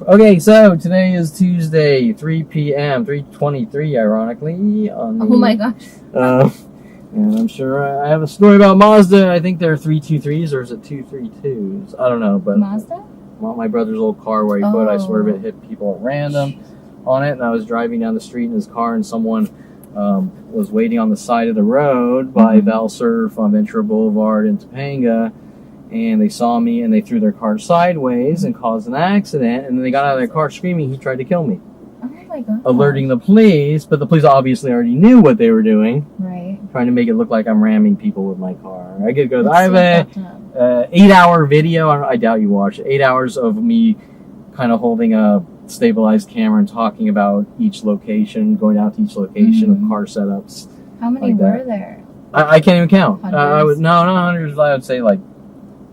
Okay, so today is Tuesday, 3 p.m., 3:23, ironically. Oh my gosh. And I'm sure I have a story about Mazda. I think they're 323s, or is it 232s? I don't know, but Mazda? My brother's old car where he put, I swerve it, hit people at random on it, and I was driving down the street in his car, and someone was waiting on the side of the road by Val Surf on Ventura Boulevard in Topanga, and they saw me, and they threw their car sideways and caused an accident, and then they got out of their car screaming he tried to kill me. Oh my god. Alerting the police, but the police obviously already knew what they were doing. Right. Trying to make it look like I'm ramming people with my car. I get go. I have a 8-hour video. I doubt you watched it. 8 hours of me kind of holding a stabilized camera and talking about each location, going out to each location of car setups. How many were there? I can't even count. Hundreds? No, not hundreds. I would say like,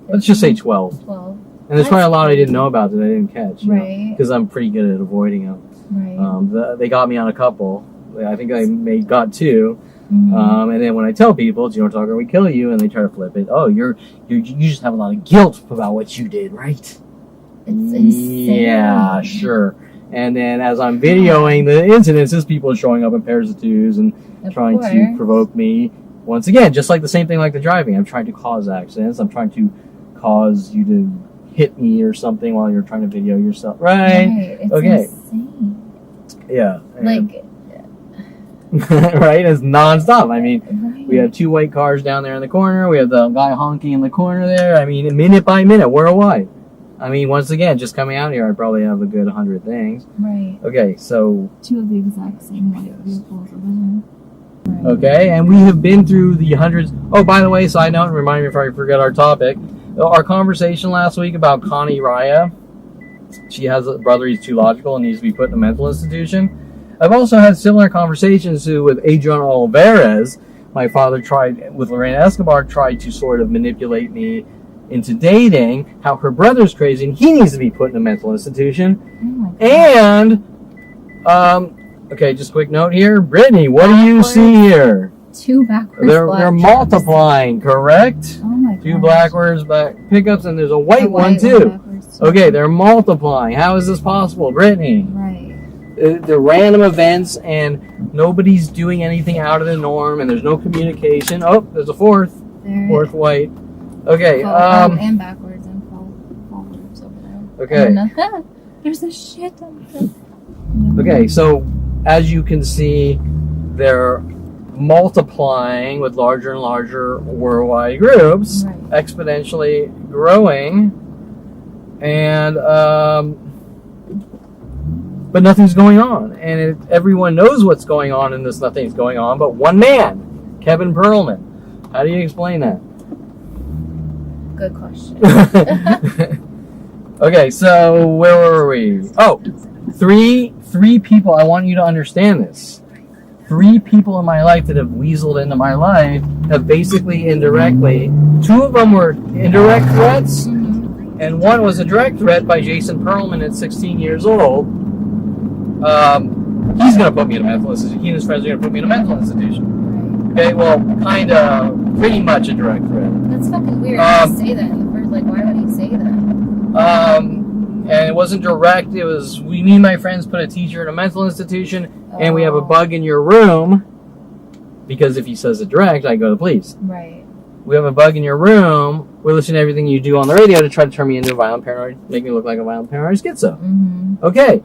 let's just say 12. 12. And there's probably a lot I didn't know about that I didn't catch. Right. Because I'm pretty good at avoiding them. Right. They got me on a couple. I think I got 2. And then when I tell people, do you want to talk or we kill you? And they try to flip it. Oh, you just have a lot of guilt about what you did, right? It's insane. Yeah, sure. And then as I'm videoing the incidences, people are showing up in pairs of twos and trying to provoke me. Once again, just like the same thing like the driving. I'm trying to cause accidents. I'm trying to cause you to hit me or something while you're trying to video yourself. Right? It's okay. Insane. Yeah. Like... right? It's nonstop. I mean, we have 2 white cars down there in the corner. We have the guy honking in the corner there. I mean, minute by minute, worldwide. I mean, once again, just coming out here, I probably have a good 100 things. Right. Okay, so... 2 of the exact same white vehicles over there. Right. Okay, and we have been through the hundreds... Oh, by the way, side note, remind me before I forget our topic. Our conversation last week about Connie Raya. She has a brother, he's too logical and needs to be put in a mental institution. I've also had similar conversations with Adrian Alvarez. My father with Lorena Escobar, tried to sort of manipulate me into dating, how her brother's crazy and he needs to be put in a mental institution. Oh my God. And, okay, just a quick note here. Brittany, what do you see here? 2 backwards. They're multiplying, correct? Oh my God. 2 backwards pickups, and there's a white one too. Okay, they're multiplying. How is this possible, Brittany? Right. The random events, and nobody's doing anything out of the norm, and there's no communication. Oh, there's a fourth white. Okay. And backwards and forwards over there. Okay. There's a shit on the... Okay, so as you can see, they're multiplying with larger and larger worldwide groups, exponentially growing, and but nothing's going on, and everyone knows what's going on, and this nothing's going on, but one man, Kevin Perlman. How do you explain that? Good question. Okay, so where were we? Oh, three people. I want you to understand this. 3 people in my life that have weaseled into my life have basically indirectly. 2 of them were indirect threats, and 1 was a direct threat by Jason Perlman at 16 years old. He's going to put me in a mental institution. He and his friends are going to put me in a mental institution. Okay, well, kind of, pretty much a direct threat. That's fucking weird to say that in the first, like, why would he say that? And it wasn't direct. It was, me and my friends put a teacher in a mental institution, and we have a bug in your room, because if he says it direct, I go to the police. Right. We have a bug in your room. We're listening to everything you do on the radio to try to turn me into a violent paranoid, make me look like a violent paranoid schizo. Okay.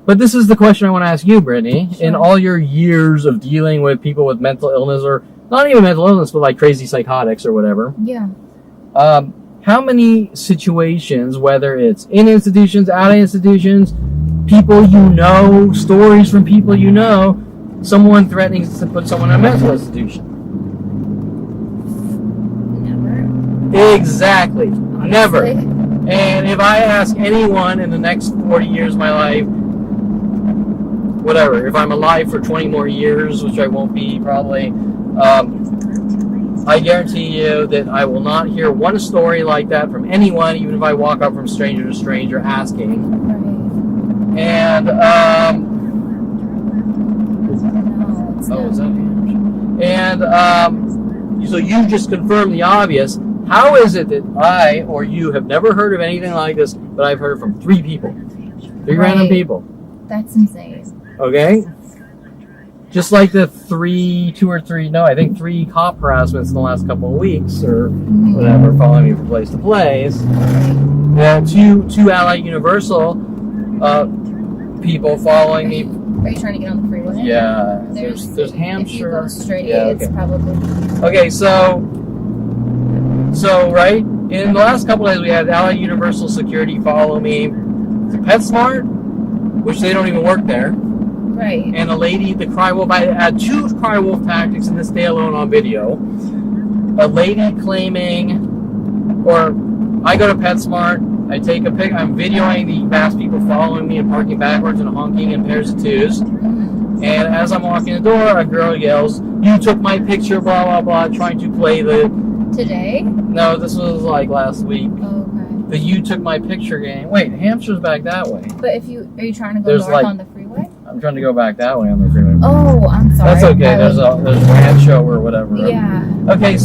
But this is the question I want to ask you, Brittany. Sure. In all your years of dealing with people with mental illness, or not even mental illness, but like crazy psychotics or whatever. Yeah. How many situations, whether it's in institutions, out of institutions, people you know, stories from people you know, someone threatening to put someone in a mental institution? Never. Exactly. Honestly. Never. And if I ask anyone in the next 40 years of my life, whatever, if I'm alive for 20 more years, which I won't be probably, I guarantee you that I will not hear one story like that from anyone, even if I walk up from stranger to stranger asking. Right. And, so you just confirmed the obvious. How is it that I or you have never heard of anything like this, but I've heard from 3 people? 3 random people. That's insane. Okay? Just like the 3 cop harassments in the last couple of weeks or whatever, following me from place to place. Well, two Allied Universal people following me. Are you trying to get on the freeway? Yeah. There's Hampshire. If you go straight, yeah, okay. it's probably... Okay, so right, in the last couple of days we had Allied Universal Security follow me to PetSmart, which they don't even work there. Right. And a lady, the Cry Wolf, I had 2 Cry Wolf tactics in this day alone on video. A lady claiming, or I go to PetSmart, I take a pic, I'm videoing the mass people following me and parking backwards and honking in pairs of 2s. And as I'm walking the door, a girl yells, "You took my picture, blah, blah, blah," trying to play the... Today? No, this was like last week. Oh, okay. The "you took my picture" game. Wait, Hampshire's back that way. But are you trying to go north on the freeway? I'm trying to go back that way on the freeway. Oh, I'm sorry. That's okay. There's a rancho or whatever. Yeah. Okay,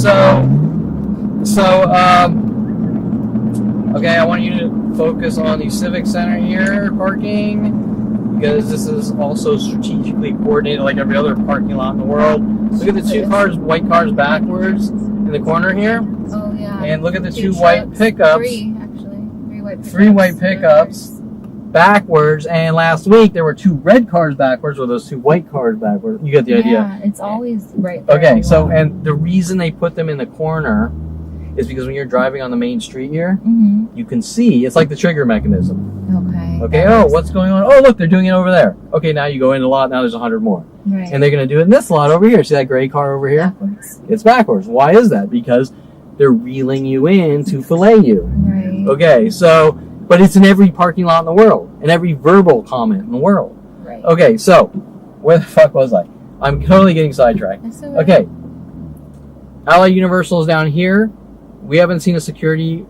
okay, I want you to focus on the Civic Center here parking, because this is also strategically coordinated like every other parking lot in the world. Look at the 2 cars, white cars backwards in the corner here. Oh yeah. And look at the 2 white pickups. 3 actually. 3 white pickups. 3 white pickups backwards, and last week there were 2 red cars backwards with those 2 white cars backwards. You get the idea. Yeah, it's always right there. Okay, so and the reason they put them in the corner is because when you're driving on the main street here, you can see, it's like the trigger mechanism. Okay, oh, what's going on? Oh, look, they're doing it over there. Okay, now you go in a lot, now there's 100 more. Right. And they're going to do it in this lot over here. See that gray car over here? Backwards. It's backwards. Why is that? Because they're reeling you in to fillet you. Right. Okay, so, but it's in every parking lot in the world, and every verbal comment in the world. Right. Okay, so, where the fuck was I? I'm totally getting sidetracked. Okay, Allied Universal is down here. We haven't seen a security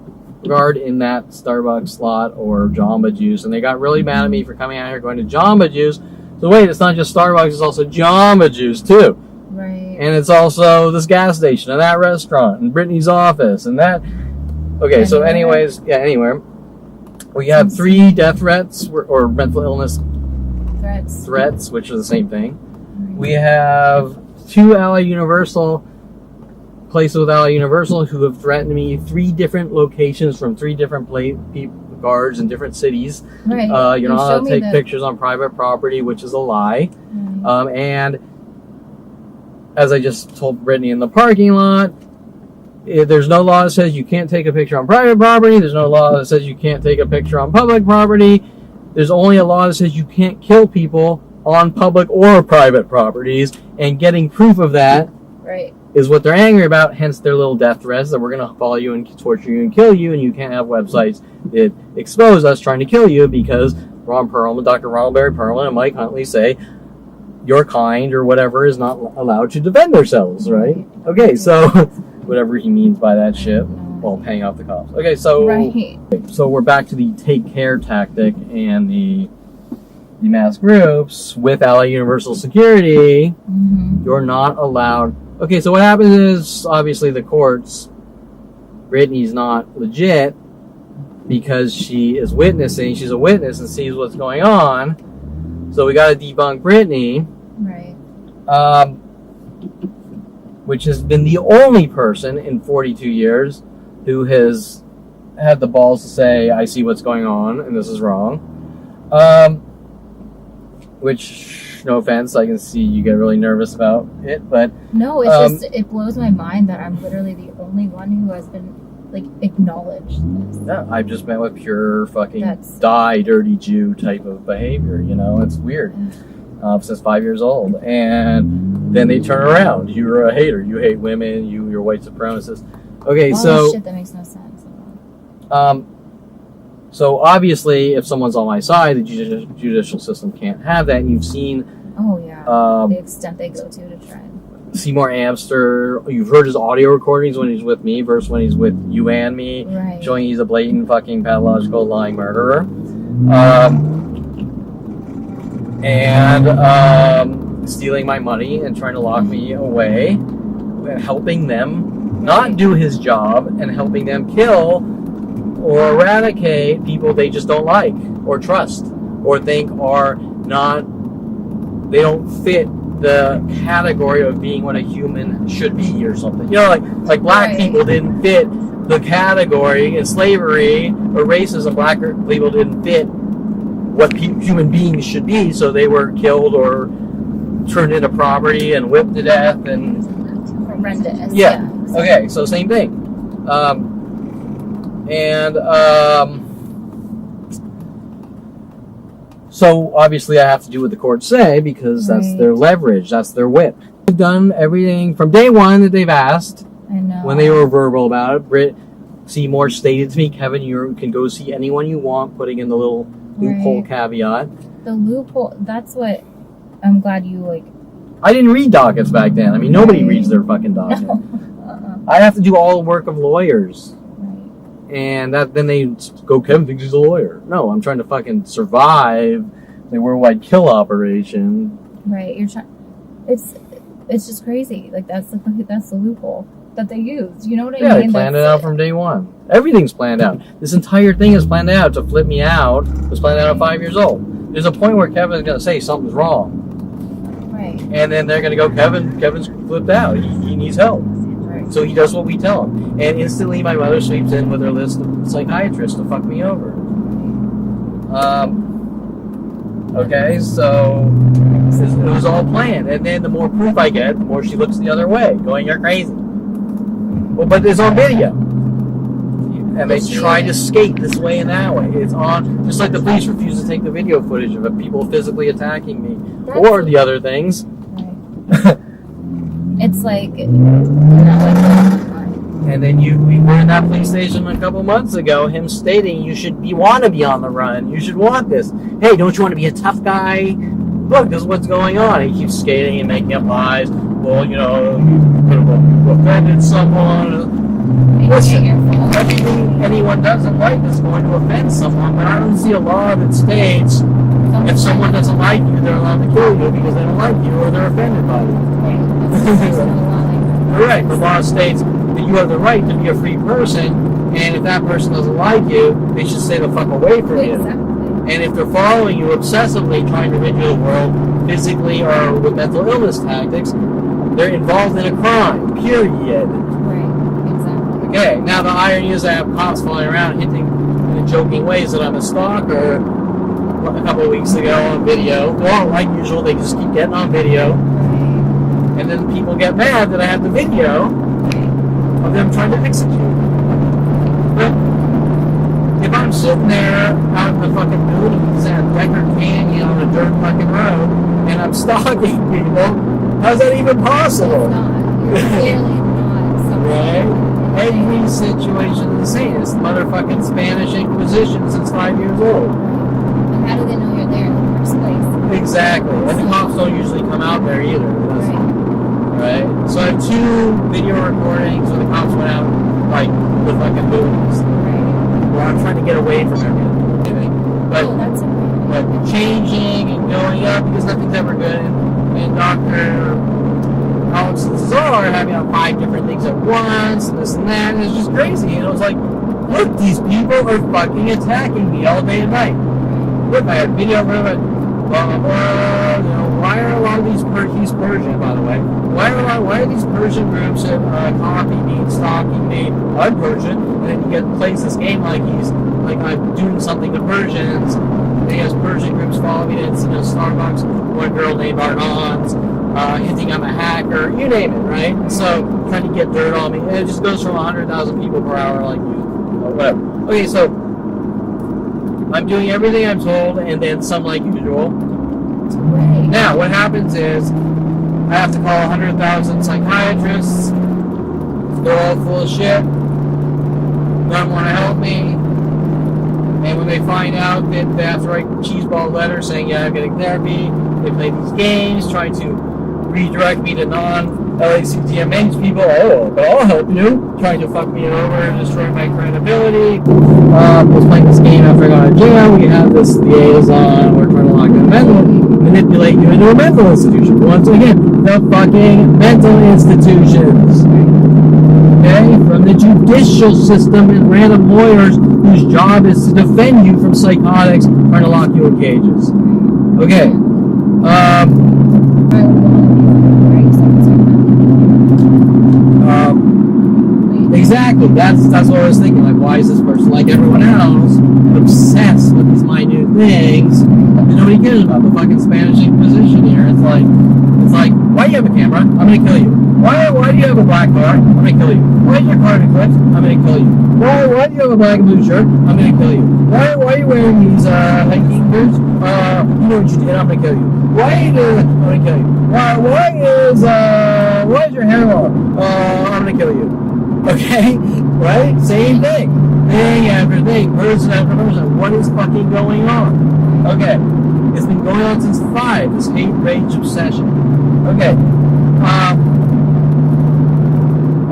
guard in that Starbucks slot or Jamba Juice, and they got really mad at me for coming out here going to Jamba Juice. So wait, it's not just Starbucks, it's also Jamba Juice too. Right. And it's also this gas station and that restaurant and Brittany's office and that. Okay, so anyways, yeah, anywhere. We have 3 death threats or mental illness threats, which are the same thing. We have 2 Allied Universal places with Allied Universal who have threatened me 3 different locations from 3 different guards in different cities. Right. You're not allowed to take pictures on private property, which is a lie. And as I just told Brittany in the parking lot, there's no law that says you can't take a picture on private property. There's no law that says you can't take a picture on public property. There's only a law that says you can't kill people on public or private properties, and getting proof of that is what they're angry about, hence their little death threats that we're going to follow you and torture you and kill you, and you can't have websites that expose us trying to kill you because Ron Perlman, Dr. Ronald Barry Perlman, and Mike Huntley say your kind or whatever is not allowed to defend themselves, right? Okay, so whatever he means by that shit while paying off the cops. Okay, so so we're back to the take care tactic and the mass groups with Allied Universal Security. You're not allowed. Okay, so what happens is, obviously, the courts, Brittany's not legit because she is witnessing. She's a witness and sees what's going on. So we got to debunk Brittany. Right. Which has been the only person in 42 years who has had the balls to say, I see what's going on and this is wrong. Which, no offense, I can see you get really nervous about it, but... No, it's just, it blows my mind that I'm literally the only one who has been, like, acknowledged this. Yeah, I've just met with pure fucking die, dirty Jew type of behavior, you know? It's weird. Since 5 years old. And then they turn around. You're a hater. You hate women. You're white supremacist. Okay, all so... shit that makes no sense. So obviously, if someone's on my side, the judicial system can't have that. And you've seen... Oh, yeah. The extent they go to try and... Seymour Amster, you've heard his audio recordings when he's with me versus when he's with you and me, showing he's a blatant fucking pathological lying murderer. And stealing my money and trying to lock me away, and helping them not do his job, and helping them kill or eradicate people they just don't like or trust or think are not, they don't fit the category of being what a human should be or something. You know, like black people didn't fit the category in slavery or racism. Black people didn't fit what human beings should be, so they were killed or turned into property and whipped to death and horrendous. Yeah. Okay, so same thing. So obviously I have to do what the courts say because that's their leverage, that's their whip. They've done everything from day one that they've asked. I know. When they were verbal about it. Britt Seymour stated to me, Kevin, you can go see anyone you want, putting in the little loophole caveat. The loophole, that's what I'm glad you like. I didn't read dockets back then. I mean, nobody reads their fucking docket. No. I have to do all the work of lawyers. And then they go, Kevin thinks he's a lawyer. No, I'm trying to fucking survive the worldwide kill operation. Right, you're trying. It's just crazy. Like that's the loophole that they use. You know what I mean? Yeah, they planned it out from day one. Everything's planned out. This entire thing is planned out to flip me out. It was planned out at 5 years old. There's a point where Kevin's gonna say something's wrong. Right. And then they're gonna go, Kevin's flipped out. He needs help. So he does what we tell him. And instantly my mother sweeps in with her list of psychiatrists to fuck me over. Okay, so it was all planned. And then the more proof I get, the more she looks the other way, going, you're crazy. Well, but it's on video. And they try to skate this way and that way. It's on, just like the police refuse to take the video footage of people physically attacking me. Or the other things. Right. It's like, and then we were in that police station a couple months ago, him stating you want to be on the run, you should want this. Hey, don't you want to be a tough guy? Look, this is what's going on. He keeps skating and making up lies. Well, you know, you offended someone. Everything anyone doesn't like is going to offend someone, but I don't see a law that states if someone doesn't like you, they're allowed to kill you because they don't like you or they're offended by you. Correct. The law states that you have the right to be a free person, and if that person doesn't like you, they should stay the fuck away from you. And if they're following you obsessively, trying to rid you of the world, physically or with mental illness tactics, they're involved in a crime, period. Right, exactly. Okay, now the irony is I have cops flying around hinting in joking ways that I'm a stalker. A couple of weeks ago on video. Well, like usual, they just keep getting on video. And then people get mad that I have the video of them trying to execute. But if I'm sitting there out in the fucking buildings at Decker Canyon on a dirt fucking road and I'm stalking people, how's that even possible? It's not. You're clearly not. Right? Every situation is the same. It's the motherfucking Spanish Inquisition since 5 years old. How do they know you're there in the first place? Exactly. And the cops don't usually come out there either. Right? So I have 2 video recordings where the cops went out, like, the fucking movies. Where I'm trying to get away from everything. But, but changing and going up because nothing's ever good. And Dr. Alex and Cesar are having on 5 different things at once, and this and that. And it's just crazy. You know, it's like, look, these people are fucking attacking me all day and night. Look, I have video of it, blah, blah, blah. You know, why are a lot of these, he's Persian, by the way, why are these Persian groups copying me, stalking me? I'm Persian, and then you plays this game like I'm doing something to Persians, and he has Persian groups follow me, and it's, Starbucks, one girl named Arnaz, hinting I'm a hacker, you name it, right? So, trying to get dirt on me, and it just goes from 100,000 people per hour, like, whatever. Okay, so, I'm doing everything I'm told, and then some like usual. Right. Now, what happens is, I have to call 100,000 psychiatrists. They're all full of shit. None want to help me. And when they find out that they have to write cheeseball letters saying, yeah, I'm getting therapy, they play these games, trying to redirect me to non-LACTMH people. Oh, but I'll help you. Trying to fuck me over and destroy my credibility. Was playing this game after I got out of jail. We have this liaison. We're trying to lock in manipulate you into a mental institution. Once again, the fucking mental institutions. okay, from the judicial system and random lawyers whose job is to defend you from psychotics trying to lock you in cages. Okay. Exactly. That's what I was thinking. Like, why is this person, like everyone else, obsessed with these minute things that nobody cares about? The fucking Spanish Inquisition here. It's like, why do you have a camera? I'm gonna kill you. Why do you have a black car? I'm gonna kill you. Why is your car eclipsed? I'm gonna kill you. Why do you have a black and blue shirt? I'm gonna kill you. Why are you wearing these hiking boots? You know what you did? I'm gonna kill you. Why are you doing that? I'm gonna kill you. Why is your hair long? I'm gonna kill you. Okay? Right? Same thing. Thing after thing. Person after person. What is fucking going on? Okay. It's been going on since 5. This hate rage obsession. Okay.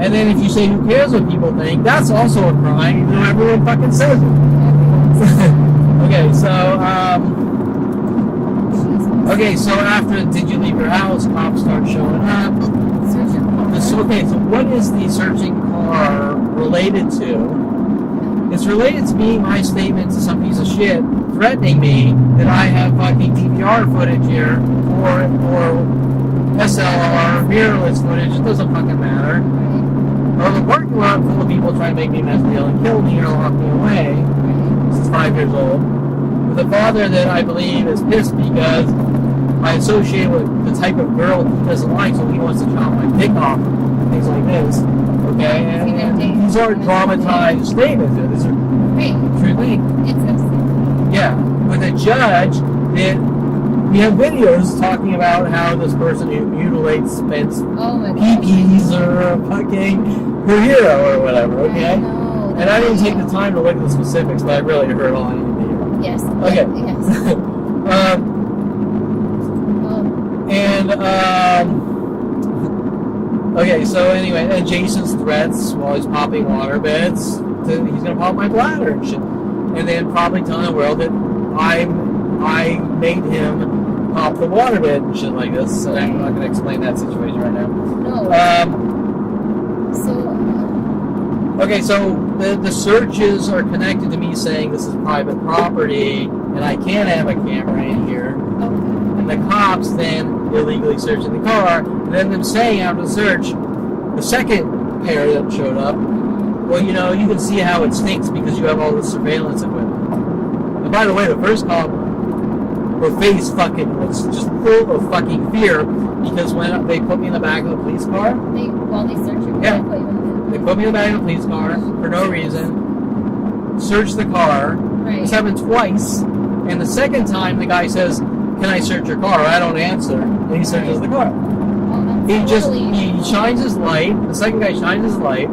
And then if you say who cares what people think, that's also a crime, even though everyone fucking says it. Okay, so after did you leave your house, cops start showing up. So what is the searching car related to? It's related to me, my statement to some piece of shit threatening me that I have fucking DVR footage here or SLR mirrorless footage. It doesn't fucking matter. Or the parking lot full of people trying to make me mentally ill and kill me or lock me away. This is 5 years old. With a father that I believe is pissed because I associate with the type of girl he doesn't like, so he wants to chop my dick off and things like this. Okay? And these are dramatized statements. These are true things. Yeah. With a judge that we have videos talking about how this person who mutilates Spence peepees or fucking her hero or whatever, okay? And I didn't take the time to look at the specifics, but I really heard all I needed to hear. Yes. Okay. Yes. Okay, so anyway, and Jason's threats while he's popping water beds, he's gonna pop my bladder and shit. And then probably telling the world that I made him pop the waterbed and shit like this. So I'm not going to explain that situation right now. So the searches are connected to me saying this is private property and I can't have a camera in here. And the cops then illegally searching the car. And then them saying after the search, the second pair that showed up, well, you know, you can see how it stinks because you have all this surveillance equipment. And by the way, the first cop, her face fucking was just full of fucking fear because when they put me in the back of the police car. While they search you? Yeah. They put me in the back of the police car for no reason. Searched the car. Right. This happened twice. And the second time the guy says, "Can I search your car?" I don't answer. And he searches the car. He shines his light. The second guy shines his light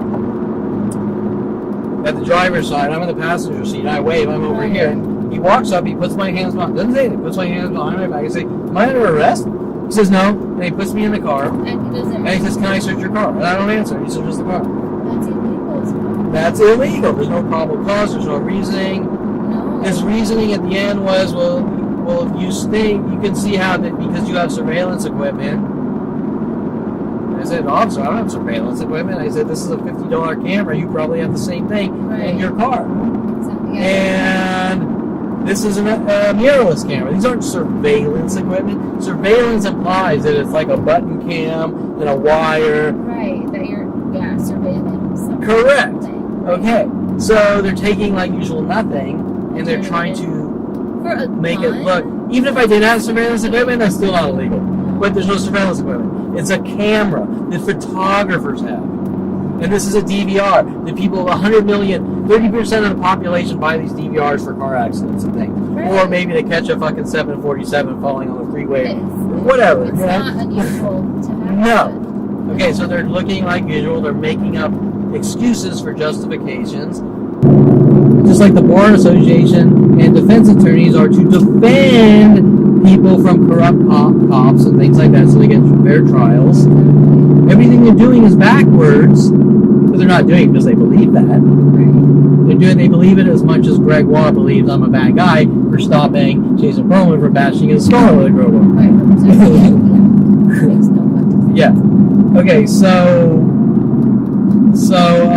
at the driver's side. I'm in the passenger seat. I wave. I'm over here. He walks up. He puts my hands behind. Doesn't say anything. Puts my hands behind my back. I say, "Am I under arrest?" He says, "No." And he puts me in the car. And he says, "Can I search your car?" And I don't answer. He searches the car. That's illegal. There's no probable cause. There's no reasoning. No. His reasoning at the end was, well, if you stink, you can see how that because you have surveillance equipment. I said, "Officer, I don't have surveillance equipment." I said, "This is a $50 camera. You probably have the same thing in your car." Exactly. And this is a mirrorless camera. These aren't surveillance equipment. Surveillance implies that it's like a button cam and a wire. Right, that you're surveilling something. Correct. Okay. So they're taking like usual nothing and they're trying to make it look. Even if I did have surveillance equipment, that's still not illegal. But there's no surveillance equipment. It's a camera that photographers have. And this is a DVR. The people, 100 million, 30% of the population buy these DVRs for car accidents and things. Right. Or maybe to catch a fucking 747 falling on the freeway. Whatever. It's not unusual to have. No. Okay, so they're looking like usual. They're making up excuses for justifications. Just like the Bar Association and defense attorneys are to defend people from corrupt cops and things like that so they get fair trials. Everything they're doing is backwards, but they're not doing it because they believe that. They believe it as much as Greg Watt believes I'm a bad guy for stopping Jason Perlman from bashing his skull with a crowbar. Yeah. Okay, so So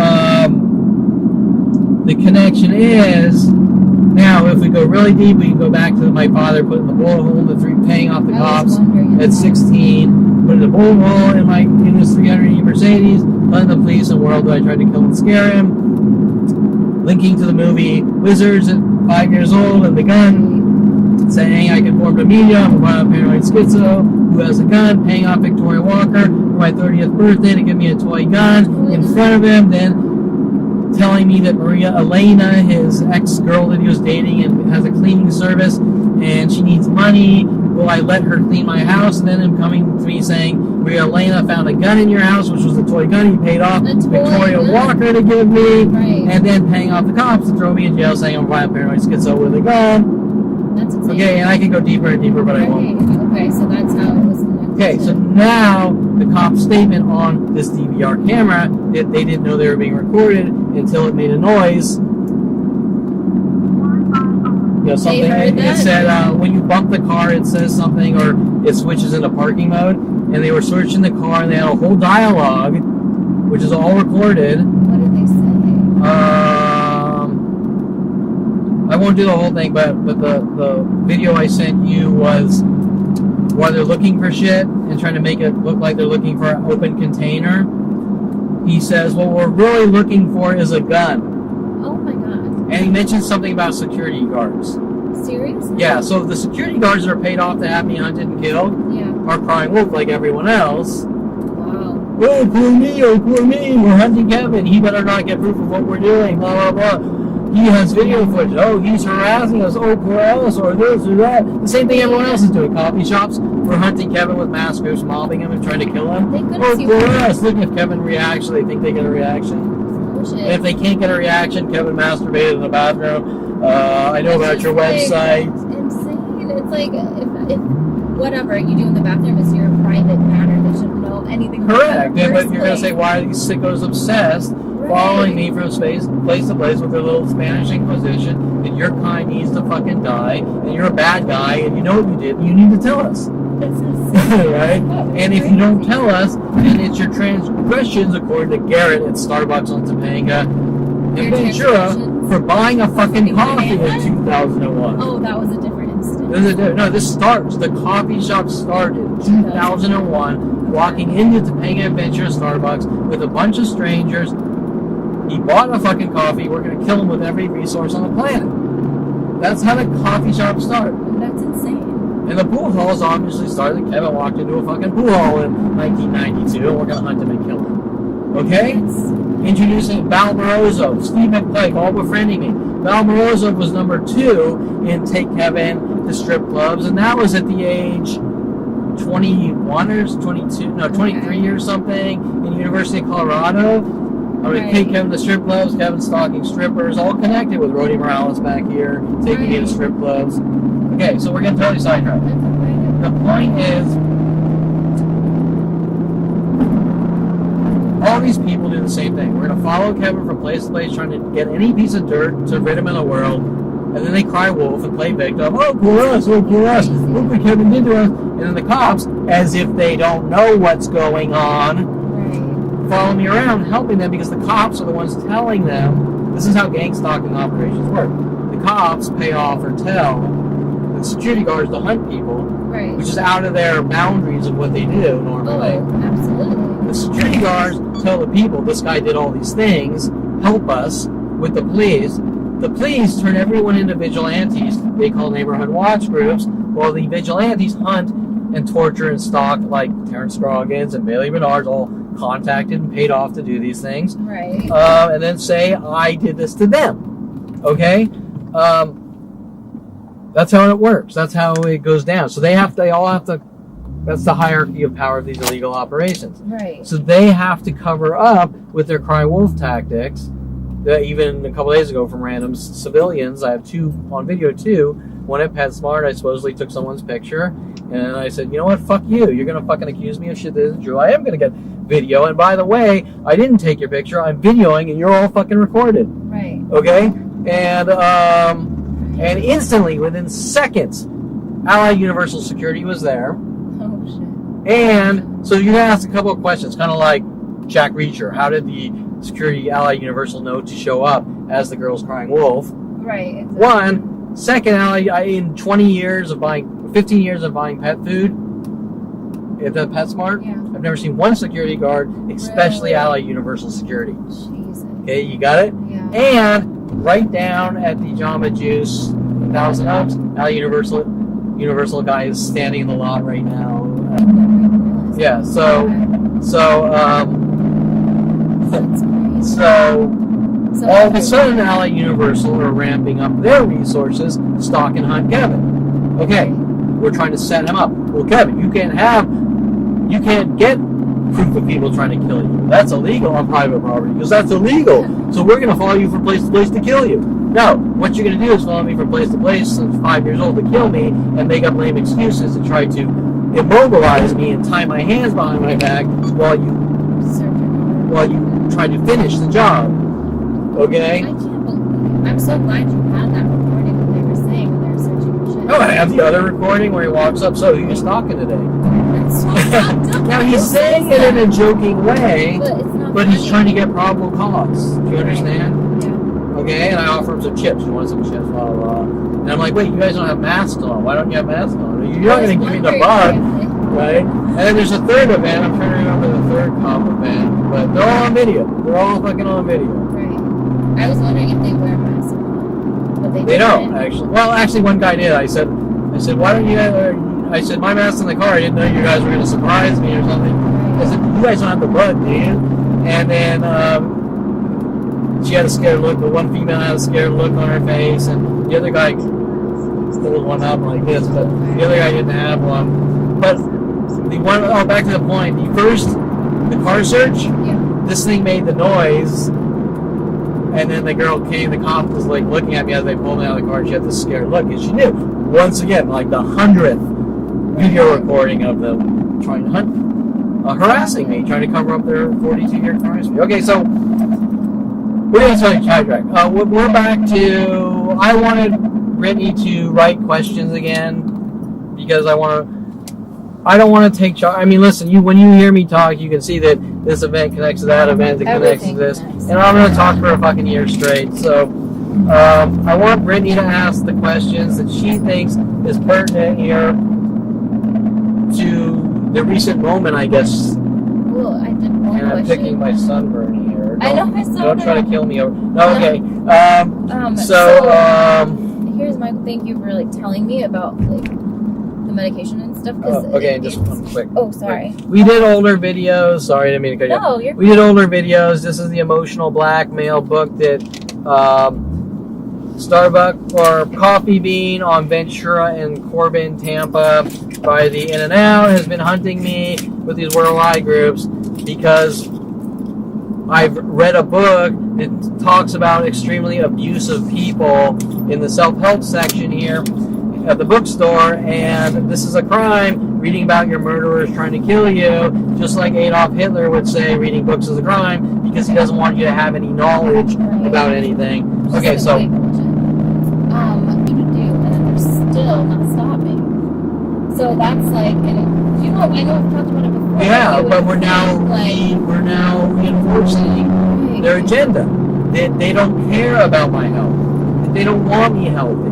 the connection is, now if we go really deep, we can go back to my father putting the bullet hole in the three, paying off the cops at 16, putting the bullet hole in his 300E Mercedes, telling the police and world that I tried to kill and scare him, linking to the movie Wizards at 5 years old and the gun, saying I can form a medium, I'm a violent paranoid schizo who has a gun, paying off Victoria Walker for my 30th birthday to give me a toy gun in front of him, then telling me that Maria Elena, his ex-girl that he was dating and has a cleaning service, and she needs money. Will I let her clean my house? And then him coming to me saying, Maria Elena found a gun in your house, which was the toy gun he paid off Victoria Walker to give me, and then paying off the cops to throw me in jail saying I'm a violent paranoid schizo with a gun. That's insane. Okay, and I can go deeper and deeper, but I won't. Okay, so that's how it was connected. Okay, so now the cop's statement on this DVR camera, that they didn't know they were being recorded until it made a noise. You know, something. It said when you bump the car, it says something, or it switches into parking mode. And they were searching the car, and they had a whole dialogue, which is all recorded. What did they say? I won't do the whole thing, but the video I sent you was while they're looking for shit and trying to make it look like they're looking for an open container. He says, what we're really looking for is a gun. Oh my god. And he mentions something about security guards. Seriously? Yeah, so the security guards that are paid off to have me hunted and killed are crying wolf like everyone else. Wow. Oh, poor me, we're hunting Kevin. He better not get proof of what we're doing, blah, blah, blah. He has video footage. Oh, he's harassing us. Oh, poor us, or this or that. The same thing everyone else is doing. Coffee shops, we're hunting Kevin with mass groups, mobbing him and trying to kill him. Oh, poor us. Look, if Kevin reacts, they think they get a reaction. Bullshit. And if they can't get a reaction, Kevin masturbated in the bathroom. I know about your website. Insane. It's like, if whatever you do in the bathroom is your private matter, they shouldn't know anything about it. Correct. But you're going to say, why are these sickos obsessed? Following me from place to place with their little Spanish Inquisition, that your kind needs to fucking die, and you're a bad guy, and you know what you did, and you need to tell us. Right? And if you don't tell us, then it's your transgressions, according to Garrett at Starbucks on Topanga and Ventura, for buying a fucking coffee in 2001. Oh, that was a different instance. No, this starts. The coffee shop started in 2001, walking into Topanga and Ventura Starbucks with a bunch of strangers. He bought a fucking coffee. We're going to kill him with every resource on the planet. That's how the coffee shop started. That's insane. And the pool halls obviously started. Kevin walked into a fucking pool hall in 1992, and we're going to hunt him and kill him. Okay? Introducing Val Morozov, Steve McClake, all befriending me. Val Morozov was number 2 in Take Kevin to strip clubs, and that was at the age 21 or 22, no, 23 or something in University of Colorado. I would take Kevin to strip clubs, Kevin stalking strippers, all connected with Rody Morales back here, taking me to strip clubs. Okay, so we're getting totally sidetracked. The point is, all these people do the same thing. We're going to follow Kevin from place to place, trying to get any piece of dirt to rid him in the world, and then they cry wolf and play victim. Oh, poor us, look what Kevin did to us. And then the cops, as if they don't know what's going on, follow me around, helping them, because the cops are the ones telling them. This is how gang stalking operations work. The cops pay off or tell the security guards to hunt people, which is out of their boundaries of what they do normally. Oh, absolutely. The security guards tell the people, this guy did all these things, help us with the police. The police turn everyone into vigilantes. They call neighborhood watch groups, while the vigilantes hunt and torture and stalk, like Terrence Scroggins and Bailey Bernard's, all contacted and paid off to do these things. Right. And then say, I did this to them. Okay? That's how it works. That's how it goes down. So they all have to, that's the hierarchy of power of these illegal operations. Right. So they have to cover up with their cry wolf tactics. That even a couple days ago from random civilians, I have 2 on video too. One at PetSmart, I supposedly took someone's picture, and I said, you know what, fuck you. You're going to fucking accuse me of shit that isn't true. I am going to get video, and by the way, I didn't take your picture. I'm videoing, and you're all fucking recorded. Right. Okay? And instantly, within seconds, Allied Universal Security was there. Oh, shit. And so you asked a couple of questions, kind of like Jack Reacher. How did the security Allied Universal know to show up as the girl's crying wolf. Right. Exactly. One, second, in 20 years of buying, 15 years of buying pet food at the PetSmart, Yeah. I've never seen one security guard, especially Really? Allied Universal Security. Jesus. Okay, you got it? Yeah. And right down at the Jamba Juice, 1,000 Oaks, Allied Universal guy is standing in the lot right now. I never even realized. Yeah, so, That's crazy. so all of a sudden, Allied Universal are ramping up their resources, stalk and hunt Kevin. Okay, we're trying to set him up. Well, Kevin, you can't get proof of people trying to kill you. That's illegal on private property because that's illegal. So we're going to follow you from place to place to kill you. No, what you're going to do is follow me from place to place since 5 years old to kill me and make up lame excuses and try to immobilize me and tie my hands behind my back while you try to finish the job. Okay? I can't believe. I'm so glad you had that recording that they were saying when they were searching for shit. Oh, I have the other recording where he walks up. So who you stalking today? That's so fucked up. Now he's saying it in a joking way, But it's not but he's funny. trying to get probable cause. Do you understand? Yeah. Okay, and I offer him some chips. You want some chips? Blah, blah, blah. And I'm like, wait, you guys don't have masks on. Why don't you have masks on? You're not going to give me the bug, right? And then there's a third event. I'm trying to remember the third cop event, but they're all on video. They're all fucking on video. Right. I was wondering if they wear masks or not. But They didn't. don't, actually. Well, actually, one guy did. I said, why don't you guys... I said, my mask's in the car. I didn't know you guys were going to surprise me or something. I said, you guys don't have the bug, man. And then she had a scared look. The one female had a scared look on her face, and the other guy pulled one up like this, but the other guy didn't have one. But the one, back to the point. The car search, Yeah. this thing made the noise, and then the girl came, the cop was like looking at me as they pulled me out of the car, and she had this scared look, and she knew. Once again, like the 100th video recording of them trying to hunt, harassing me, trying to cover up their 42-year crime spree. Okay, so we're going to tell you sidetrack. We're back to, I wanted Brittany to write questions again because I don't want to take charge. I mean, listen, when you hear me talk, you can see that this event connects to that event, it connects to this, and I'm going to talk for a fucking year straight. So I want Brittany to ask the questions that she thinks is pertinent here to the recent moment, I guess. Well, I did one And I'm question. picking my sunburn here. I know I saw Don't try to that. kill me. No, okay. Here's my thank you for like telling me about like the medication and stuff. Okay, just one quick. Oh, sorry. We did older videos. Sorry, I didn't mean to cut you off. No, you're. We did older videos. This is the emotional blackmail book that Starbucks or Coffee Bean on Ventura and Corbin, Tampa, by the In and Out has been hunting me with these worldwide groups because I've read a book that talks about extremely abusive people in the self-help section here at the bookstore, and this is a crime. Reading about your murderers trying to kill you, just like Adolf Hitler would say, reading books is a crime because he doesn't want you to have any knowledge about anything. Okay, so You do, and then they're still not stopping. So that's like, and you know, I know I've talked about it before. yeah, It but was we're now reinforcing their agenda. They don't care about my health. They don't want me healthy.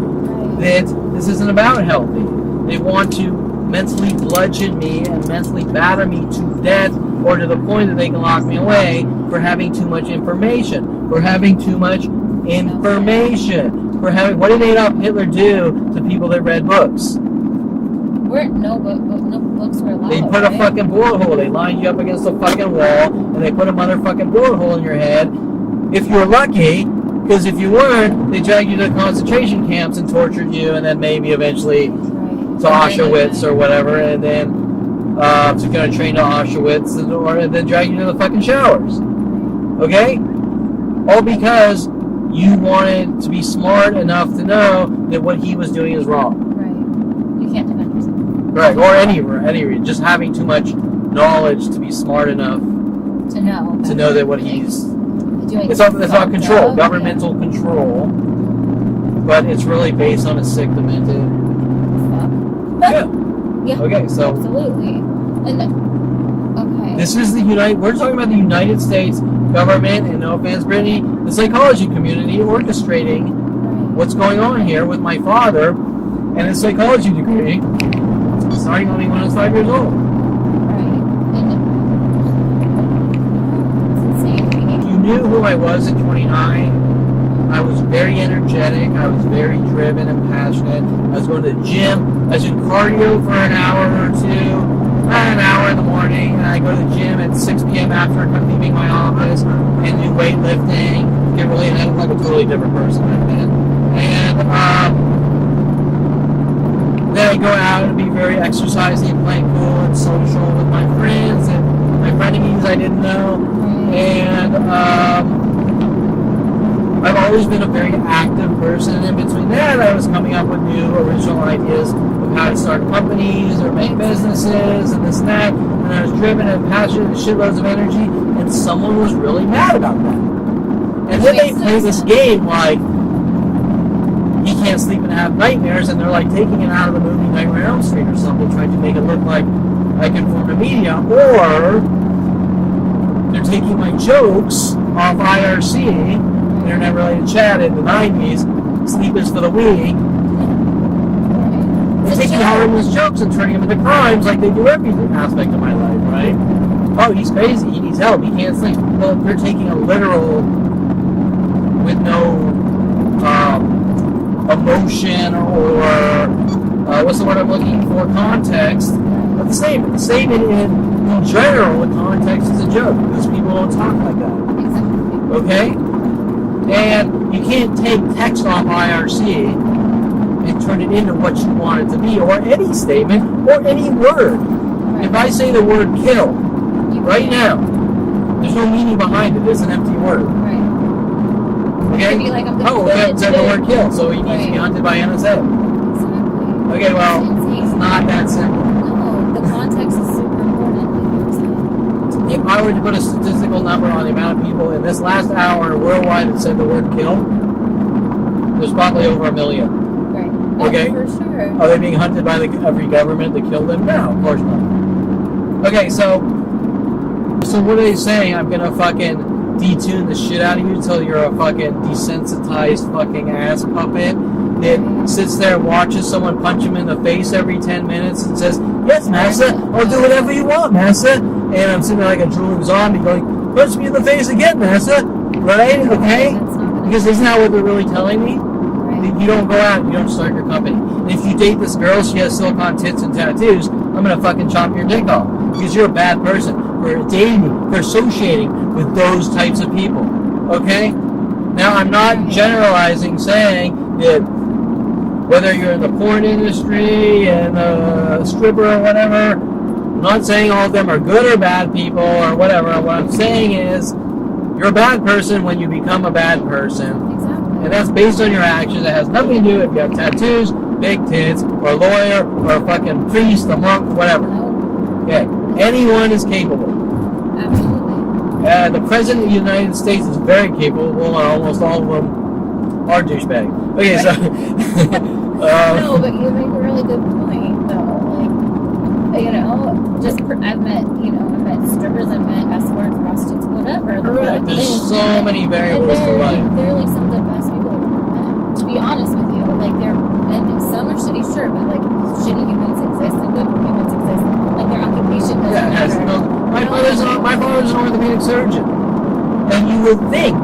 That this isn't about healthy. They want to mentally bludgeon me and mentally batter me to death, or to the point that they can lock me away for having too much information. For having too much information. For having, what did Adolf Hitler do to people that read books? No books were allowed. They put a fucking bullet hole. They lined you up against a fucking wall, and they put a motherfucking bullet hole in your head. If you're lucky, because if you weren't, they dragged you to concentration camps and tortured you, and then maybe eventually to Auschwitz or whatever, and then to go to train to Auschwitz, and then drag you to the fucking showers. Okay? All because you wanted to be smart enough to know that what he was doing is wrong. Right. You can't defend yourself. Right, or any reason. Just having too much knowledge to be smart enough To know that what he's doing. it's about control, governmental control, but it's really based on a sick, demented. Yeah. Okay, so absolutely. And okay. this is we're talking about the United States government, and no offense, Brittany, the psychology community orchestrating what's going on here with my father and his psychology degree, starting on me when I was 5 years old. If you knew who I was at 29, I was very energetic, I was very driven and passionate. I was going to the gym, I was doing cardio for an hour or two, an hour in the morning, and I go to the gym at 6 p.m. after leaving my office and do weightlifting, get really, and I look like a totally different person back then. And then I go out and be very exercising and playing pool and social with my friends and my frenemies I didn't know. And I've always been a very active person. And in between that, I was coming up with new original ideas of how to start companies or make businesses and this and that. And I was driven and passionate and shitloads of energy. And someone was really mad about that. And then they play this game like, he can't sleep and have nightmares, and they're like taking it out of the movie Nightmare on Elm Street or something, trying to make it look like I can form a medium, or they're taking my jokes off IRC, Internet Related Chat in the 90s, Sleep is for the Weak, and taking harmless jokes and turning them into crimes like they do every aspect of my life, right? Oh, he's crazy, he needs help, he can't sleep. Well, they're taking a literal with no emotion or what's the word I'm looking for? Context. But the same in general, the context is a joke because people don't talk like that. Exactly. Okay? And you can't take text off IRC and turn it into what you want it to be, or any statement, or any word. Right. If I say the word kill right now, there's no meaning behind it. It's an empty word. Right. Okay? Like, it said the word kill, so he needs to be hunted by NSA. Exactly. Okay, well, it's not that simple. No, the context is super important. If I were to put a statistical number on the amount of people in this last hour worldwide that said the word kill, there's probably over 1 million. Right. Okay? Oh, for sure. Are they being hunted by every government to kill them? No, of course not. Okay, so what are they saying? I'm gonna fucking detune the shit out of you until you're a fucking desensitized fucking ass puppet that sits there and watches someone punch him in the face every 10 minutes and says, yes, massa, I'll do whatever you want, massa. And I'm sitting there like a drooling zombie going, punch me in the face again, massa. Right? Okay? Because isn't that what they're really telling me? That you don't go out and you don't start your company. And if you date this girl, she has silicone tits and tattoos, I'm going to fucking chop your dick off. Because you're a bad person for dating, for associating with those types of people. Okay? Now, I'm not generalizing saying that whether you're in the porn industry and a stripper or whatever, I'm not saying all of them are good or bad people or whatever. What I'm saying is you're a bad person when you become a bad person. Exactly. And that's based on your actions. It has nothing to do if you have tattoos, big tits, or a lawyer, or a fucking priest, a monk, whatever. Okay. Anyone is capable. Absolutely. The President of the United States is very capable, and almost all of them are douchebags. Okay, so... no, but you make a really good point, though. Like, I've met strippers, I've met escorts, prostitutes, whatever. Correct. There's so many variables to life. They're like some of the best people I've ever met. To be honest with you, like some are shitty, sure, but like shitty humans exist and good humans exist. Like their occupation doesn't matter. My father's an orthopedic surgeon, and you would think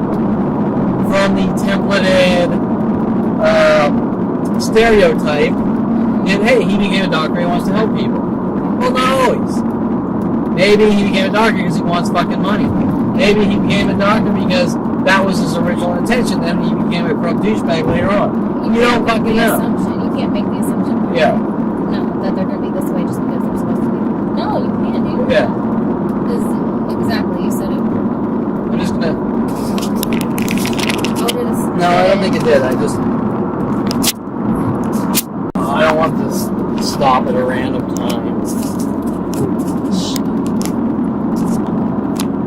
from the templated stereotype that hey, he became a doctor, he wants to help people. Well, not always. Maybe he became a doctor because he wants fucking money. Maybe he became a doctor because that was his original intention. Then he became a corrupt douchebag later on. You don't fucking know. You can't make the assumption. Yeah. No, that they're going to be this way just because they're supposed to be. No, you can't do that. Yeah. Exactly, you said it. I'm just gonna. Over this. No, I don't think it did. I don't want to stop at a random time.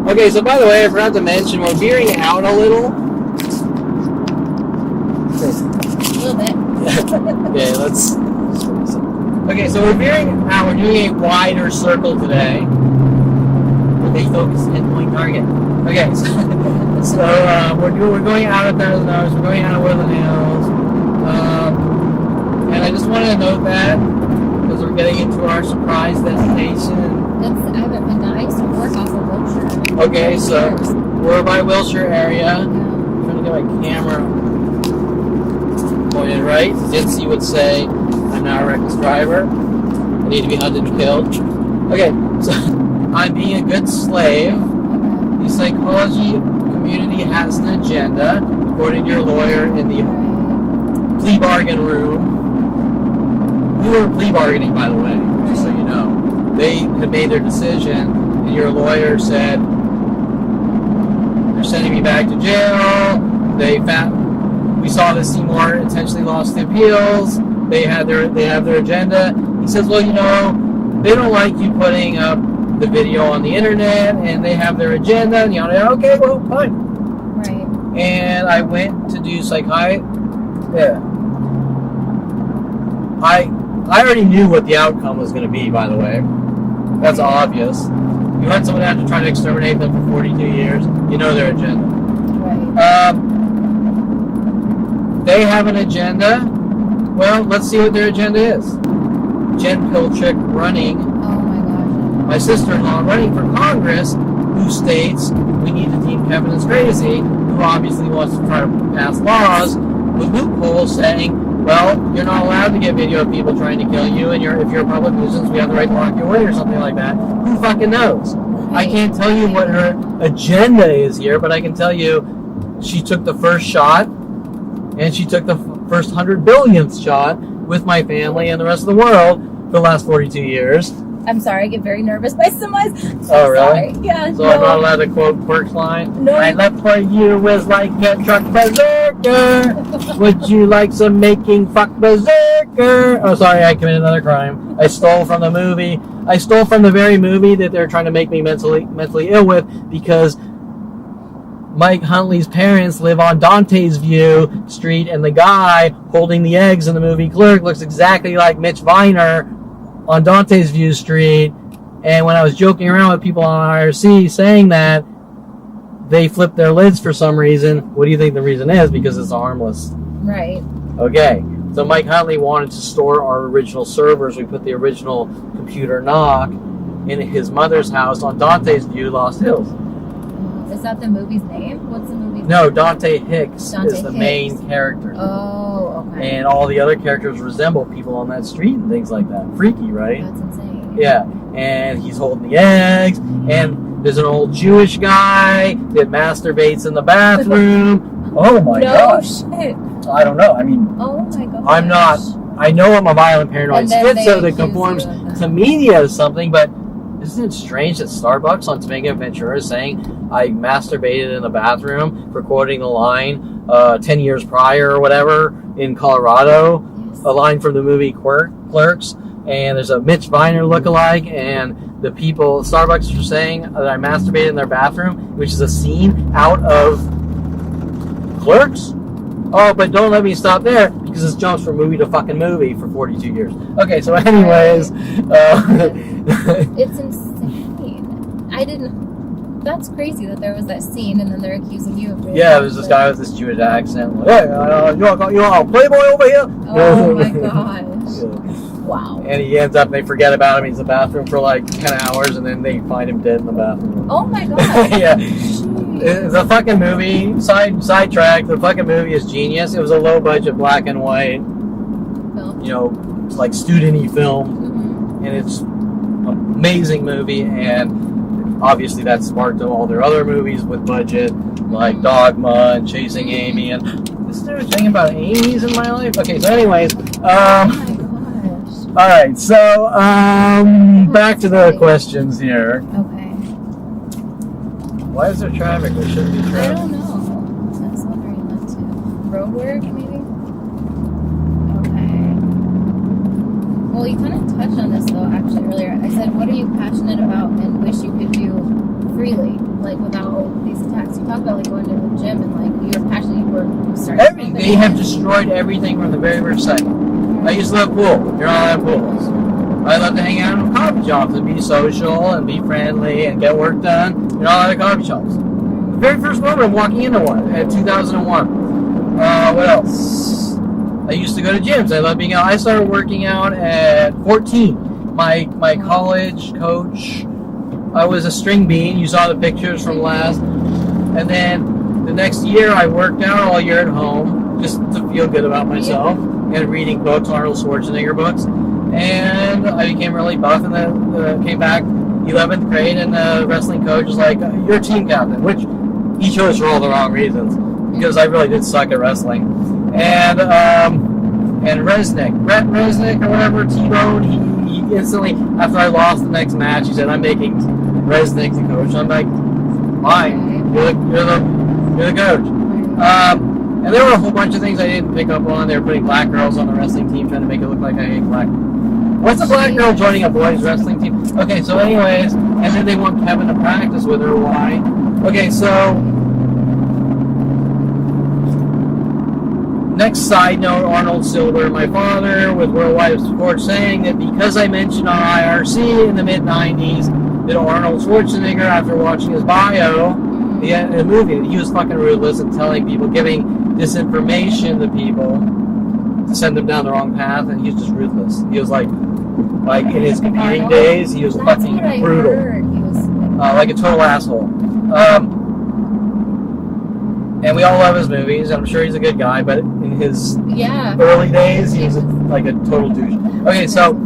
Okay, so by the way, I forgot to mention, we're veering out a little. A little bit. Okay, let's. Okay, so we're veering out. We're doing a wider circle today. They focus endpoint target. Okay, so we're going out of Thousand Oaks. We're going out of Woodland Hills. And I just wanted to note that because we're getting into our surprise destination. I haven't been down. I used to work off of Wilshire. Okay, so we're by Wilshire area. Yeah. I'm trying to get my camera pointed right. Ditzy would say, I'm now a reckless driver. I need to be hunted and killed. Okay, so I'm being a good slave. The psychology community has an agenda, according to your lawyer in the plea bargain room. You were plea bargaining, by the way, just so you know. They had made their decision, and your lawyer said, they're sending me back to jail. We saw that Seymour intentionally lost the appeals. They have their agenda. He says, well, you know, they don't like you putting up the video on the internet, and they have their agenda, and you know, okay, well, fine. Right. And I went to do psychiatry. Yeah. I already knew what the outcome was going to be, by the way. That's obvious. You let someone have to try to exterminate them for 42 years, you know their agenda. Right. They have an agenda. Well, let's see what their agenda is. Jen Pilchick running, Oh my gosh. my sister-in-law running for Congress, who states we need to deem Kevin as crazy, who obviously wants to try to pass laws with loopholes saying, well, you're not allowed to get video of people trying to kill you, and if you're a public nuisance, we have the right to lock you away or something like that. Who fucking knows? I can't tell you what her agenda is here, but I can tell you she took the first shot, and she took the first 100 billionth shot with my family and the rest of the world for the last 42 years. I'm sorry, I get very nervous by some eyes. Oh, really? Sorry. Yeah. So I'm not allowed to quote Quirk's line? No. My love for you is like a truck berserker. Would you like some making fuck berserker? Oh, sorry, I committed another crime. I stole from the movie. I stole from the very movie that they're trying to make me mentally ill with, because Mike Huntley's parents live on Dante's View Street, and the guy holding the eggs in the movie Clerk looks exactly like Mitch Viner on Dante's View Street. And when I was joking around with people on IRC saying that, they flipped their lids for some reason. What do you think the reason is? Because it's harmless. Right. Okay, so Mike Huntley wanted to store our original servers. We put the original computer knock in his mother's house on Dante's View, Lost Hills. Is that the movie's name? What's the movie's name? No, Dante Hicks Dante is the Hicks. main character. Oh, okay. And all the other characters resemble people on that street and things like that. Freaky, right? That's insane. Yeah, and he's holding the eggs, and there's an old Jewish guy that masturbates in the bathroom. Oh my god. No shit. I don't know. I mean, Oh my god. I'm not. I know I'm a violent paranoid And then schizo they that conforms accuse you of to that. media as something, but isn't it strange that Starbucks on Temecula Ventura is saying I masturbated in the bathroom for quoting the line 10 years prior or whatever in Colorado, Yes. a line from the movie Clerks, and there's a Mitch Viner lookalike, and the people, Starbucks are saying that I masturbated in their bathroom, which is a scene out of Clerks? Oh, but don't let me stop there, because this jumps from movie to fucking movie for 42 years. Okay, so anyways, It's insane. I didn't. That's crazy that there was that scene, and then they're accusing you of doing yeah, that, there's this but- guy with this Jewish accent. Like, hey, you want a Playboy over here? Oh my gosh. Wow. And he ends up, they forget about him. He's in the bathroom for like 10 hours, and then they find him dead in the bathroom. Oh my god. Yeah. Jeez. The fucking movie, sidetrack, the fucking movie is genius. It was a low budget black and white, Film. you know, it's like student-y film. Mhm. And it's an amazing movie, and obviously that sparked all their other movies with budget, like Dogma and Chasing Amy, and is there a thing about Amy's in my life? Okay, so anyways, Oh my gosh. alright, so, back to the questions here. Okay. Why is there traffic? There shouldn't be I traffic. don't know. I was wondering that too. Road work, maybe? Okay. Well, you kind of touched on this, though, actually, earlier. I said, what are you passionate about and wish you could do freely, like, without these attacks? You talked about, like, going to the gym and, like, you're passionate, you were starting Everything. They have destroyed everything from the very first second. I used to love pool. You're not allowed pools. I love to hang out in coffee shops and be social and be friendly and get work done in all other coffee shops. The very first moment of walking into one at 2001. What else? I used to go to gyms. I love being out. I started working out at 14. My college coach, I was a string bean. You saw the pictures from last. And then the next year, I worked out all year at home just to feel good about myself and reading books, Arnold Schwarzenegger books. And I became really buff, and then came back 11th grade, and the wrestling coach was like, "You're team captain," which he chose for all the wrong reasons, because I really did suck at wrestling. And Resnick, Brett Resnick or whatever, T-Bone, he instantly, after I lost the next match, he said, "I'm making Resnick the coach." I'm like, "Fine, you're the coach." And there were a whole bunch of things I didn't pick up on. They were putting black girls on the wrestling team, trying to make it look like I hate black. What's a black girl joining a boys wrestling team? Okay, so anyways, and then they want Kevin to practice with her. Why? Okay, so next side note, Arnold Silver, my father, with Worldwide Sports, saying that because I mentioned on IRC in the mid-90s that Arnold Schwarzenegger, after watching his bio, in a movie, he was fucking ruthless and telling people, giving disinformation to people to send them down the wrong path, and he was just ruthless. He was like in his competing days, he was fucking brutal. He was like a total asshole. And we all love his movies, and I'm sure he's a good guy, but in his early days, he was like a total douche. Okay, so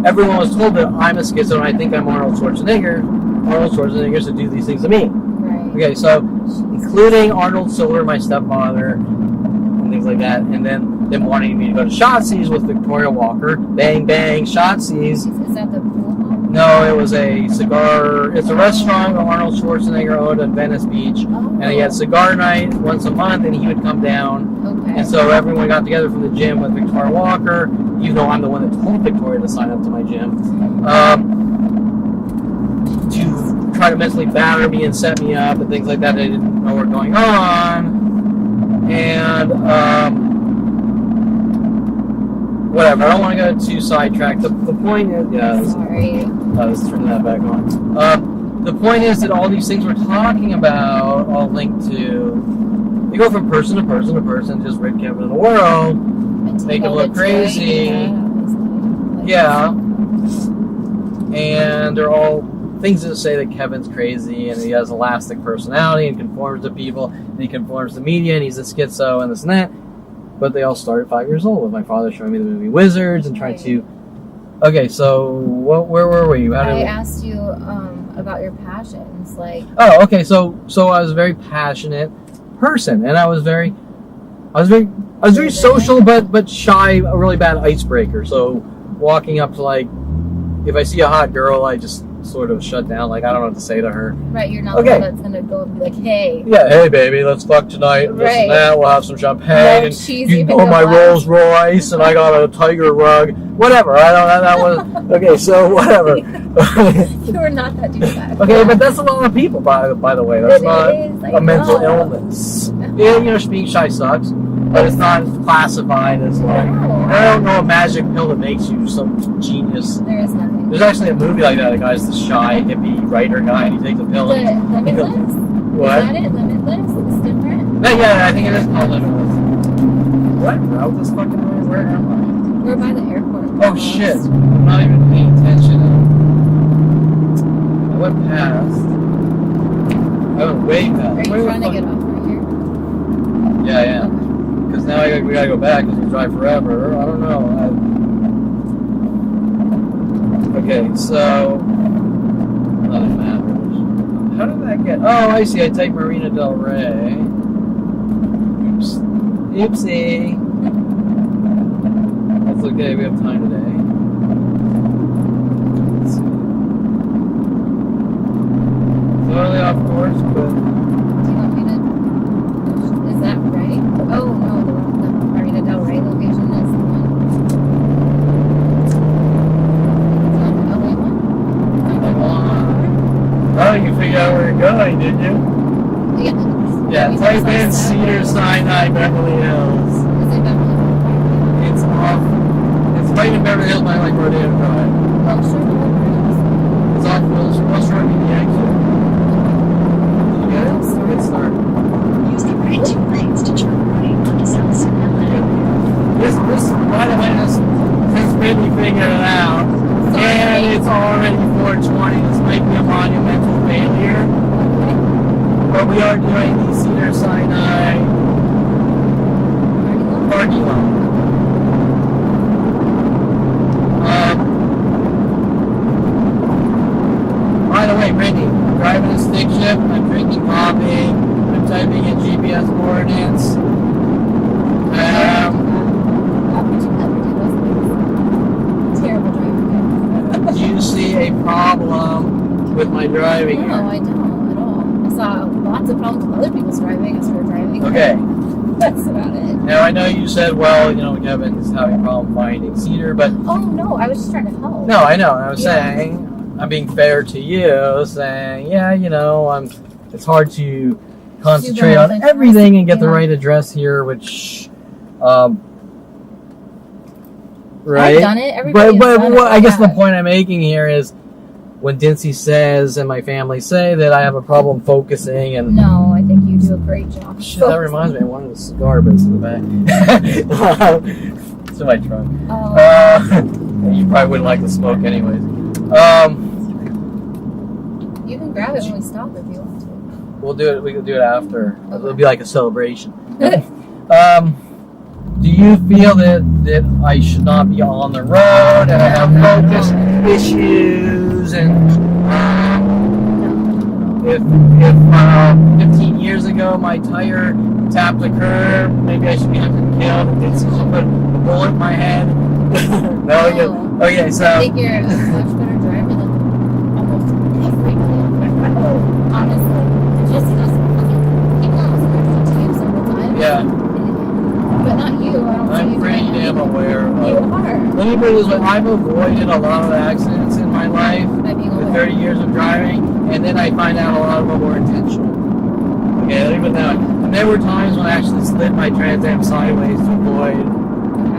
everyone was told that I'm a schizo and I think I'm Arnold Schwarzenegger. Arnold Schwarzenegger should do these things to me. Right. Okay, so including Arnold Silver, my stepfather, and things like that, and then them wanting me to go to Shotzi's with Victoria Walker. Bang, bang, Shotzi's. Is that the pool hall? No, it was a cigar. It's a restaurant Arnold Schwarzenegger owned in Venice Beach, and he had cigar night once a month, and he would come down. Okay. And so everyone got together from the gym with Victoria Walker, even though I'm the one that told Victoria to sign up to my gym, to try to mentally batter me and set me up and things like that. They didn't know what was going on. And whatever. I don't want to go too sidetracked. The point is, sorry. Let's turn that back on. The point is that all these things we're talking about all linked to, they go from person to person to person, just rid Kevin of the world, make him look crazy. Yeah. And they're all things that say that Kevin's crazy and he has elastic personality and conforms to people and he conforms to media and he's a schizo and this and that. But they all started 5 years old with my father showing me the movie Wizards and trying to... Okay, so where were we? I asked you about your passions, like... Oh, okay, so I was a very passionate person, and I was very social, but shy, a really bad icebreaker. So walking up to, like, if I see a hot girl, I just sort of shut down, like I don't know what to say to her. Right, you're not the one that's gonna go and be like, hey. Yeah, hey baby, let's fuck tonight. And this and that. We'll have some champagne. No, and you know my Rolls Royce, and I got a tiger rug. Whatever. I don't. That was okay. So whatever. You were not that douchebag. Okay, but that's a lot of people, by the way. That's not a mental illness. Yeah, being shy sucks, but it's not classified as like. I don't know a magic pill that makes you some genius. There is nothing. There's actually a movie like that. A guy's the shy hippie writer guy, and he takes a pill. Limitless? What? Is that it? Limitless? It's different? No, yeah, I think it is called Limitless. What route this fucking road? Where am I? We're by the airport. Oh shit! I'm not even paying attention. I went past. I went way past. Are you trying to get off right here? Yeah, yeah. Because now we gotta go back because we drive forever. I don't know. Okay, so none of it matters. How did that get? Oh, I see. I typed Marina Del Rey. Oops. Oopsie. That's okay. We have time today. Let's see. Totally off course, but. Do you want me to? Is that right? Oh no, the Marina Del Rey location is the one. Oh, you figured out where you're going, did you? Yeah. Yeah, type in Cedars Sina, Beverly Hills. Is it Beverly Hills? It's off. It's right in Beverly Hills, by like Rodeo Drive. It's on full start in the exit. Yeah, good start. Use the right 2 lanes to turn right onto South Sina. This, by the way, this Brittany figured it out. And it's already 4:20. This might be a monumental failure. But we are doing the Cedars Sina parking lot. By the way, Brittany, I'm driving a stick shift, I'm drinking coffee, I'm typing in GPS coordinates. Terrible driving. Do you see a problem with my driving here? No, I don't at all. I saw lots of problems with other people's driving. I started driving. Okay. That's about it. Now I know you said, well, Kevin's having a problem finding Cedar, but Oh no, I was just trying to help. no, I know. I was saying, I'm being fair to you, saying, it's hard to concentrate on everything and get the right address here, which, right? I've done it. Everybody But has done it. I guess the point I'm making here is when Dincy says and my family say that I have a problem focusing and No, I think you do a great job. shit, that reminds me, I wanted a cigar, but it's in the back. It's in my trunk. You probably wouldn't like to smoke anyways. You can grab it when we stop if you want to. We'll do it. We can do it after. Okay. It'll be like a celebration. Do you feel that I should not be on the road and I have focus issues and if 15 years ago my tire tapped a curb, maybe I should be hunted killed and did someone put a bullet in my head? No, No. okay, so I think you're a much better driver than almost everybody. Honestly. It's just people almost to you several times. yeah, But not you. I don't see I'm you pretty doing damn it. aware You of. are. Let me put it this way: I've avoided a lot of accidents in my life By being with aware. 30 years of driving, and then I find out a lot of them were intentional. Okay, let me put it that way. And there were times when I actually slid my Trans Am sideways to avoid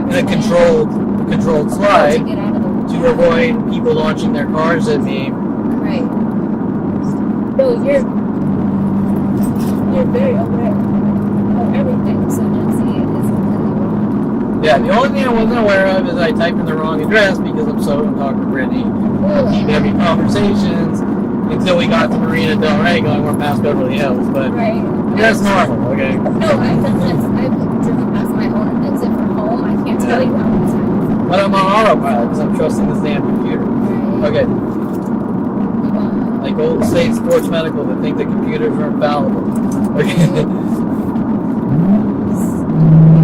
in a controlled To slide get out of the to avoid people launching their cars at me. Right. No, you're very aware of everything. So Nancy is completely wrong. Yeah, the only thing I wasn't aware of is I typed in the wrong address because I'm so in talk to Brittany. Keep having conversations until we got to Marina Del Rey going, we're past Beverly Hills, but Right. that's normal, okay? No, I've done this. I've driven past my own exit from home. I can't tell you how many times. But I'm on autopilot because I'm trusting this damn computer. Right. Okay, like old State Sports Medical that think that computers are infallible. Okay.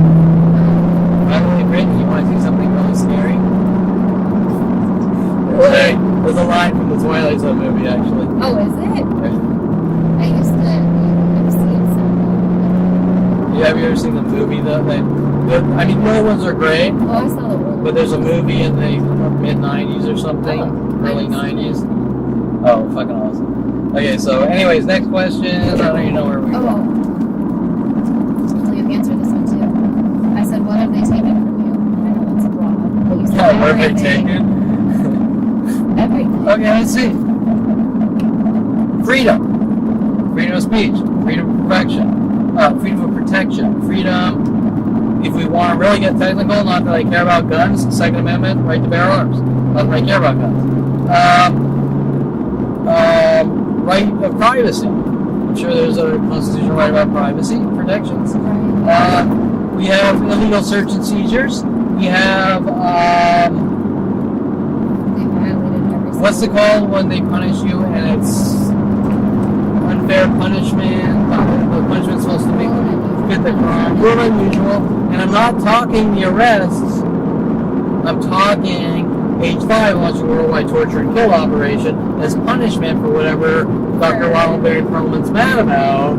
By the way, Brittany, you want to see something really scary? There's a line from the Twilight Zone movie, actually. Oh, is it? I used to have seen some. Yeah, have you ever seen the movie, though? I mean, no ones are great, Oh, I saw the one. but there's a movie in the mid-90s or something, early 90s. Oh, fucking awesome. Okay, so anyways, next question. I don't even know where we Oh. go. Well, you've answered this one too. I said, what have they taken from you? I know that's broad, but you said Yeah, where they everything. taken? Everything. Okay, let's see. Freedom. Freedom of speech. Freedom of perfection. Freedom of protection. Freedom, if we want to really get technical, not that I care about guns. Second Amendment, right to bear arms. Not that I care about guns. Right of privacy. I'm sure there's a constitutional right about privacy protections. Right. We have illegal search and seizures. We have, They violated every what's it single called when they punish you and it's unfair punishment? The punishment's supposed to be fit the crime. Real unusual. And I'm not talking the arrests. I'm talking age 5 launching a worldwide torture and kill operation as punishment for whatever Dr. Wallenberry Perlman's mad about.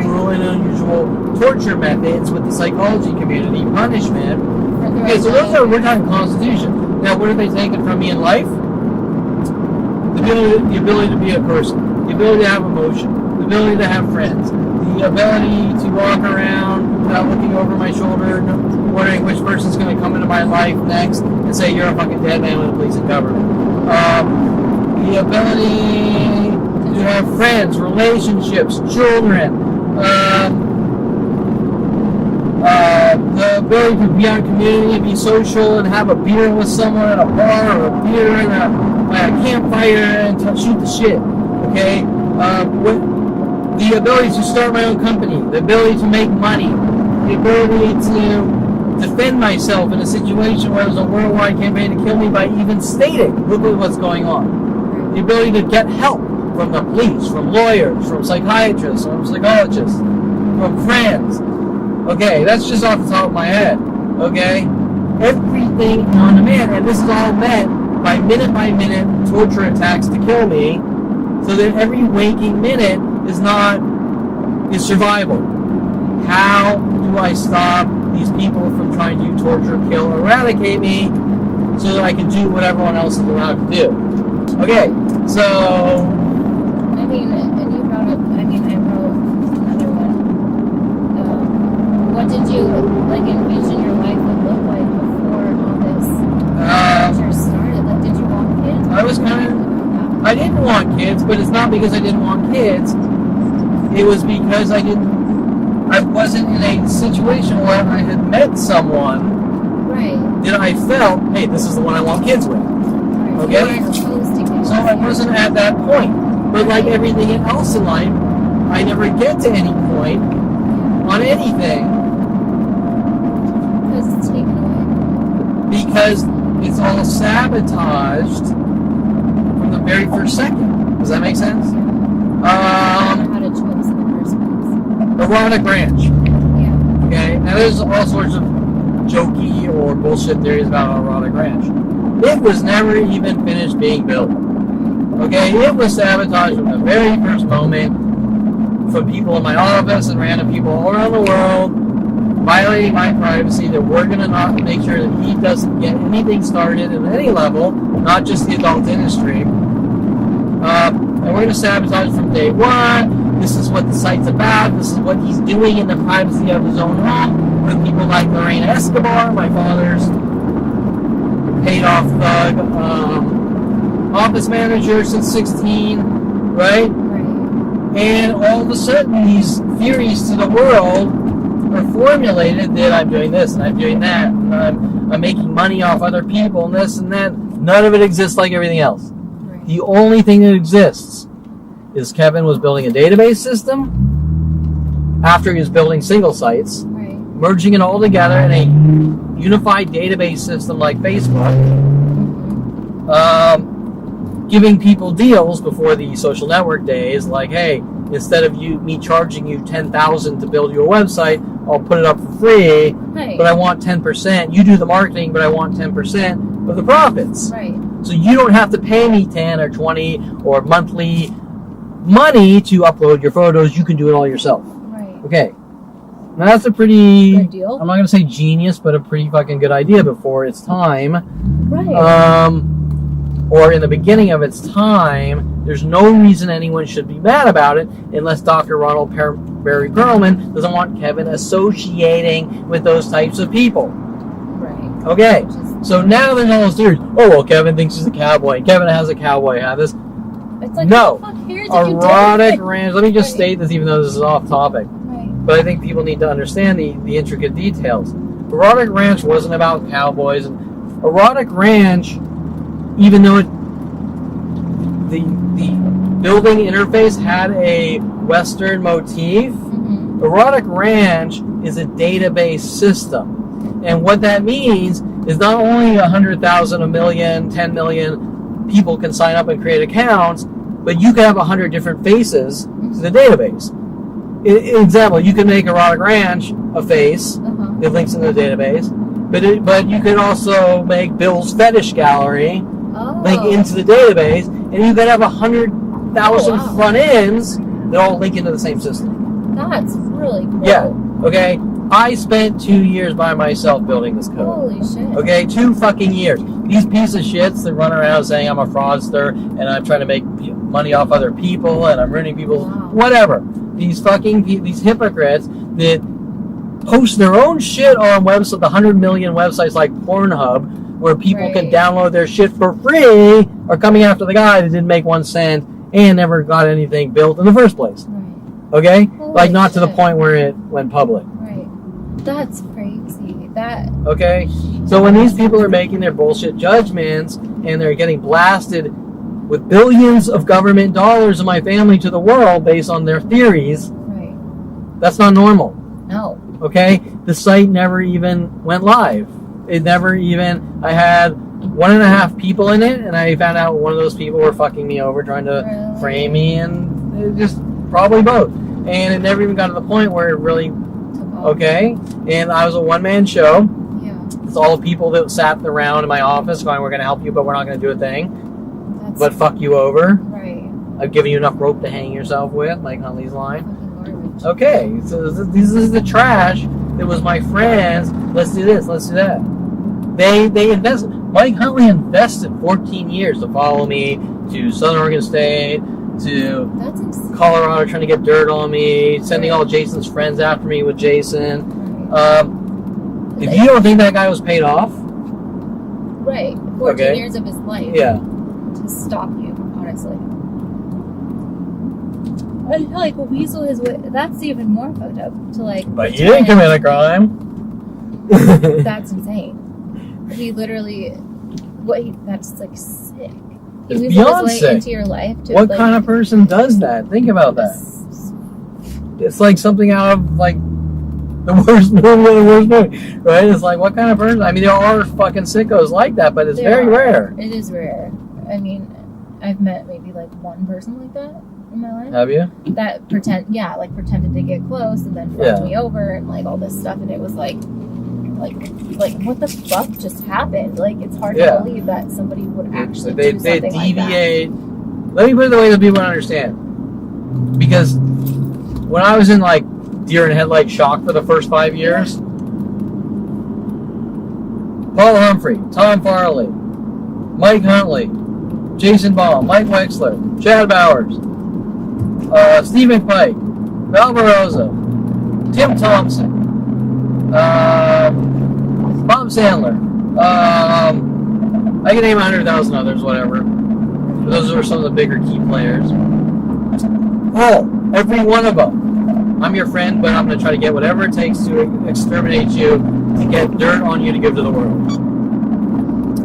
Cruel and unusual torture methods with the psychology community, punishment. Okay, so we're talking Constitution. Now, what have they taken from me in life? The ability to be a person, the ability to have emotion, the ability to have friends, the ability to walk around without looking over my shoulder, wondering which person's going to come into my life next and say you're a fucking dead man with a police and government. The ability to have friends, relationships, children, the ability to be on community, be social, and have a beer with someone at a bar or a beer in a campfire and shoot the shit. Okay, the ability to start my own company, the ability to make money, the ability to defend myself in a situation where there's a worldwide campaign to kill me by even stating, look at what's going on. The ability to get help from the police, from lawyers, from psychiatrists, from psychologists, from friends. Okay, that's just off the top of my head. Okay? Everything on demand, and this is all met by minute torture attacks to kill me, so that every waking minute is survival. How do I stop these people from trying to torture, kill, eradicate me, so that I can do what everyone else is allowed to do? Okay, so... I mean, and you brought up, I wrote another one. What did you, envision your life would look like before all this adventure started? Did you want kids? I didn't want kids, but it's not because I didn't want kids. It was because I wasn't in a situation where I had met someone that I felt, hey, this is the one I want kids with. Right. Okay? You weren't opposed to kids. So I wasn't at that point. But like everything else in life, I never get to any point on anything. Because it's taken away. Because it's all sabotaged from the very first second. Does that make sense? I don't know how to choose in the first place. Erotic ranch. Yeah. Okay? Now there's all sorts of jokey or bullshit theories about erotic ranch. It was never even finished being built. Okay, it was sabotaged from the very first moment from people in my office and random people all around the world, violating my privacy, that we're going to not make sure that he doesn't get anything started at any level, not just the adult industry. And we're going to sabotage from day one. This is what the site's about. This is what he's doing in the privacy of his own home with people like Lorraine Escobar, my father's paid-off thug, office manager since 16, right? And all of a sudden, these theories to the world are formulated that I'm doing this and I'm doing that, and I'm making money off other people and this and that. None of it exists like everything else. Right. The only thing that exists is Kevin was building a database system after he was building single sites, merging it all together in a unified database system like Facebook, giving people deals before the social network days, like, hey, instead of me charging you $10,000 to build your website, I'll put it up for free, but I want 10%. You do the marketing, but I want 10% of the profits. Right. So you don't have to pay me 10 or 20 or monthly money to upload your photos. You can do it all yourself. Right. Okay. Now that's a pretty, good deal. I'm not going to say genius, but a pretty fucking good idea before its time. Right. Or in the beginning of its time. There's no reason anyone should be mad about it unless Dr. Ronald Barry Perlman doesn't want Kevin associating with those types of people. Right. Okay. So now there's all those theories. Oh, well, Kevin thinks he's a cowboy. Kevin has a cowboy hat. This. It's like, no. what the fuck here did you do? Erotic ranch. Let me just state this, even though this is off topic. But I think people need to understand the intricate details. Erotic Ranch wasn't about cowboys. And Erotic Ranch, even though the building interface had a Western motif, Erotic Ranch is a database system. And what that means is not only 100,000, 1 million, 10 million people can sign up and create accounts, but you can have 100 different faces to the database. Example, you can make Erotic Ranch a face that links in the database, but you could also make Bill's Fetish Gallery link into the database, and you could have 100,000 front ends that all link into the same system. That's really cool. Yeah. Okay. I spent 2 years by myself building this code. Holy shit. Okay, 2 fucking years. These piece of shits that run around saying I'm a fraudster and I'm trying to make money off other people and I'm ruining people's whatever. These hypocrites that post their own shit on websites, the 100 million websites like Pornhub, where people can Right. download their shit for free are coming after the guy that didn't make 1 cent and never got anything built in the first place. Right. Okay? Holy Like, not to the shit. point where it went public. Right. That's crazy. That. Okay? So when these people are making their bullshit judgments and they're getting blasted with billions of government dollars of my family to the world based on their theories, Right. that's not normal. No. Okay? The site never even went live. It never even, I had 1.5 people in it, and I found out one of those people were fucking me over, trying to Really? frame me, and it just probably both. And it never even got to the point where it really, Took off. okay? And I was a one-man show. Yeah. It's all the people that sat around in my office going, we're going to help you, but we're not going to do a thing. That's But fuck you over. right. I've given you enough rope to hang yourself with, like Huntley's line. Fucking garbage. Okay, so this is the trash that was my friends. Let's do this, let's do that. They invested. Mike Huntley invested 14 years to follow me to Southern Oregon State, to That's insane. Colorado, trying to get dirt on me, sending all Jason's friends after me with Jason. Right. If you don't think that guy was paid off, Right. 14 Okay. years of his life yeah, to stop you, honestly. I feel like Weasel his way. That's even more fucked up. To like. but you didn't commit a crime. That's insane. He literally. That's like sick. He It's weaseled beyond his way sick. into your life. To, What like, kind of person does that? Think about that. It's like something out of like the worst movie of the worst movie, right? It's like, what kind of person? I mean, there are fucking sickos like that, but it's There very are. rare. It is rare. I mean, I've met maybe like one person like that in my life. Have you? That pretended to get close and then fucked me over and like all this stuff, and it was like what the fuck just happened? Like, it's hard Yeah. to believe that somebody would actually They do something like that. deviate. Let me put it the way that people understand. Because when I was in like deer in headlight shock for the first 5 years, Paul Humphrey, Tom Farley, Mike Huntley, Jason Baum, Mike Wexler, Chad Bowers, Steve McPike, Val Barosa, Tim Thompson, Bob Sandler. I can name 100,000 others, whatever. But those are some of the bigger key players. Oh, every one of them. I'm your friend, but I'm going to try to get whatever it takes to exterminate you and get dirt on you to give to the world.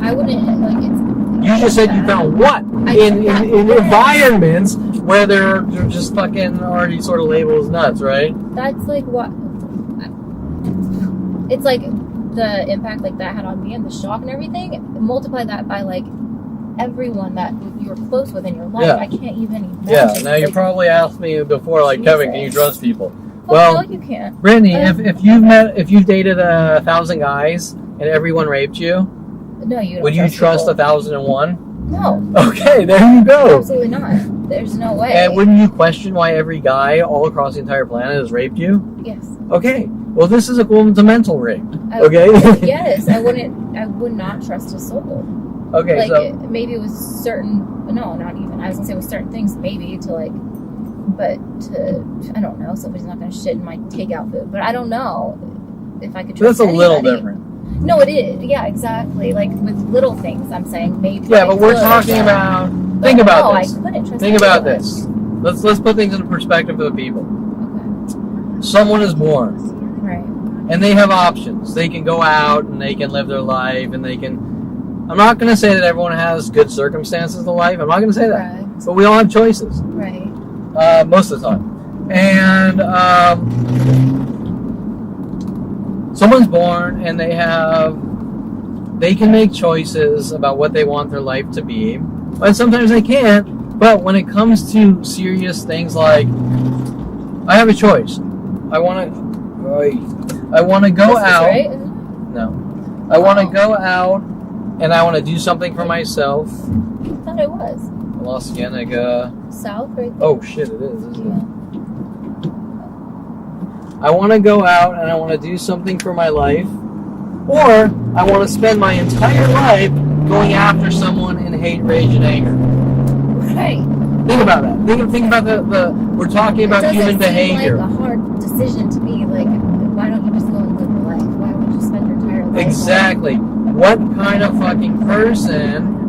I wouldn't like it's. You just said you found what? In environments where they're just fucking already sort of labeled as nuts, right? That's like what. It's like the impact like that had on me and the shock and everything. Multiply that by like everyone that you were close with in your life. Yeah. I can't even imagine. Yeah, now you like, probably asked me before, like, Kevin, can you Jesus. trust people? Oh, Well, no, you can't. Brittany, if you've dated 1,000 guys and everyone raped you, No, you don't. would you trust people. 1,001? No, Okay, there you go. absolutely not. There's no way. And wouldn't you question why every guy all across the entire planet has raped you? Yes. Okay, well, this is equivalent to mental rape. I- Okay? Yes, I would not trust a soul. Okay, Like so maybe it was certain. No, not even. I was gonna say with certain things, maybe to like, but to I don't know. Somebody's not gonna shit in my takeout food, but I don't know if I could trust. that's a little anybody. different. No, it is. Yeah, exactly. Like with little things, I'm saying maybe. Yeah, I but we're could, talking but- about. but Think about no, this. I couldn't trust. Think about anyone. this. Let's put things into perspective for the people. Okay. Someone is born, Right. and they have options. They can go out and they can live their life, and they can. I'm not going to say that everyone has good circumstances in life. I'm not going to say that, Right. but we all have choices Right. most of the time. And someone's born, and they can make choices about what they want their life to be, but sometimes they can't. But when it comes to serious things like, I have a choice. I want to go This is out. right? No, I want to go out, and I want to do something for myself. I thought it was I lost again. Like, south right there. oh shit, it is. Isn't it? Yeah. I want to go out and I want to do something for my life, or I want to spend my entire life going after someone in hate, rage, and anger. Right. Think about that. Think about the we're talking about It human doesn't behavior. seem like a hard decision to me. Like, why don't you just go and live your life? Why would you spend your entire life? Exactly. What kind of fucking person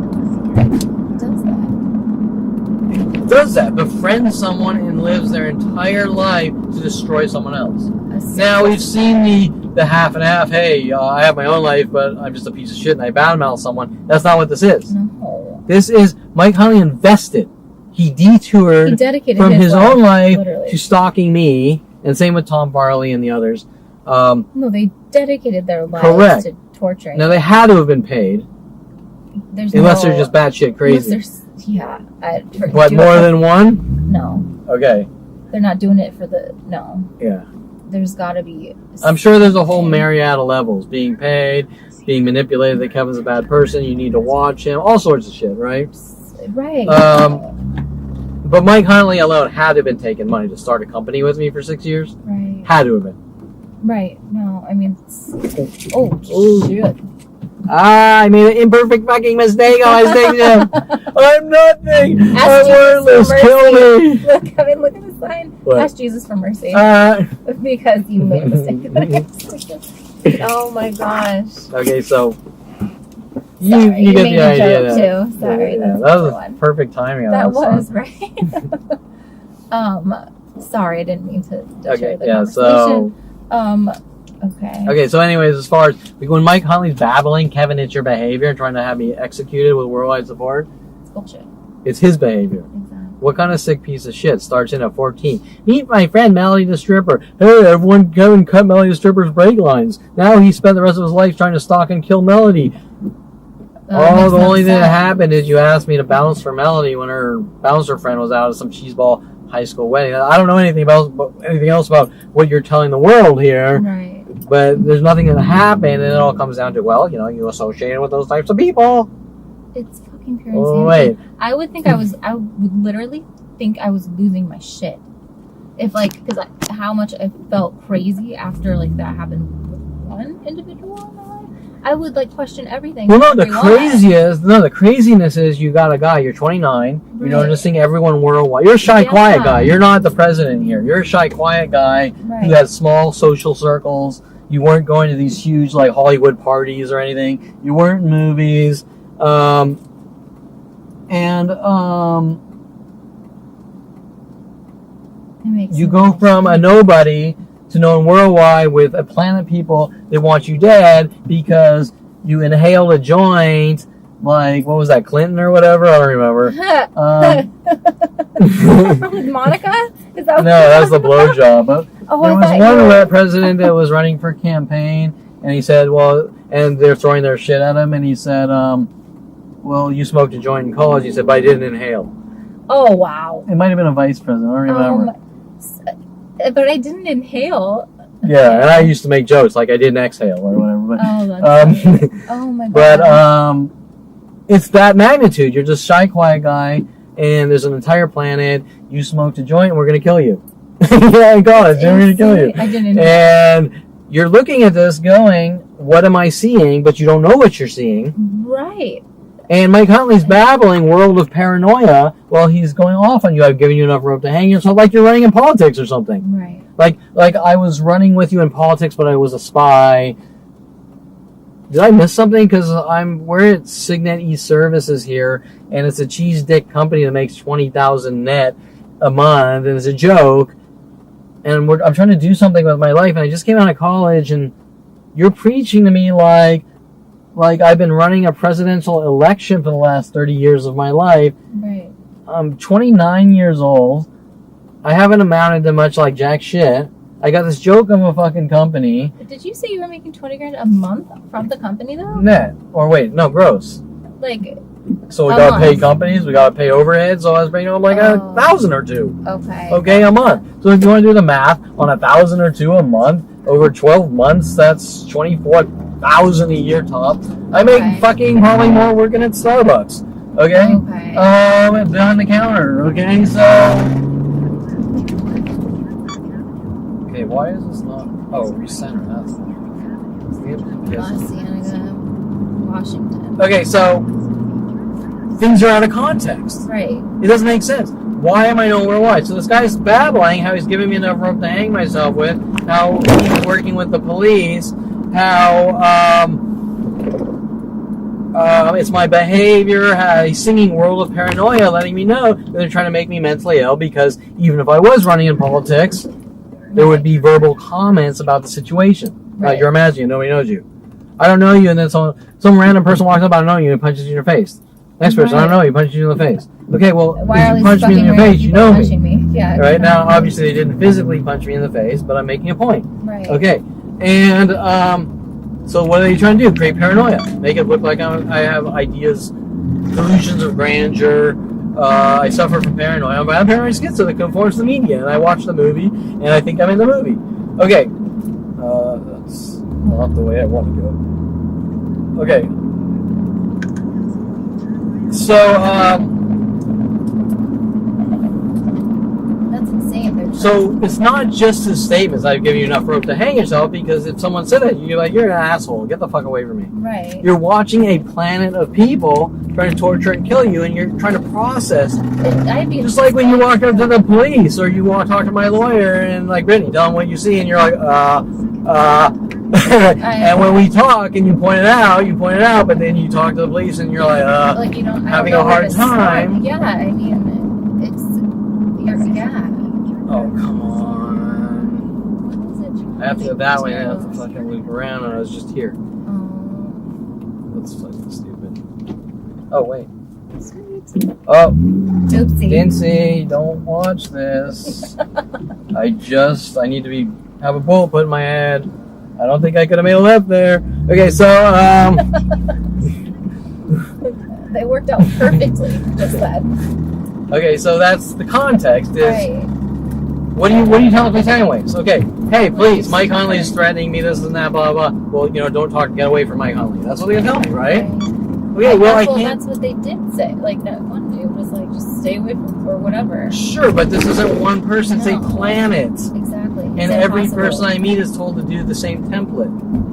does that? Befriends someone and lives their entire life to destroy someone else. Now, we've seen the half and half. Hey, I have my own life, but I'm just a piece of shit and I badmouth someone. That's not what this is. No. This is Mike Huntley invested. He detoured from his own life to stalking me, and same with Tom Farley and the others. No, they dedicated their lives to torturing. Now, they had to have been paid. Unless they're just batshit crazy. Yeah. What, more than one? No. Okay. They're not doing it for the... No. Yeah. There's got to be... I'm sure there's a whole myriad of levels. Being paid, being manipulated, that Kevin's a bad person, you need to watch him, all sorts of shit, right? Right. But Mike Huntley alone had to have been taking money to start a company with me for 6 years. Right. Had to have been. Right. No, I mean... Oh, shit. I made an imperfect fucking mistake on my statement. I'm nothing. I'm worthless. Kill me. Look, I mean, look at the sign. What? Ask Jesus for mercy. Because you made a mistake. Oh my gosh. Okay, so you get made the a idea. Joke too. Sorry, Yeah, that was perfect timing. On that was song. right. Sorry, I didn't mean to. Okay, the yeah. So. Okay, so anyways, as far as when Mike Huntley's babbling, Kevin, it's your behavior, and trying to have me executed with worldwide support, it's bullshit. It's his behavior. Exactly. What kind of sick piece of shit starts in at 14? Meet my friend Melody the stripper. Hey, everyone, Kevin cut Melody the stripper's brake lines. Now he spent the rest of his life trying to stalk and kill Melody. The only thing that happened is you asked me to bounce for Melody when her bouncer friend was out at some cheeseball high school wedding. I don't know anything else about what you're telling the world here. Right. But there's nothing that happened, and it all comes down to, well, you associated with those types of people. It's fucking pure Oh, insanity. wait. I would literally think I was losing my shit. If, because how much I felt crazy after, that happened with one individual in my life. I would, question everything. Well, no, the craziness is you got a guy, you're 29, you're noticing everyone worldwide. You're a shy, quiet guy. You're not the president here. You're a shy, quiet guy who has small social circles. You weren't going to these huge, Hollywood parties or anything. You weren't in movies. You go from a nobody to knowing worldwide with a planet of people that want you dead because you inhaled a joint, what was that, Clinton or whatever? I don't remember. With Monica? Is that no, that was the blowjob. But there was one president that was running for campaign, and he said, and they're throwing their shit at him, and he said, you smoked a joint in college. He said, but I didn't inhale. Oh, wow. It might have been a vice president. I don't remember. But I didn't inhale. Yeah, and I used to make jokes I didn't exhale or whatever. But, that's funny. Oh my god. But it's that magnitude. You're just shy, quiet guy, and there's an entire planet. You smoked a joint, and we're gonna kill you. Yeah, in college, we're gonna kill you. I didn't. And you're looking at this, going, "What am I seeing?" But you don't know what you're seeing. Right. And Mike Huntley's babbling world of paranoia while he's going off on you. I've given you enough rope to hang yourself, like you're running in politics or something. Right. Like I was running with you in politics, but I was a spy. Did I miss something? Because we're at Signet E-Services here, and it's a cheese dick company that makes $20,000 net a month, and it's a joke. And I'm trying to do something with my life, and I just came out of college, and you're preaching to me like I've been running a presidential election for the last 30 years of my life. Right. I'm 29 years old. I haven't amounted to much like jack shit. I got this joke of a fucking company. Did you say you were making $20,000 a month from the company though? Net. Or wait, no, gross. So we a gotta month. pay companies, we gotta pay overhead, so I was bringing home $1,000 or $2,000. Okay. A month. So if you want to do the math on $1,000 or $2,000 a month over 12 months, that's $24,000 a year top. I make fucking probably more working at Starbucks. Okay. Behind the counter. Okay. So. Okay. Why is this not? Oh, recenter. That's Cedars Sina, Washington. Okay. So things are out of context. Right. It doesn't make sense. Why am I nowhere wide? So this guy's babbling how he's giving me enough rope to hang myself with, how he's working with the police, how it's my behavior, a singing world of paranoia letting me know that they're trying to make me mentally ill because even if I was running in politics, there would be verbal comments about the situation. Right. You're imagining nobody knows you. I don't know you, and then some random person walks up, I don't know you, and punches you in your face. Next person, I don't know you, punches you in the face. Okay, well, why if you punch me in your face, you know me. Yeah. Right now, obviously, they didn't physically punch me in the face, but I'm making a point. Right. Okay, and so what are they trying to do? Create paranoia, make it look like I have ideas, delusions of grandeur. I suffer from paranoia, but I'm paranoid schizo that conforms to the media, and I watch the movie, and I think I'm in the movie. Okay, that's not the way I want to go. Okay. So, that's insane. So it's not just his statements. I've given you enough rope to hang yourself because if someone said that, you're like, you're an asshole. Get the fuck away from me. Right. You're watching a planet of people trying to torture and kill you, and you're trying to process. Just like when you walk up to the police or you talk to my lawyer and like, Brittany, tell them what you see, and you're like, and when we talk and you point it out, but then you talk to the police and you're like you don't, having a hard time. Yeah, I mean, Oh, come on. What is it? I have to go that way and I have to fucking loop around and I was just here. That's fucking stupid. Oh, wait. Sweet. Oh. Oopsie. Dincy, don't watch this. I need to have a bullet put in my head. I don't think I could have made a left there. Okay, so, They worked out perfectly, just that. Okay, so that's the context is... Right. What do you tell the police anyways? Okay, hey, please, Mike Hunley is threatening me, this and that, blah, blah, blah. Well, don't talk, get away from Mike Hunley. That's what they're going to tell me, right? Okay, well, I can't... That's what they did say. Like, that one dude was like, just stay away from, or whatever. Sure, but this isn't one person, it's a planet. Exactly. And every person I meet is told to do the same template.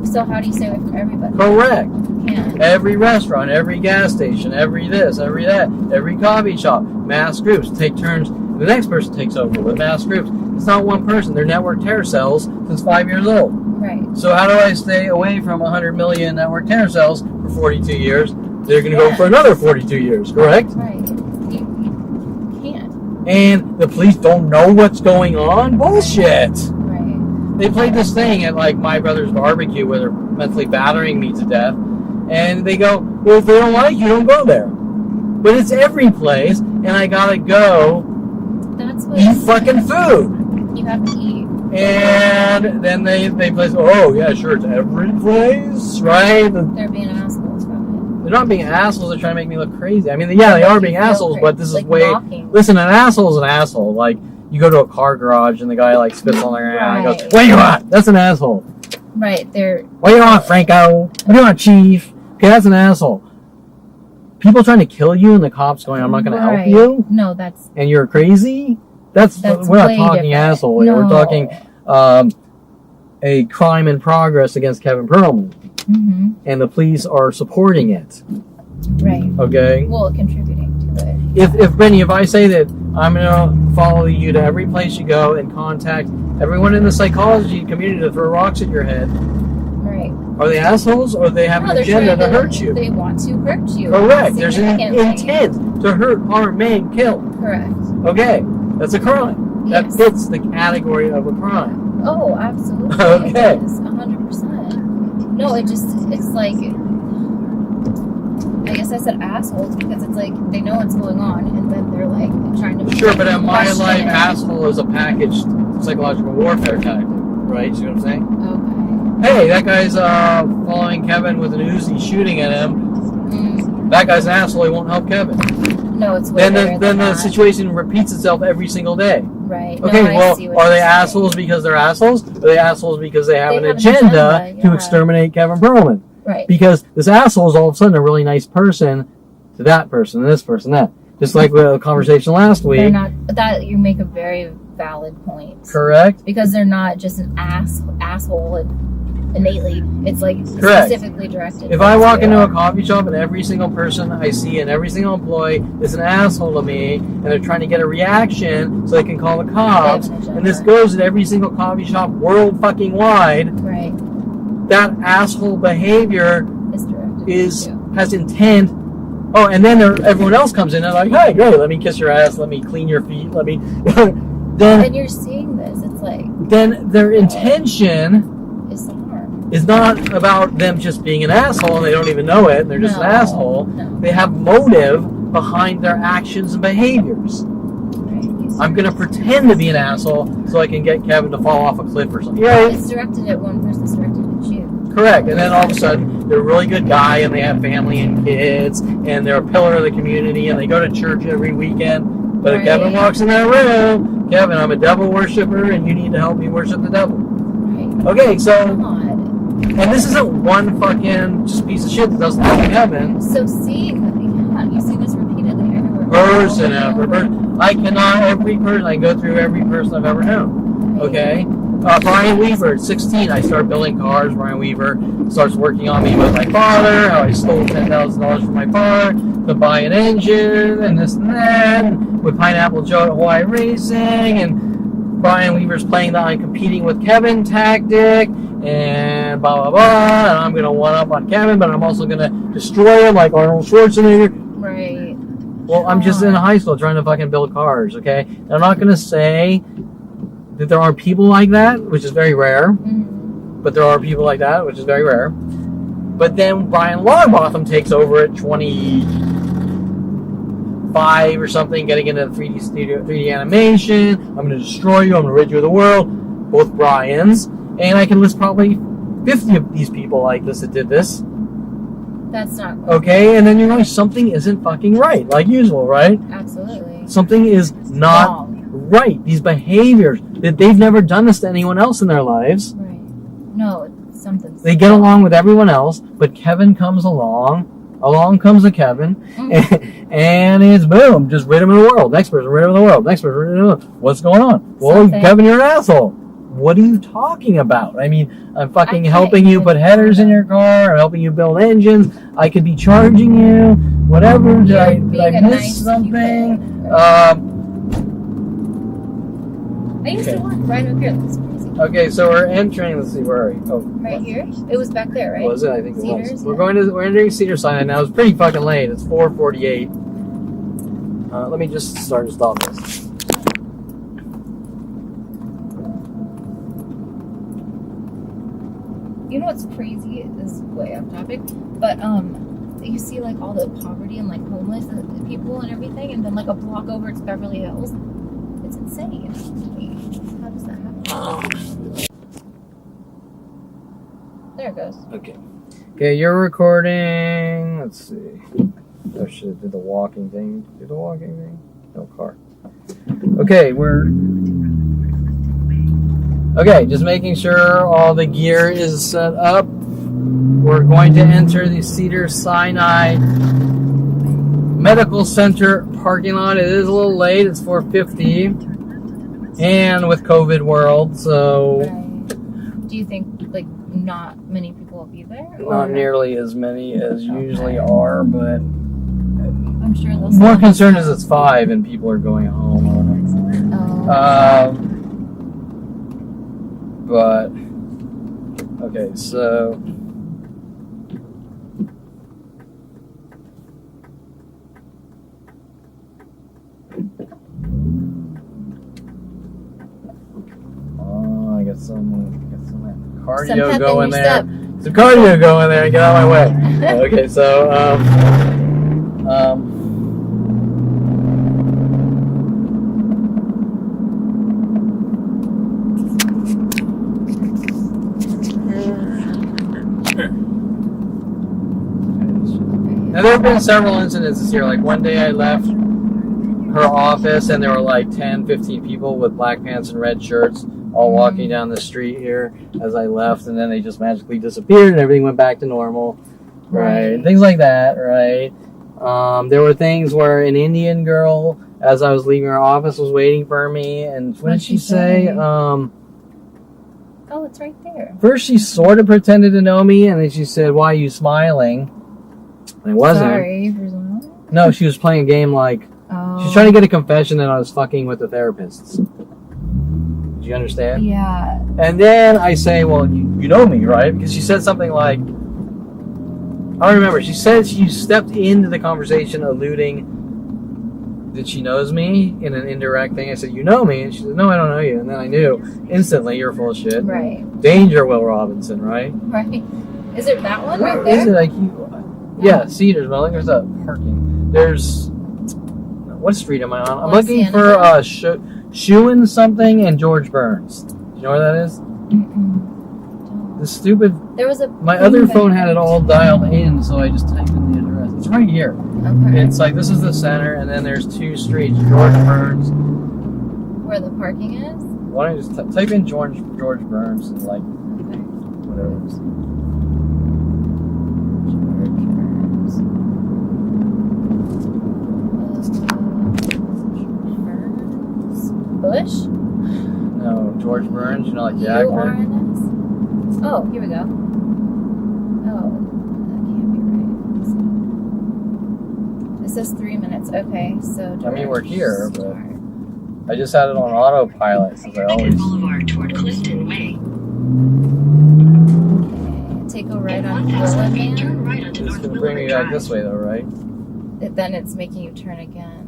So how do you stay away from everybody? Correct. You can't. Every restaurant, every gas station, every this, every that, every coffee shop, mass groups, take turns. The next person takes over with mass groups. It's not one person. They're network terror cells since 5 years old. Right. So how do I stay away from 100 million network terror cells for 42 years? They're going to go for another 42 years, correct? Right. You can't. And the police don't know what's going on? Bullshit! Right. They played this thing at like my brother's barbecue where they're mentally battering me to death. And they go, well, if they don't like you, don't go there. But it's every place, and I gotta go eat fucking food. You have to eat. And then they place, oh, yeah, sure, it's every place, right? They're being assholes about it. They're not being assholes, they're trying to make me look crazy. I mean, yeah, they are being assholes, but this is like way... mocking. Listen, an asshole is an asshole. Like, you go to a car garage and the guy, like, spits on their hand and goes, what do you want? That's an asshole. Right, they're... What do you want, Franco? What do you want, Chief? Okay, that's an asshole. People trying to kill you and the cops going, I'm not going to help you? No, that's... And you're crazy? That's we're not talking different. asshole. No. We're talking a crime in progress against Kevin Perlman. Mm-hmm. And the police are supporting it. Right. Okay? Well, contributing to it. If Brittany, if I say that I'm going to follow you to every place you go and contact everyone in the psychology community to throw rocks at your head, right? Are they assholes or they have an agenda to hurt you? They want to hurt you. Correct. There's an intent to hurt, harm, maim, kill. Correct. Okay. That's a crime. Yes. That fits the category of a crime. Oh, absolutely. Okay. 100%. No, it's like, I guess I said assholes because it's like they know what's going on and then they're like trying to... Sure, but in my life, asshole is a packaged psychological warfare tactic, right? You see what I'm saying? Okay. Hey, that guy's following Kevin with an Uzi shooting at him. That guy's an asshole, he won't help Kevin. No, it's way Then the situation repeats itself every single day. Right. Okay, no, well, are they assholes because they're assholes? Or are they assholes because they have an agenda to exterminate Kevin Perlman? Right. Because this asshole is all of a sudden a really nice person to that person, this person, that. Just like with the conversation last week. They're not... That, you make a very valid point. Correct. Because they're not just an asshole innately. It's like specifically directed. If I walk into a coffee shop and every single person I see and every single employee is an asshole to me and they're trying to get a reaction so they can call the cops, and this goes at every single coffee shop world fucking wide, right? That asshole behavior is directed is has intent. Oh, and then everyone else comes in and like, hey, great, let me kiss your ass, let me clean your feet, let me. Then and you're seeing this, it's like. Then their intention Is the harm. is not about them just being an asshole and they don't even know it, and they're just an asshole. No. They have motive behind their actions and behaviors. I'm going to pretend to be an asshole so I can get Kevin to fall off a cliff or something. Right? It's directed at one person, it's directed at you. Correct. And then all of a sudden, they're a really good guy and they have family and kids and they're a pillar of the community and they go to church every weekend. But if Kevin walks in that room, Kevin, I'm a devil worshiper and you need to help me worship the devil. Right. Okay, so... Come on. And this isn't one fucking just piece of shit that doesn't love Kevin. So you see this repeatedly everywhere. Person after person. I go through every person I've ever known. Okay? Brian Weaver, 16, I started building cars. Brian Weaver starts working on me with my father, how I stole $10,000 from my father to buy an engine, and this and that, with Pineapple Joe at Hawaii Racing, and Brian Weaver's playing the I'm competing with Kevin tactic, and blah, blah, blah, and I'm going to one-up on Kevin, but I'm also going to destroy him like Arnold Schwarzenegger. Right. Well, I'm just in high school trying to fucking build cars, okay? And I'm not going to say that there aren't people like that, which is very rare. Mm-hmm. But there are people like that, which is very rare. But then Brian Longbotham takes over at 25 or something, getting into 3D animation. I'm going to destroy you. I'm going to rid you of the world. Both Brians. And I can list probably 50 of these people like this that did this. That's not good. Okay, and then you're going, something isn't fucking right, like usual, right? Absolutely. Something is not right. These behaviors, that they've never done this to anyone else in their lives. Right. No, something's... They get along with everyone else, but Kevin comes along. Along comes a Kevin, and it's boom, just rid him of the world. Next person, rid him of the world. Next person, rid him of the world. What's going on? Well, Kevin, you're an asshole. What are you talking about? I mean, I'm fucking helping you put headers in your car. I'm helping you build engines. I could be charging you. Whatever. Did I miss something? I used to work right up here. That's crazy. Okay, so we're entering. Let's see, where are we? Oh, right here. It was back there, right? Was it? I think it Cedars, was. yeah. We're entering Cedars Sina now. It's pretty fucking late. It's 4:48. Let me just start and stop this. You know what's crazy? This is way off topic, but you see like all the poverty and like homeless people and everything, and then like a block over it's Beverly Hills. It's insane. How does that happen? There it goes. Okay. Okay, you're recording. Let's see. I should have did the walking thing. Do the walking thing? No car. Okay, Okay, just making sure all the gear is set up. We're going to enter the Cedars Sinai Medical Center parking lot. It is a little late. It's 4:50, and with COVID world, so. Right. Do you think like not many people will be there? Not nearly as many as usually are, but I'm sure they'll. More concerned is it's 5 and people are going home. But okay, so. I got some cardio going there. Some cardio going there. Get out of my way. Okay, so now there have been several incidents this year. Like one day I left her office and there were like 10, 15 people with black pants and red shirts all walking down the street here as I left, and then they just magically disappeared and everything went back to normal, right? Things like that, right? There were things where an Indian girl, as I was leaving her office, was waiting for me, and what did she say? Oh, it's right there. First she sort of pretended to know me, and then she said, "Why are you smiling?" And it wasn't. Sorry for smiling. No, she was playing a game like, she was trying to get a confession that I was fucking with the therapists. Do you understand? Yeah. And then I say, well, you know me, right? Because she said something like, I don't remember. She said she stepped into the conversation alluding that she knows me in an indirect thing. I said, you know me? And she said, no, I don't know you. And then I knew instantly you're full of shit. Right. Danger, Will Robinson, right? Right. Is it that one Where right there? is it? Like, yeah, Cedars. But I think there's a parking. There's, what street am I on? I'm looking for Shoein something and George Burns. Do you know where that is? The stupid. There was a. My other phone had it all dialed in, so I just typed in the address. It's right here. Okay. It's like this is the center, and then there's 2 streets. George Burns. Where the parking is? Why don't you just type in George Burns and like Okay. whatever. It is. Bush? No, George Burns. You know, like the actor. U-R-N-S? Oh, here we go. Oh, that can't be right. It says 3 minutes. Okay, so. I mean, we're here, but start. I just had it on autopilot since I always. Boulevard toward Clifton Way. Okay, take a right In on 1,000 feet, Williman. turn right onto It's North gonna bring me Willamette back Drive. this way, though, right? Then it's making you turn again.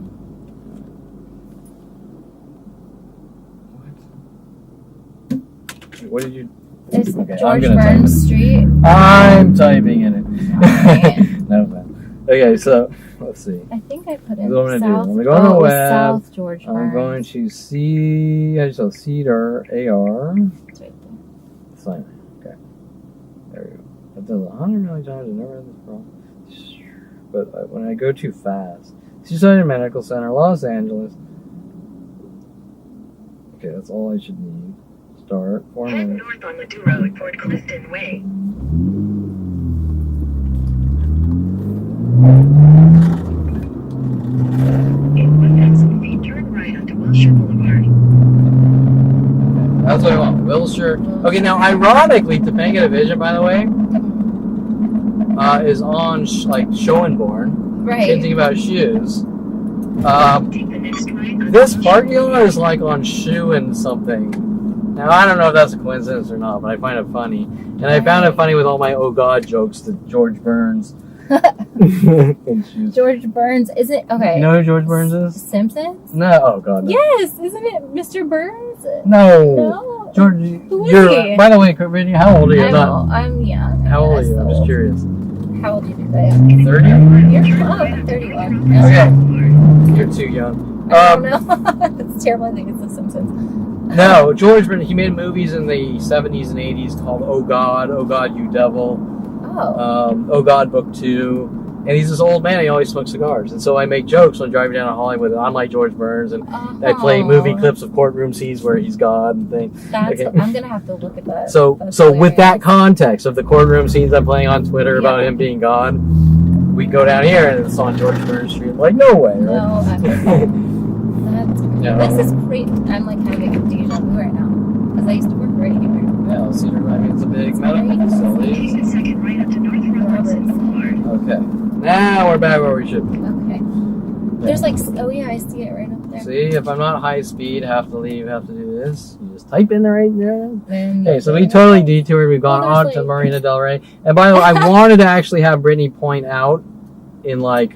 What did you? It's Okay, I'm George gonna type Burns it. Street. I'm typing in it. Alright. No fun. Okay, so let's see. I think I put in What I'm gonna do, South. I'm gonna go on the it was web. South George Burns. I'm going to see. How do you spell Cedar? AR. It's right there. Sign it. Okay. There we go. I've done it 100 million times. I've never had this problem. But when I go too fast, Seaside Medical Center, Los Angeles. Okay, that's all I should need. Start. 4 Head minutes. north on Ladue toward Clifton Way. In 1,000 feet, turn right onto Wilshire Boulevard. That's what I want. Wilshire. Okay, now ironically, Topanga Division, by the way, is on like Schoenborn. Right. Same thing about shoes. Take the next right onto This Wilshire parking lot Boulevard. is like on shoe and something. Now I don't know if that's a coincidence or not, but I find it funny. And I found it funny with all my oh god jokes to George Burns. And shoes. George Burns. Is it okay? You know who George Burns is? Simpsons? No. Oh god. No. Yes, isn't it Mr. Burns? No. No. George. Who is you're. he? By the way, Brittany, how old are you? Not. I'm young. How old are you? I'm just So- curious. How old are you? I am. 30? You're oh, I'm 31. Okay. You're too young. I don't know. It's terrible. I think it's The Simpsons. No, George Burns, he made movies in the 70s and 80s called Oh God, You Devil, Oh. Oh God, Book 2. And he's this old man, he always smokes cigars. And so I make jokes when driving down to Hollywood. I'm like George Burns, and I play movie clips of courtroom scenes where he's God and things. That's. Okay. I'm gonna have to look at that. So That's with that hilarious. context of the courtroom scenes I'm playing on Twitter about Yeah. him being God, we go down here and it's on George Burns Street. I'm like, no way, right? No, that's Yeah. This is crazy. I'm like having a deja vu right now because I used to work right here. Yeah, Cedar, I mean, it's a big It's medical great. facility. Take a second right onto North Robertson Boulevard. Okay. Now we're back where we should be. Okay. There's like, oh yeah, I see it right up there. See, if I'm not high speed, have to leave, have to do this. You just type in the right there. Then Okay, so we totally detoured. We've gone Oh, there's on to like- Marina Del Rey. And by the way, I wanted to actually have Brittany point out in like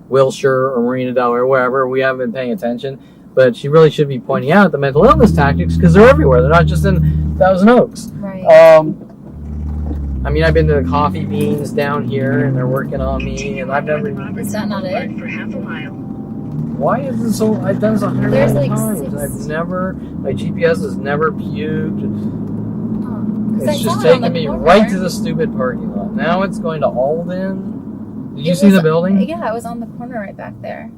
Wilshire or Marina Del Rey or wherever. We haven't been paying attention. But she really should be pointing out the mental illness tactics because they're everywhere. They're not just in Thousand Oaks. Right. I mean, I've been to the Coffee Beans down here, and they're working on me, and I've never. Is that not it? For half a mile. Why is this so? I've done this 100 There's million like times. 6. I've never. My GPS has never puked. Oh, 'cause I It's saw just it on the taking me corner. right to the stupid parking lot. Now it's going to Alden. Did you It see was- the building? Yeah, I was on the corner right back there.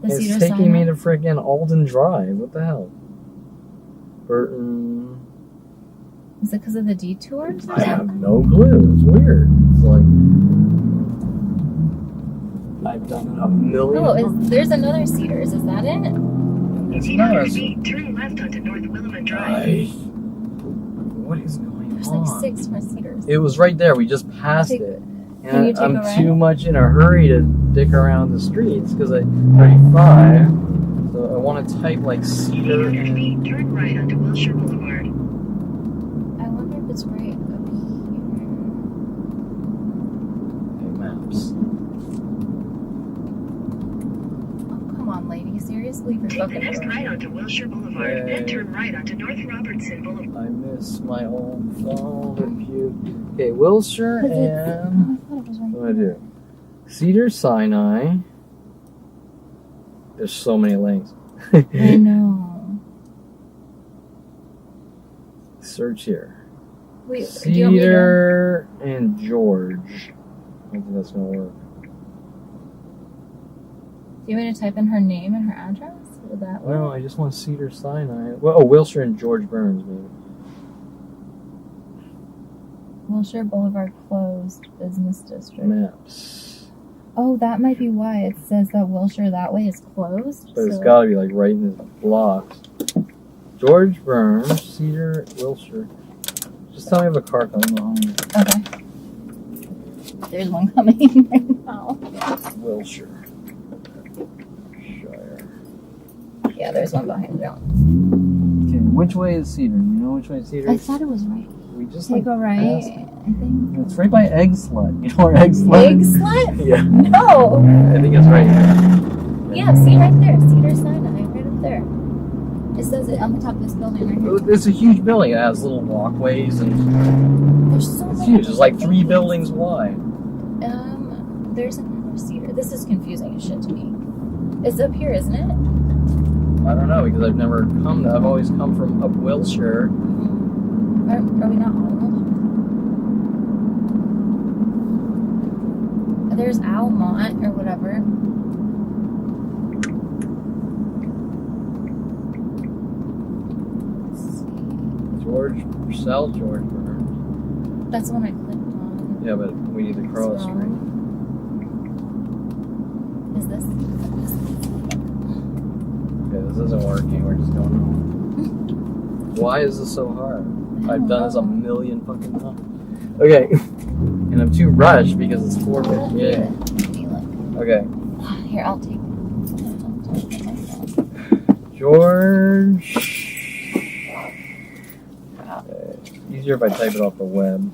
The It's Cedars taking me Sina. to freaking Alden Drive. What the hell? Burton. Is it because of the detours? I have no clue. It's weird. It's like I've done it a million. Oh, there's another Cedars. Is that it? In It's 800 not. feet, turn left onto North Willamette Drive. Right. What is going There's on? like 6 more Cedars. It was right there. We just passed Take- it. Can And you take I'm a ride? too much in a hurry to dick around the streets because I'm 35. So I want to type like Cedar 800 and feet, turn right onto Wilshire Boulevard. I wonder if it's right up here. maps. Oh, come on, lady. Seriously? You're Take the fucking next wrong. right onto Wilshire Boulevard, then turn right onto North Robertson Boulevard. I miss my old phone. Okay, Wilshire Because it's- and oh, I thought it was right what do I do? Cedars Sinai. There's so many links. I know. Search here. Wait, do you want me to? Cedar and George. I don't think that's gonna work. Do you want me to type in her name and her address? Would that work? No, I just want Cedar Sinai. Well, oh, Wilshire and George Burns, maybe. Wilshire Boulevard closed business district. Maps. Oh, that might be why it says that Wilshire that way is closed. But it's so- gotta be like right in this blocks. George Burns, Cedar, Wilshire. Just tell me if a car comes behind. Okay. There's one coming right now. Wilshire. Shire. Yeah, there's one behind you. Okay, which way is Cedar? You know which way Cedar I is? thought it was right. We just Take like a right, passed. I think. It's right by Egg Slut. You know where Egg Slut Big is? slut? Yeah. No. I think it's right here. Yeah, see right there. Cedars Sina, right up there. It says it on the top of this building right here. It's a huge building. It has little walkways and There's so it's many. huge. It's like 3 buildings. buildings wide. There's another Cedar. This is confusing as shit to me. It's up here, isn't it? I don't know because I've never come to. I've always come from up Wilshire. Are we not on Wilshire? There's Almont or whatever. Let's see. George, South George Burns. That's the one I clicked on. Yeah, but we need to cross It's the street. Is this? Okay, this isn't working. We're just going home. Why is this so hard? I've done this a million fucking times. Okay. And I'm too rushed because it's 4:58. Okay. Here, I'll take it. George. Okay. Easier if I type it off the web.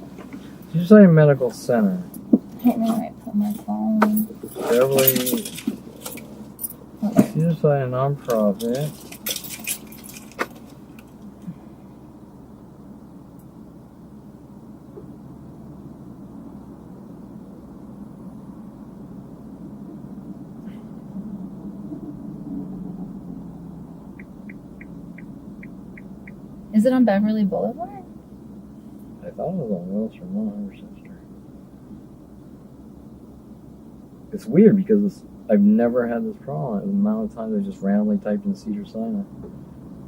Did you say medical center? I don't know where I put my phone. Beverly. Okay. You just say a nonprofit. Is it on Beverly Boulevard? I thought it was on Wilshire, not Henderson. It's weird because I've never had this problem. The amount of times I just randomly typed in Cedars Sina.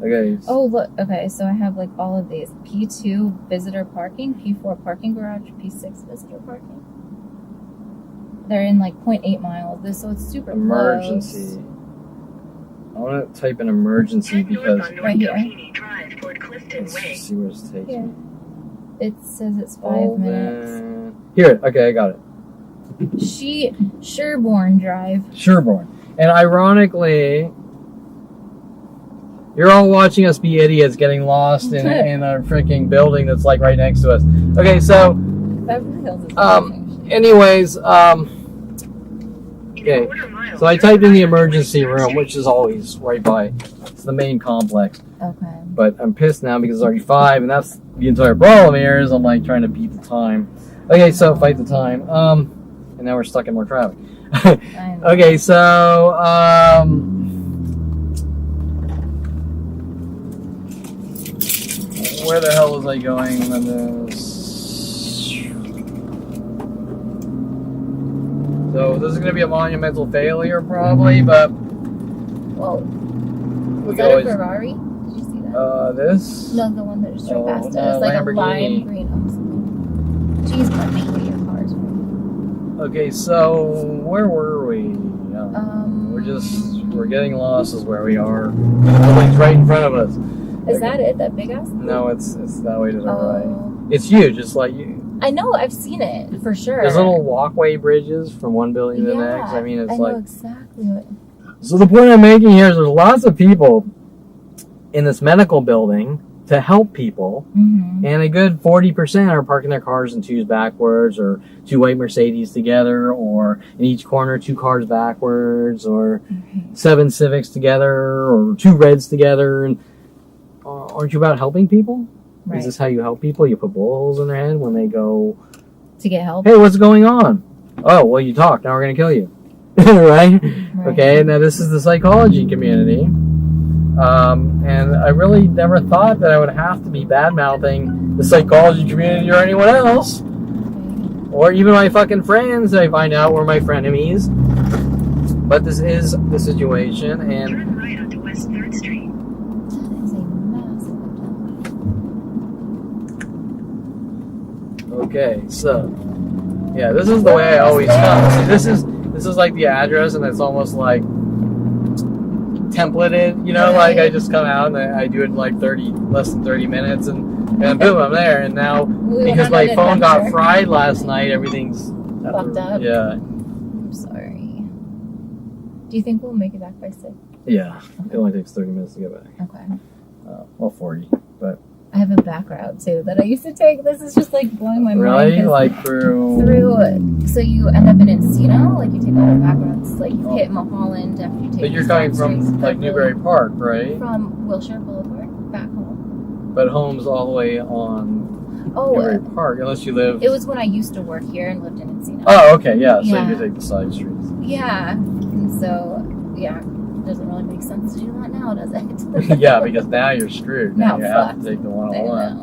Okay. Oh, look. Okay, so I have like all of these. P2 visitor parking, P4 parking garage, P6 visitor parking. They're in like 0.8 miles. So it's super Emergency. close. I want to type in emergency Head north because on North Right here. Doheny Drive toward Clifton let's Way. just see where this takes Yeah. me. It says it's 5 Oh, minutes. man. Here, okay, I got it. Sherborne Drive. Sherborne. And ironically, you're all watching us be idiots getting lost in a freaking building that's like right next to us. Okay, so, Beverly Hills is anyways, In a okay. quarter mile, So I turn typed in the right on emergency Western room, Street. which is always right by. It's the main complex. Okay. But I'm pissed now because it's already 5, and that's the entire problem here is I'm like trying to beat the time. Okay, so fight the time. And now we're stuck in more traffic. I know. Okay, so where the hell was I going with this? So this is gonna be a monumental failure probably, but Whoa. we Was can that always a Ferrari? Did you see that? this. No, the one that just drove Oh, past no, us. Like Lamborghini. a lime green. Oh, jeez, Brittany, what are your cars? Okay, so where were we? We're getting lost is where we are. The building's right in front of us. Is that it? That big ass? No, it's that way to the right. Oh. It's huge. It's like you. I know, I've seen it for sure. There's little walkway bridges from one building to the Yeah, next. I mean, it's I like. know exactly what. So the point I'm making here is there's lots of people in this medical building to help people, Mm-hmm. and a good 40% are parking their cars in twos backwards, or two white Mercedes together, or in each corner 2 cars backwards, or Right. 7 Civics together, or 2 Reds together. And aren't you about helping people? Right. Is this how you help people? You put bullet holes in their head when they go, To get help. "Hey, what's going on?" "Oh, well, you talked. Now we're gonna kill you." Right? Right. Okay. Now this is the psychology community. And I really never thought that I would have to be bad-mouthing the psychology community or anyone else, or even my fucking friends that I find out were my frenemies. But this is the situation, and Turn right onto West 3rd Street. That is a massive hotel. okay, so yeah, this is the way I always come. See, this is like the address, and it's almost like templated, you know, like I just come out and I do it in like less than 30 minutes, and boom, I'm there. And now, We went because on my an phone got adventure. fried last night, everything's Fucked up. Yeah, I'm sorry. Do you think we'll make it back by 6? yeah. It only takes 30 minutes to get back. Okay. Well, 40, but I have a back route too that I used to take. This is just like blowing my mind. really, 'cause like through. so you end up in Encino, like you take all the back routes, like you hit Mulholland after you take. But you're the coming side streets, from like Beverly, Newbury Park, right? From Wilshire Boulevard back home. But home's all the way on Oh, Newbury Park, unless you live. it was when I used to work here and lived in Encino. Oh, okay, yeah. So Yeah. you take the side streets. Yeah, and so yeah, doesn't really make sense to do that now, does it? Yeah, because now you're screwed. Now Now you have fucked. to take the I 101.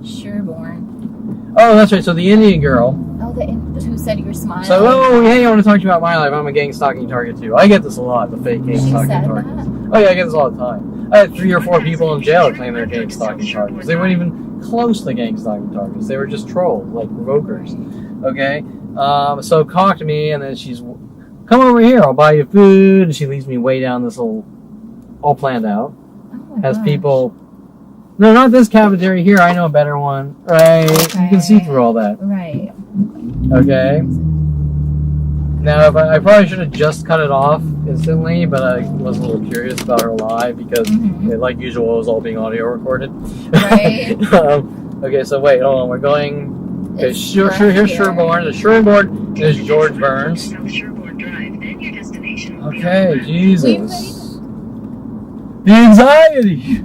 know. Sherborne. Oh, that's right. So the Indian girl. Oh, who said you were smiling? So, oh, hey, I want to talk to you about my life. I'm a gang stalking target too. I get this a lot, the fake gang She stalking said targets. that? Oh, yeah, I get this all the time. I had 3 or 4 people in jail claim they're gang stalking targets. They weren't even close to gang stalking targets. They were just trolls, like provokers. Okay? So cocked me, and then she's, "Come over here, I'll buy you food." And she leads me way down this all planned out. Oh my Has gosh. people, no, not this cafeteria here. I know a better one. Right? You can see Okay. through all that. Right. Okay? Now, if I probably should have just cut it off instantly, but I was a little curious about her live because, Mhm. like usual, it was all being audio recorded. Right. Okay, so wait, hold on. We're going. Okay, It's sure. right Here's here. Sherborne. The Sherborne is George Burns. South Sherborne Drive, then your destination will be Okay, on Jesus. The anxiety.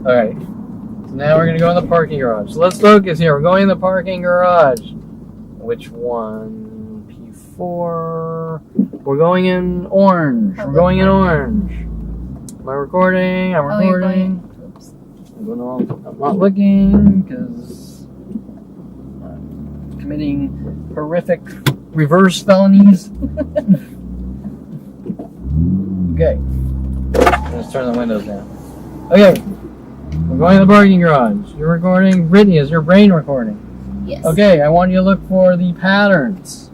All right. So now we're gonna go in the parking garage. So let's focus here. We're going in the parking garage. Which one? P4. We're going in orange. We're going in orange. Am I recording? I'm Oh, you're recording. going. Oops. I'm going on. I'm not looking because I'm committing horrific reverse felonies. Okay. Let's turn the windows down. Okay. We're going to the parking garage. You're recording. Brittany, is your brain recording? Yes. Okay, I want you to look for the patterns.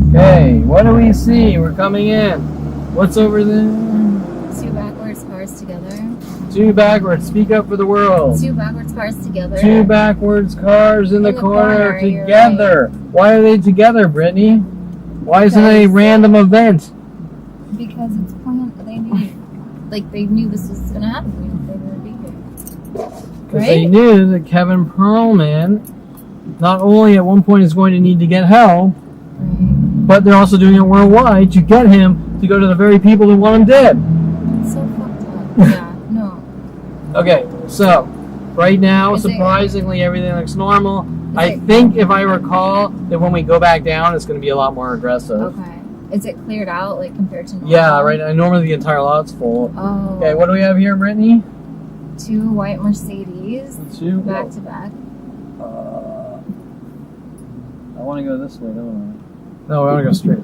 Okay, what do we see? We're coming in. What's over there? 2 backwards cars together. 2 backwards. Speak up for the world. 2 backwards cars together. 2 backwards cars in the corner you're together. Why are they together, Brittany? Why isn't it a Because- random event? Because it's planned. They knew. Like, they knew this was going to happen. They were going to be here. Because they Right? knew that Kevin Perlman not only at one point is going to need to get help, Right. but they're also doing it worldwide to get him to go to the very people who want him dead. It's so fucked up. Yeah, no. Okay, so right now, Is it- surprisingly, everything looks normal. Is I it- think if I recall that when we go back down, it's going to be a lot more aggressive. Okay. Is it cleared out, like, compared to normal? Yeah, right now, normally the entire lot's full. Oh. Okay, what do we have here, Brittany? 2 white Mercedes. 2. Back to back. I want to go this way, don't I? No, I want to go straight.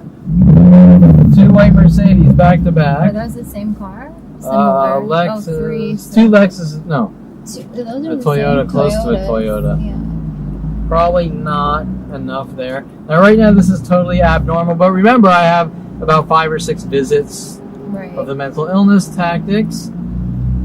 2 white Mercedes back to Are back. those the same car? Similar? Lexus. Oh, 3. 2 Lexus. No, Those are a the Toyota, same. close to a Toyotas. Toyota. Yeah. Probably not enough there. Now, right now, this is totally abnormal. But remember, I have about 5 or 6 visits Right. of the mental illness tactics,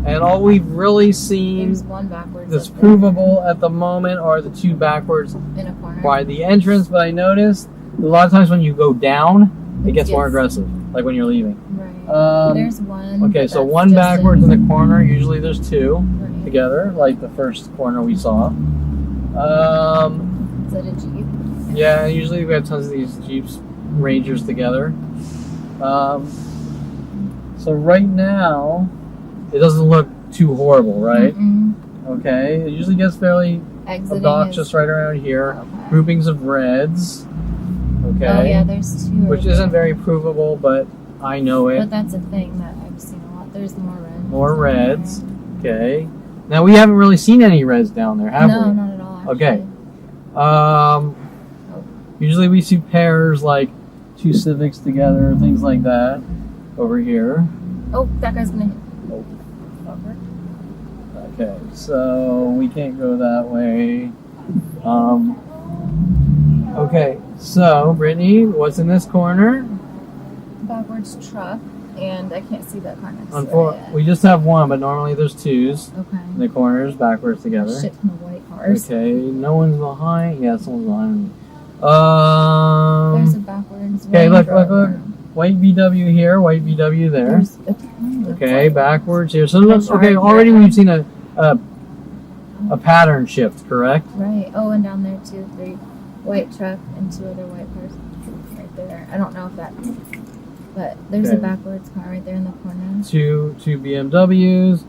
and all we've really seen There's 1 backwards. that's up there provable at the moment are the 2 backwards in a corner. by the entrance. But I noticed a lot of times when you go down, it gets more Yes. aggressive, like when you're leaving. Right. There's one. Okay, but so that's one just backwards in the corner. Usually there's two Right. together, like the first corner we saw. Is that a Jeep? Yeah, usually we have tons of these Jeeps, Rangers together. So right now, it doesn't look too horrible, right? Mm-mm. Okay, it usually gets fairly Exiting obnoxious is- right around here. Okay. Groupings of reds. Okay. Oh yeah, there's two. Which right isn't there. very provable, but I know it. But that's a thing that I've seen a lot. There's more reds. More reds. Okay. Now we haven't really seen any reds down there, have No, we? not at all. Actually. Okay. Usually we see pairs like two Civics together, things like that. Over here. Oh, that guy's gonna hit. Oh. Over. Okay, so we can't go that way. Okay, so Brittany, what's in this corner? Backwards truck, and I can't see that car next to it. yet. We just have one, but normally there's twos Okay. in the corners, backwards together. Shit ton of white cars. Okay, no one's behind. Yeah, someone's behind me. There's a backwards. Okay, Range look. Rover. White VW here, white VW there. There's a ton of Okay, white backwards here. So That's okay, right, already yeah. we've seen a pattern shift, correct? Right. Oh, and down there too, 3 white truck and 2 other white cars right there. I don't know if that, but there's Okay. a backwards car right there in the corner. Two BMWs.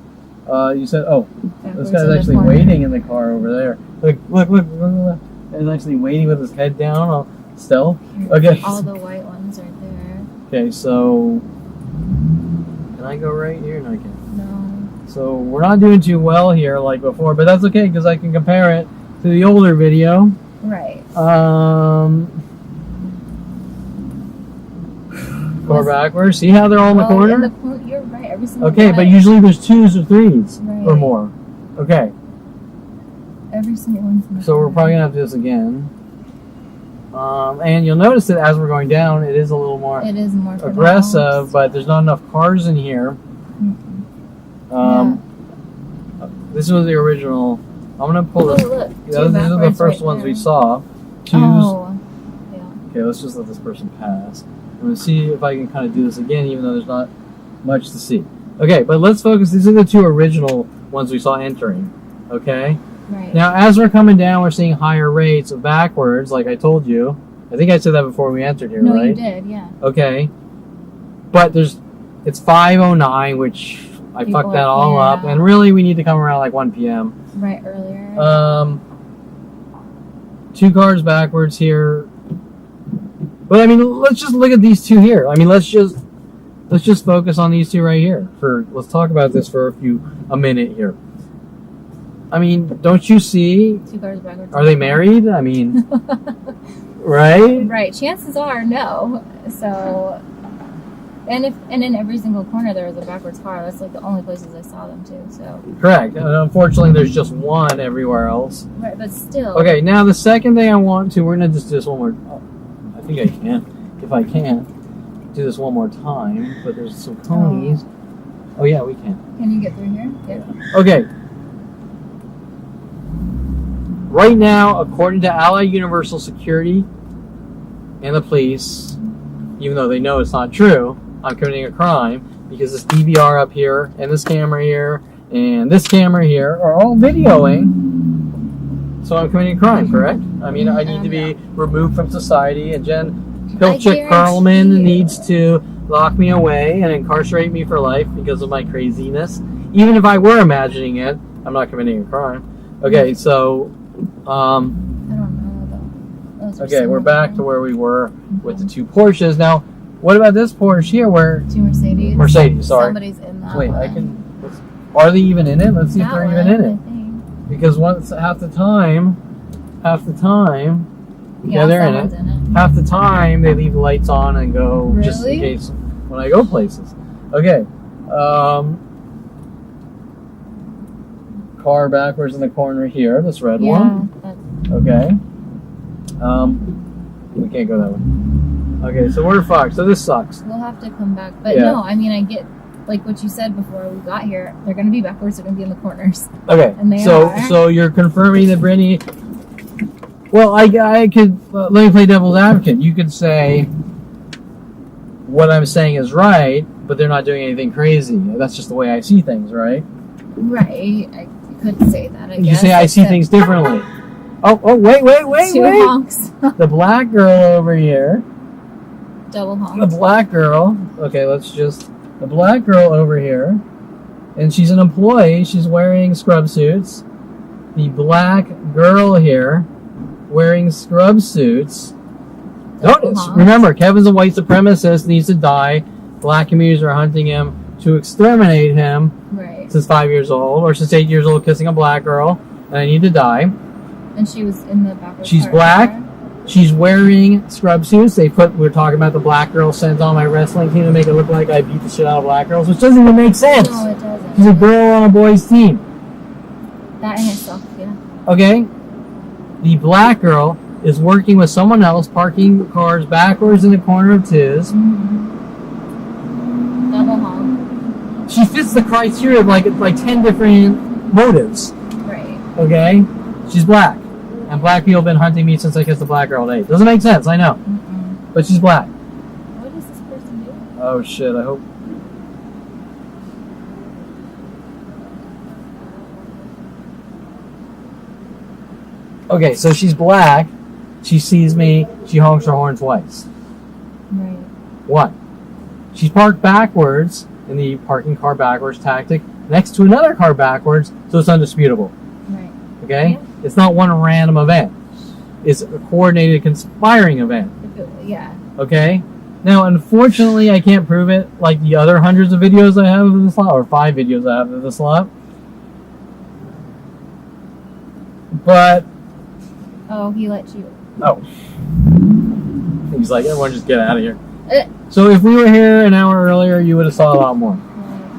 You said, oh, Backwards this guy's in the actually corner. waiting in the car over there. Look. He's actually waiting with his head down. Stealth. Okay. All the white ones right there. Okay, so can I go right here? No, I can't. No. So we're not doing too well here like before, but that's okay because I can compare it to the older video. Right. Go backwards. See how they're all in the corner? In the corner. You're right. Every single Okay, one. but usually there's twos or threes Right. or more. Okay, Every single one's in the so we're corner. probably gonna have to do this again. And you'll notice that as we're going down, it is a little more It is more aggressive, pronounced. but there's not enough cars in here. This was the original. I'm gonna pull Oh, this. look. These Two are the backwards first right ones we there. saw. Twos. Oh. Yeah. Okay, let's just let this person pass. I'm gonna see if I can kind of do this again, even though there's not much to see. Okay, but let's focus. These are the 2 original ones we saw entering. Okay. Right. Now, as we're coming down, we're seeing higher rates of backwards, like I told you. I think I said that before we entered here, no, right? you did. Yeah. Okay. But it's 5:09, which I People fucked that are all up, clearing and really we need to come around like 1 p.m. Right earlier. 2 cars backwards here. But I mean, let's just look at these 2 here. I mean, let's just focus on these 2 right here. Let's talk about this for a minute here. I mean, don't you see? 2 cars backwards. Are they married? I mean, right? Right. Chances are no. So, and in every single corner there was a backwards car. That's like the only places I saw them too. So. Correct. And unfortunately, there's just one everywhere else. Right, but still. Okay, now the second thing I want to, we're gonna just do this one more. Oh, I think I can, if I can, do this one more time. But there's some conies. Oh yeah, we can. Can you get through here? Yeah. Okay. Right now, according to Allied Universal Security and the police, even though they know it's not true, I'm committing a crime because this DVR up here and this camera here and this camera here are all videoing. So I'm committing a crime, correct? I mean, I need to be removed from society, and Jen Pilchick Perlman guarantee you. needs to lock me away and incarcerate me for life because of my craziness. Even if I were imagining it, I'm not committing a crime. Okay, so I don't know though. Those are okay, we're similar. back to where we were with the 2 Porsches. Now, what about this Porsche here? Where 2 Mercedes. Mercedes? Sorry. Somebody's in that. Wait, I one. can. Are they even in it? Let's see if That they're one, even in I it. think. Because half the time, yeah, they're in someone's it. in it. Half the time they leave the lights on and go just in Really? case when I go places. Okay. Car backwards in the corner here. This red one. That's, Okay. We can't go that way. Okay, so we're fucked. So this sucks. we'll have to come back. But Yeah. no, I mean, I get like what you said before we got here. They're going to be backwards. They're going to be in the corners. Okay. And they so are. so you're confirming that Brittany. Well, I could let me play devil's advocate. You could say, what I'm saying is right, but they're not doing anything crazy. That's just the way I see things, right? Right. I could say that, I You guess. say I see things differently. Oh, wait. Two honks. The black girl over here. Double honk. The black girl. Okay, the black girl over here. And she's an employee. She's wearing scrub suits. The black girl here wearing scrub suits. Remember, Kevin's a white supremacist, needs to die. Black communities are hunting him to exterminate him. Right. Since 5 years old, or since 8 years old, kissing a black girl, and I need to die. And she was in the back of She's the black. car. She's wearing scrub suits. We're talking about the black girl sent on my wrestling team to make it look like I beat the shit out of black girls, which doesn't even make sense. No, it doesn't. She's a girl on a boy's team. That in itself, yeah. Okay? The black girl is working with someone else, parking cars backwards in the corner of Tiz. Mm-hmm. Double honk. She fits the criteria of like 10 different motives. Right. Okay? She's black. And black people have been hunting me since I kissed a black girl at 8. Doesn't make sense, I know. Mm-mm. But she's black. What is this person doing? Oh shit, I hope. Okay, so she's black. She sees me. She honks her horn twice. Right. What? She's parked backwards in the parking car backwards tactic next to another car backwards, so it's undisputable. Right. Okay? Yeah. It's not one random event. It's a coordinated, conspiring event. Yeah. Okay? Now, unfortunately, I can't prove it like the other hundreds of videos I have of this lot, or 5 videos I have of this lot. But... Oh, he let you. Oh. He's like, everyone just get out of here. Uh. So if we were here an hour earlier, you would have saw a lot more.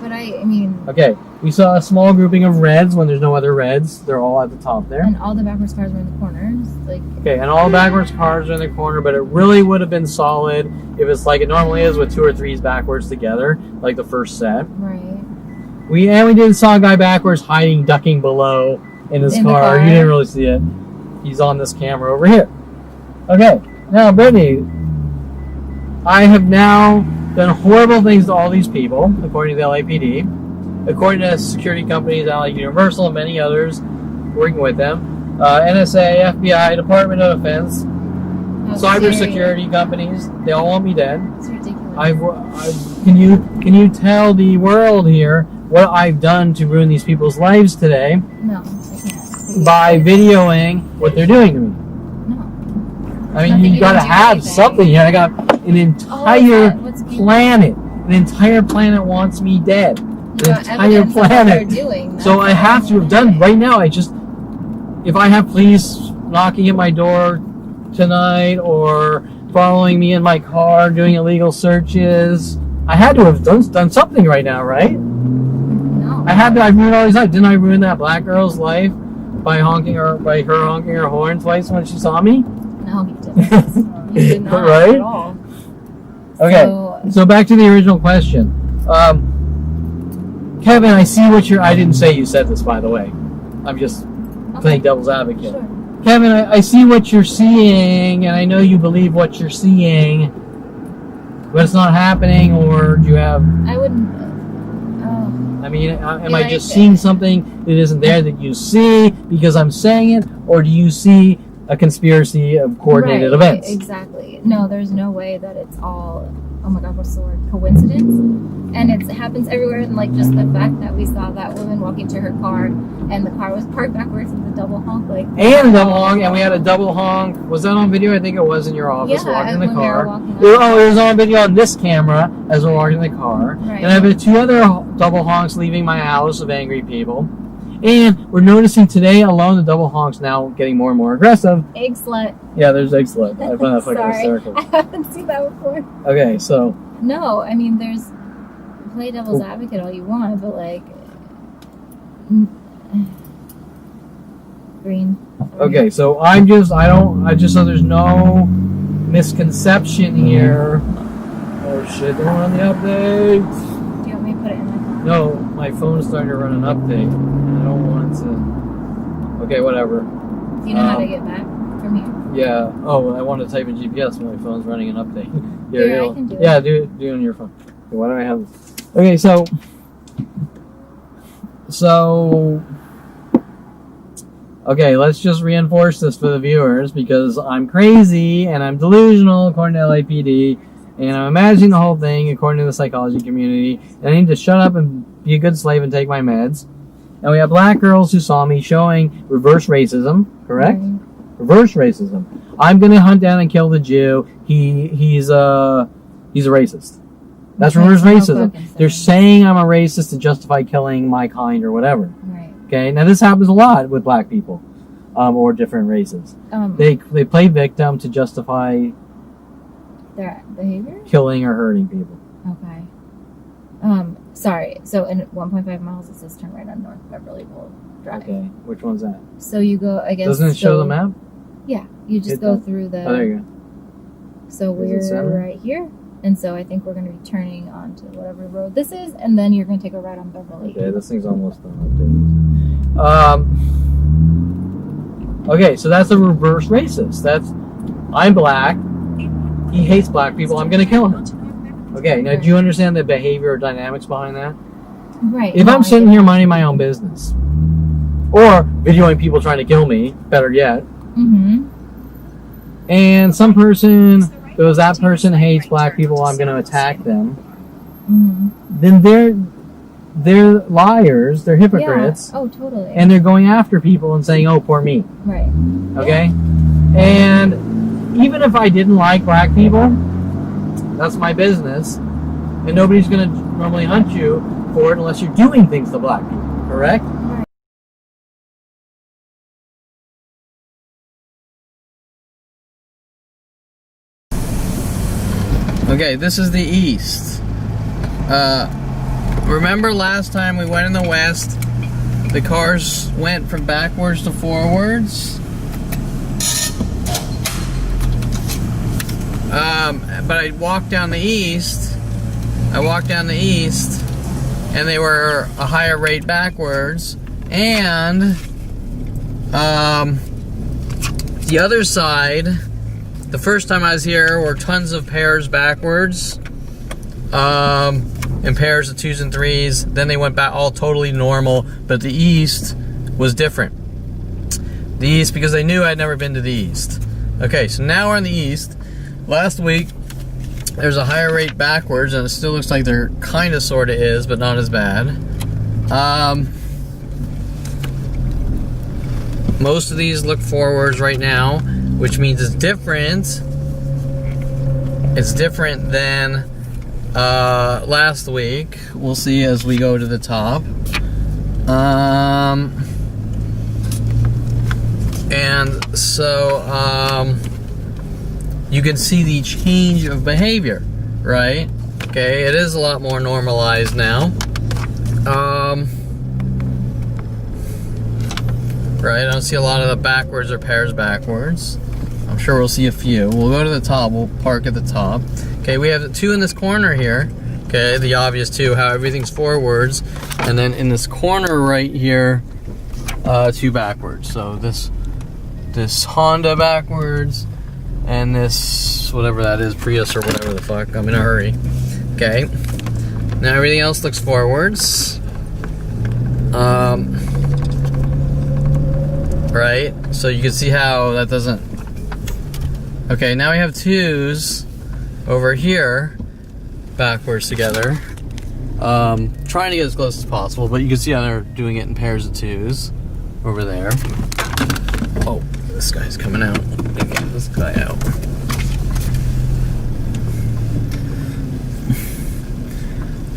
But I mean... Okay, we saw a small grouping of reds when there's no other reds. They're all at the top there. And all the backwards cars were in the corners. Like... Okay, and all backwards cars are in the corner, but it really would have been solid if it's like it normally is with 2 or 3s backwards together, like the first set. Right. We did saw a guy backwards hiding, ducking below in his car. You didn't really see it. He's on this camera over here. Okay, now Brittany, I have now done horrible things to all these people, according to the LAPD, according to security companies like Universal and many others working with them, NSA, FBI, Department of Defense, cybersecurity companies. They all want me dead. It's ridiculous. Can you tell the world here what I've done to ruin these people's lives today? No, I can't. By videoing what they're doing to me. No. I mean, you gotta have something here. I got an entire planet. An entire planet wants me dead. An entire planet. So I have to have done right now. If I have police knocking at my door tonight or following me in my car, doing illegal searches, I had to have done something right now, right? No. I ruined all these lives. Didn't I ruin that black girl's life by her honking her horn twice when she saw me? No, you didn't. You did not right? at all. Okay, so back to the original question. Kevin, I see what I didn't say you said this, by the way. I'm just playing devil's advocate. Sure. Kevin, I see what you're seeing, and I know you believe what you're seeing, but it's not happening, or do you have... I wouldn't... I mean, am I just seeing something that isn't there that you see because I'm saying it, or do you see a conspiracy of coordinated events? Exactly. No, there's no way that it's all, oh my god, what's the word? Coincidence? And it happens everywhere, and like just the fact that we saw that woman walking to her car, and the car was parked backwards with the double honk, like... And a double honk, and we had a double honk. Was that on video? I think it was in your office, walking the car. It was on video on this camera as we're walking the car. Right. And I have 2 other double honks leaving my house of angry people. And we're noticing today alone the double honks now getting more and more aggressive. Egg slut. Yeah, there's egg slut. I found that fucking Sorry, hysterical. I haven't seen that before. Okay, so... No, I mean, there's... Play devil's advocate all you want, but like... Green. Okay, so so there's no misconception here. Oh shit, don't run the update. Do you want me to put it in my phone? No, my phone's starting to run an update. I don't want to. Okay, whatever. Do you know how to get back from here? Yeah. Oh, I want to type in GPS when my phone's running an update. Here, I can do it. Yeah, do it on your phone. Okay, why do I have? Okay, so. Okay, let's just reinforce this for the viewers because I'm crazy and I'm delusional according to LAPD, and I'm imagining the whole thing according to the psychology community, and I need to shut up and be a good slave and take my meds. And we have black girls who saw me showing reverse racism, correct? Right. Reverse racism. I'm gonna hunt down and kill the Jew. He's a racist. That's reverse racism. They're saying I'm a racist to justify killing my kind or whatever. Right. Okay, now this happens a lot with black people, or different races. They play victim to justify their behavior, killing or hurting people. Okay. Sorry. So in 1.5 miles, it says turn right on North Beverly Bowl Drive. Okay, which one's that? So you go. I guess. Doesn't it show the map? Yeah, you just go through the. Oh, there you go. So we're right here, and so I think we're going to be turning onto whatever road this is, and then you're going to take a right on Beverly. Okay, this thing's almost done. Okay, so that's a reverse racist. I'm black. He hates black people. I'm going to kill him. Okay, now do you understand the behavior or dynamics behind that? Right. If I'm sitting here minding my own business, or videoing people trying to kill me, better yet, and some person goes, that person hates black people, I'm going to attack them, then they're liars, they're hypocrites. Yeah. Oh, totally. And they're going after people and saying, oh, poor me. Right. Okay? And even if I didn't like black people, that's my business. And nobody's going to normally hunt you for it unless you're doing things to black people. Correct? Right. Okay, this is the east. Remember last time we went in the west, the cars went from backwards to forwards? But I walked down the east, and they were a higher rate backwards, and the other side, the first time I was here, were tons of pairs backwards, in pairs of 2s and 3s. Then they went back all totally normal, but the east was different. The east, because they knew I'd never been to the east. Okay, so now we're in the east. Last week, there's a higher rate backwards, and it still looks like there kind of sort of is, but not as bad. Most of these look forwards right now, which means it's different. It's different than last week. We'll see as we go to the top. And so you can see the change of behavior, right? Okay, it is a lot more normalized now. Right, I don't see a lot of the backwards or pairs backwards. I'm sure we'll see a few. We'll go to the top. We'll park at the top. Okay, we have the 2 in this corner here. Okay, the obvious 2, how everything's forwards. And then in this corner right here, 2 backwards. So this Honda backwards, and this, whatever that is, Prius or whatever the fuck. I'm in a hurry. Okay. Now everything else looks forwards. Right? So you can see how that doesn't... Okay, now we have 2s over here, backwards together. Trying to get as close as possible, but you can see how they're doing it in pairs of 2s over there. Oh, this guy's coming out. Get this guy out.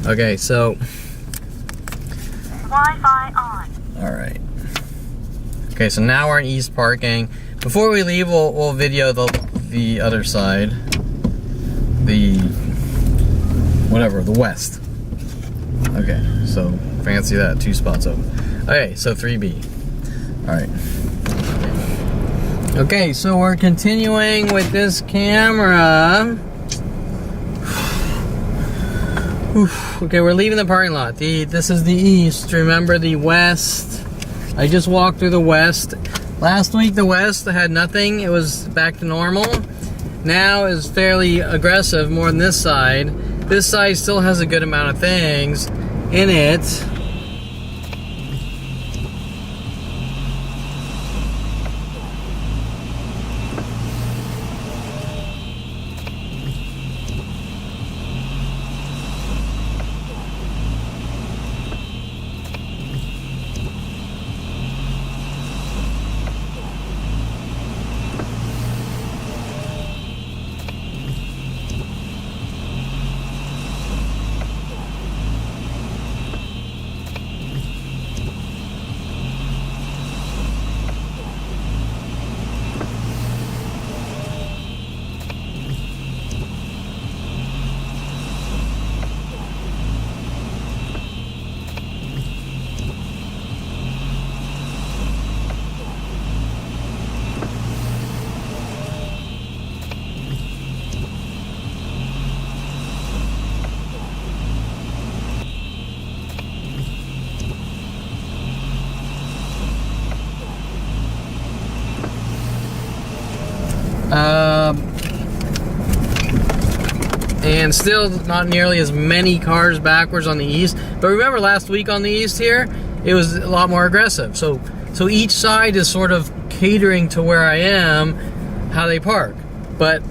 Okay, so... Wi-Fi on. Alright. Okay, so now we're in East Parking. Before we leave, we'll video the other side. The west. Okay, so fancy that, 2 spots open. Okay, so 3B. Alright. Okay, so we're continuing with this camera. Okay, we're leaving the parking lot. This is the east. Remember the west? I just walked through the west. Last week the west had nothing. It was back to normal. now is fairly aggressive, more than this side. This side still has a good amount of things in it. And still not nearly as many cars backwards on the east. But remember last week on the east here, it was a lot more aggressive. So each side is sort of catering to where I am, how they park. But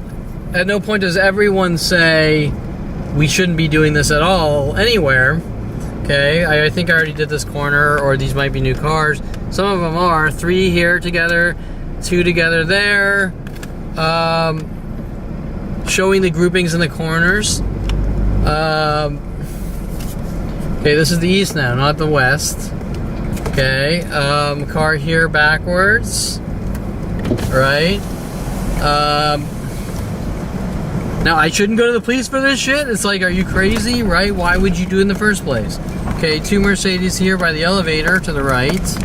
at no point does everyone say we shouldn't be doing this at all anywhere. Okay, I think I already did this corner, or these might be new cars. Some of them are 3 here together, 2 together there. Showing the groupings in the corners. Okay, this is the east now, not the west. Okay, car here backwards. Right. Now, I shouldn't go to the police for this shit. It's like, are you crazy, right? Why would you do it in the first place? Okay, 2 Mercedes here by the elevator to the right.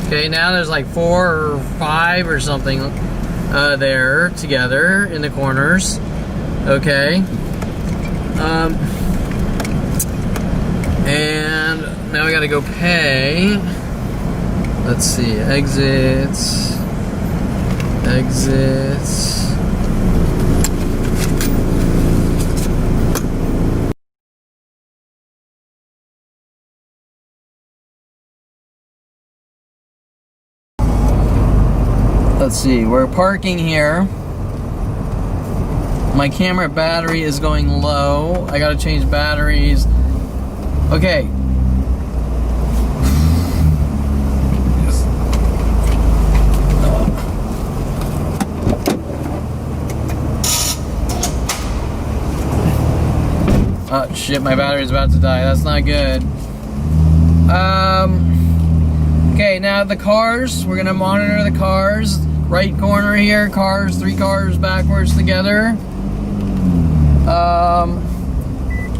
Okay, now there's like 4 or 5 or something there together in the corners. Okay. And now I gotta go pay. Let's see, exits. Let's see, we're parking here. My camera battery is going low. I gotta change batteries. Okay. Oh shit, my battery's about to die. That's not good. Okay, now the cars. We're gonna monitor the cars. Right corner here, cars, 3 cars backwards together.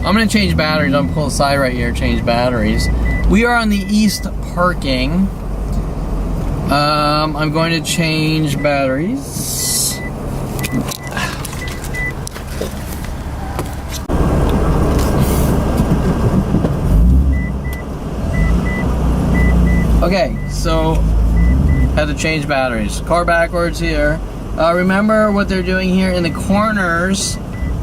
I'm gonna change batteries. I'm gonna pull aside right here, change batteries. We are on the east parking. I'm going to change batteries. Okay, so had to change batteries. Car backwards here. Remember what they're doing here in the corners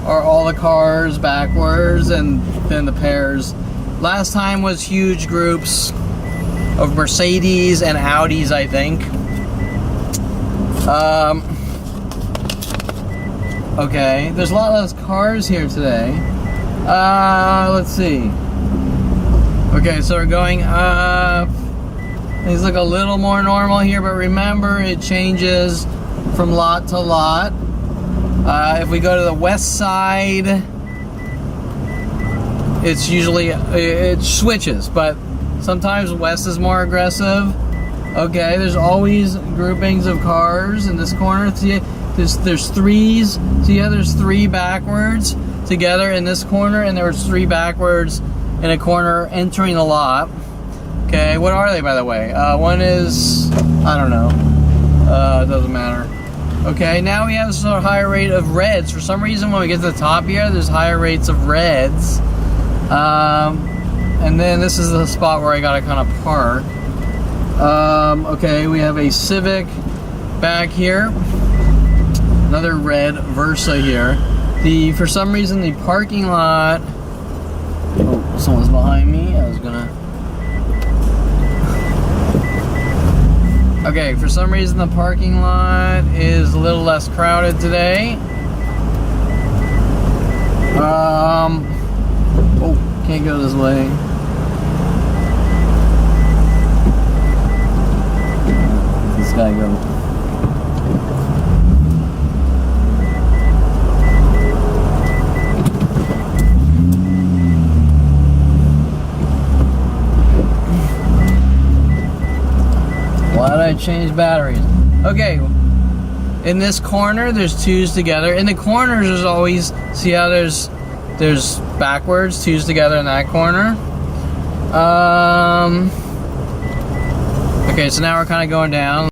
are all the cars backwards, and then the pairs. Last time was huge groups of Mercedes and Audis, I think. Okay, there's a lot less cars here today. Let's see. Okay, so we're going up. These look a little more normal here, but remember it changes from lot to lot. If we go to the west side, it's usually, it switches, but sometimes west is more aggressive. Okay, there's always groupings of cars in this corner. See, there's 3s. See how there's 3 backwards together in this corner, and there was 3 backwards in a corner entering the lot. Okay, what are they, by the way? One is, I don't know. It doesn't matter. Okay, now we have a higher rate of reds. For some reason, when we get to the top here, there's higher rates of reds. And then this is the spot where I gotta kind of park. Okay, we have a Civic back here. Another red Versa here. For some reason, the parking lot. Oh, someone's behind me. I was gonna. Okay, for some reason, the parking lot is a little less crowded today. Oh, can't go this way. This guy go. Why did I change batteries? Okay, in this corner there's twos together. In the corners there's always, see how there's backwards, twos together in that corner. Okay, so now we're kind of going down.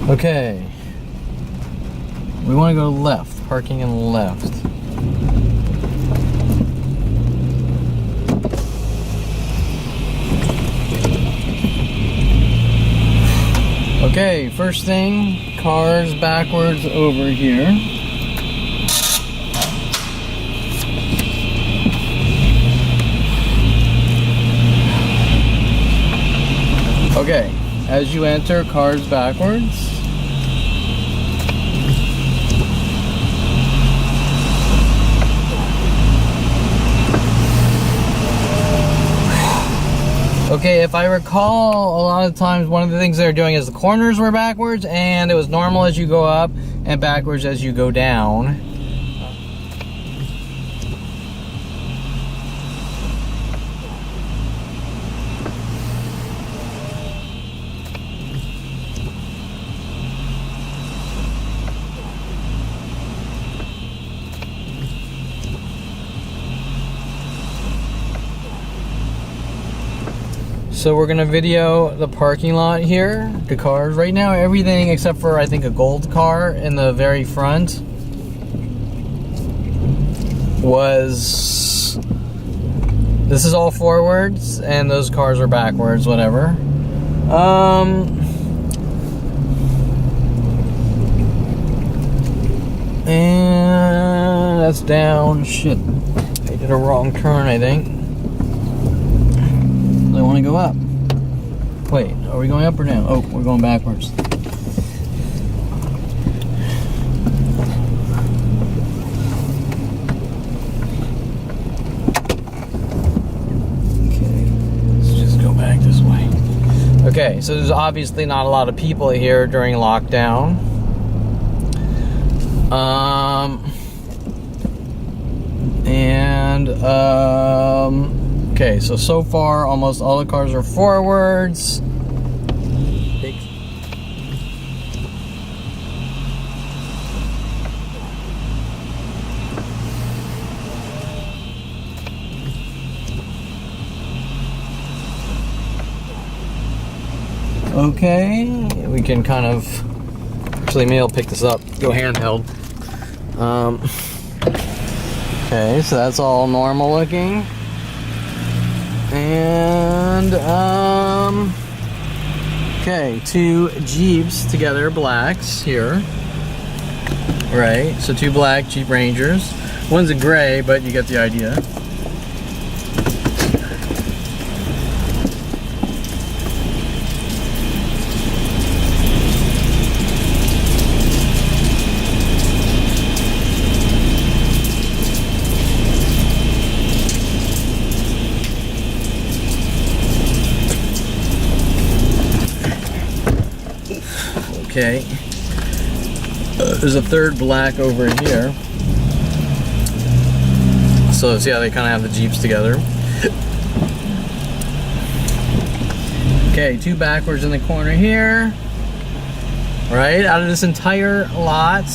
Okay, we want to go left, parking in left. Okay, first thing, cars backwards over here. Okay, as you enter, cars backwards. Okay, if I recall, a lot of times one of the things they're doing is the corners were backwards, and it was normal as you go up and backwards as you go down. So we're gonna video the parking lot here, the cars. Right now, everything except for I think a gold car in the very front was, this is all forwards and those cars are backwards, whatever. And that's down, shit. I did a wrong turn, I think. I want to go up. Wait, are we going up or down? Oh, we're going backwards. Okay, let's just go back this way. Okay, so there's obviously not a lot of people here during lockdown. Okay, so far almost all the cars are forwards. Okay, we can kind of, actually maybe I'll pick this up, go handheld. Okay, so that's all normal looking. And, okay, two Jeeps together, blacks here. Right, so two black Jeep Rangers. One's a gray, but you get the idea. Okay, there's a third black over here. So see how they kind of have the Jeeps together. Okay, two backwards in the corner here. Right, out of this entire lot,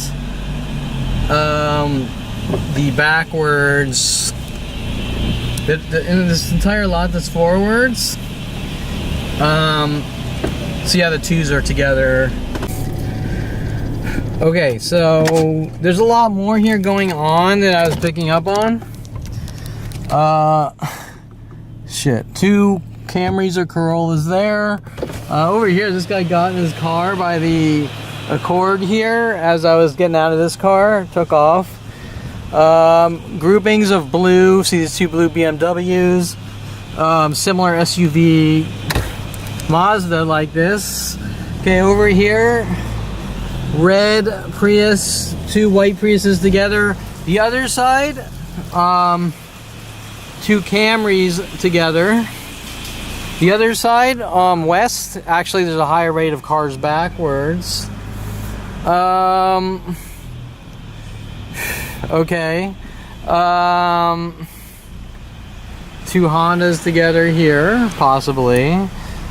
the backwards, in this entire lot that's forwards, see how the twos are together. Okay, so there's a lot more here going on that I was picking up on. Shit. 2 Camrys or Corollas there. Over here, this guy got in his car by the Accord here as I was getting out of this car. Took off. Groupings of blue. See these 2 blue BMWs. Similar SUV Mazda like this. Okay, over here, red Prius, 2 white Priuses together. The other side, 2 Camrys together. The other side, west, actually there's a higher rate of cars backwards. Okay. 2 Hondas together here, possibly.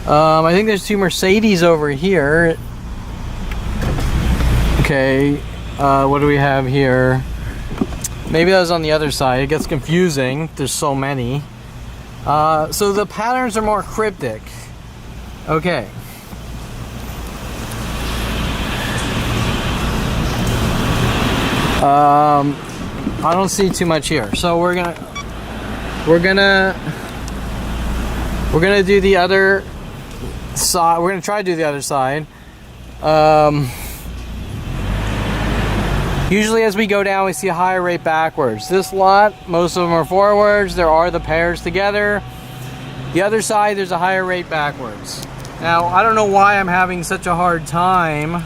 I think there's 2 Mercedes over here. Okay, what do we have here? Maybe that was on the other side. It gets confusing. There's so many. So the patterns are more cryptic. Okay. I don't see too much here. So we're gonna do the other side. We're gonna try to do the other side. Usually as we go down, we see a higher rate backwards. This lot, most of them are forwards. There are the pairs together. The other side, there's a higher rate backwards. Now, I don't know why I'm having such a hard time.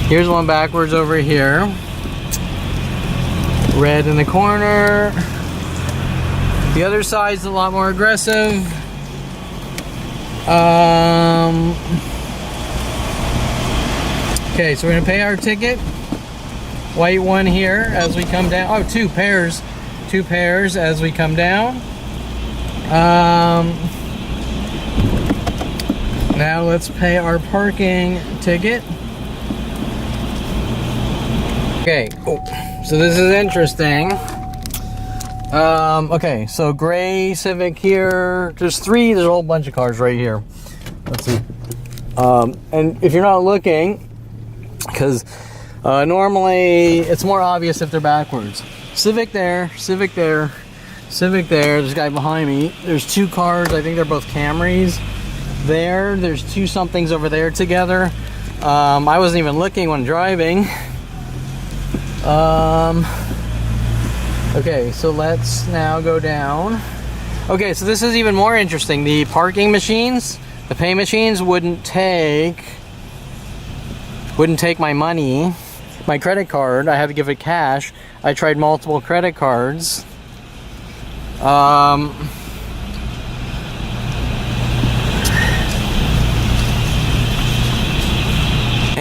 Here's one backwards over here. Red in the corner. The other side's a lot more aggressive. Okay, so we're gonna pay our ticket. White one here as we come down. Oh, 2 pairs. 2 pairs as we come down. Now let's pay our parking ticket. Okay, so this is interesting. Okay, so gray Civic here. There's 3, there's a whole bunch of cars right here. Let's see. And if you're not looking, because normally it's more obvious if they're backwards. Civic there, Civic there, Civic there. There's a guy behind me. There's 2 cars, I think they're both Camrys. There's 2 somethings over there together. I wasn't even looking when driving. Okay, so let's now go down. Okay, so this is even more interesting. The parking machines, the pay machines wouldn't take my money, my credit card. I had to give it cash. I tried multiple credit cards.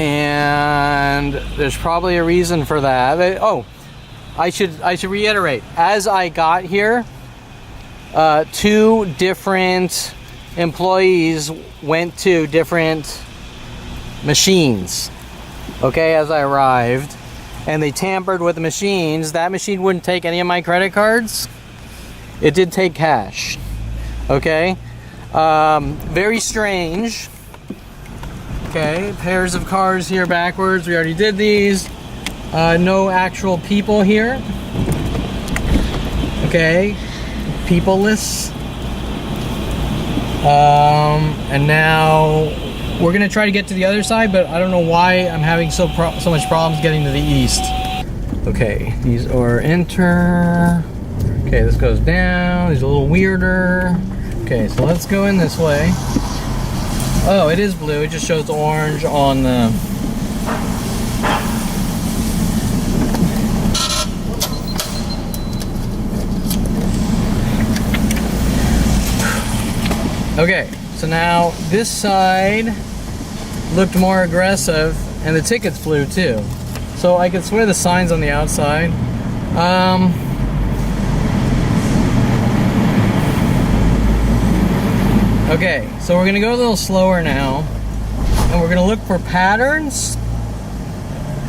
And there's probably a reason for that. Oh, I should reiterate. As I got here, 2 different employees went to different machines. Okay, as I arrived, and they tampered with the machines. That machine wouldn't take any of my credit cards. It did take cash. Okay, very strange. Okay, pairs of cars here backwards. We already did these. No actual people here. Okay, peopleless. And now we're gonna try to get to the other side, but I don't know why I'm having so much problems getting to the east. Okay, these are enter. Okay, this goes down. These are a little weirder. Okay, so let's go in this way. Oh, it is blue. It just shows orange on the... Okay, so now this side looked more aggressive, and the tickets flew too. So I could swear the sign's on the outside. Okay, so we're gonna go a little slower now, and we're gonna look for patterns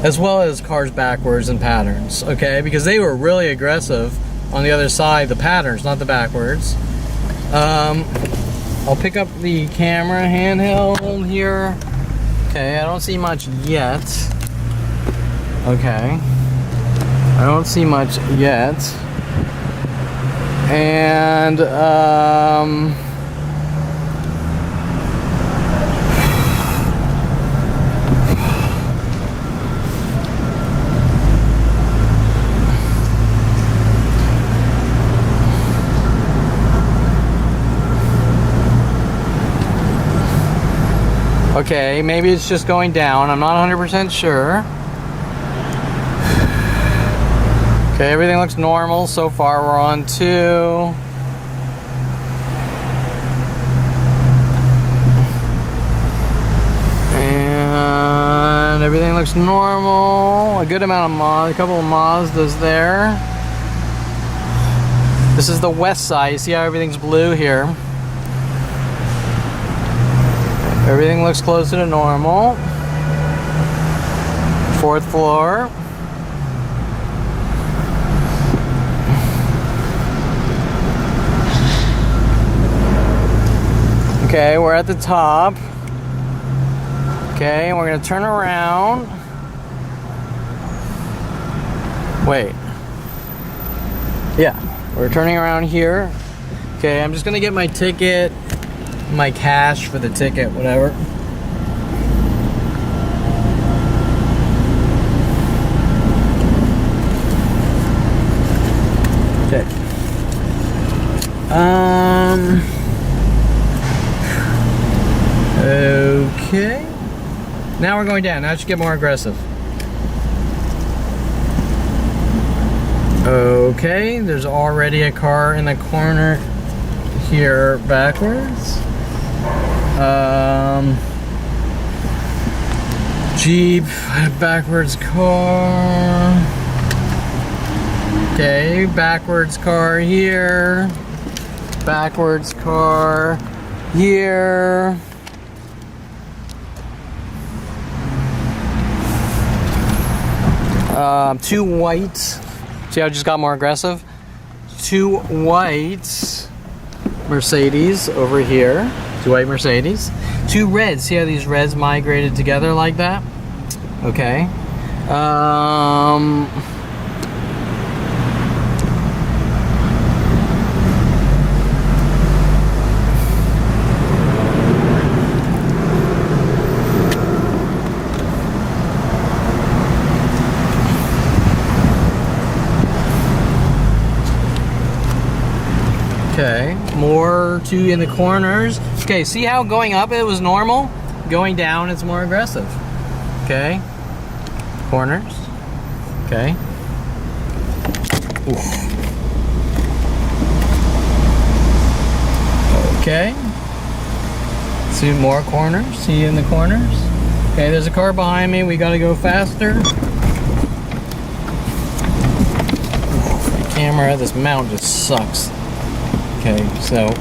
as well as cars backwards and patterns, okay? Because they were really aggressive on the other side, the patterns, not the backwards. I'll pick up the camera handheld here. Okay, I don't see much yet. Okay, I don't see much yet. And okay, maybe it's just going down. I'm not 100% sure. Okay, everything looks normal so far. We're on 2. And everything looks normal. A good amount of a couple of Mazdas there. This is the west side. You see how everything's blue here? Everything looks closer to normal. 4th floor. Okay, we're at the top. Okay, we're gonna turn around. Wait. Yeah, we're turning around here. Okay, I'm just gonna get my ticket, my cash for the ticket, whatever. Okay. Okay. Now we're going down. Now it should get more aggressive. Okay, there's already a car in the corner here backwards. Jeep, backwards car. Okay, backwards car here. Backwards car here. Two whites. See how it just got more aggressive? 2 whites Mercedes over here. 2 white Mercedes. 2 reds. See how these reds migrated together like that? Okay. Okay, more 2 in the corners. Okay, see how going up it was normal? Going down it's more aggressive. Okay, corners. Okay. Oof. Okay. See more corners. See in the corners. Okay, there's a car behind me. We gotta go faster. The camera, this mount just sucks. Okay, so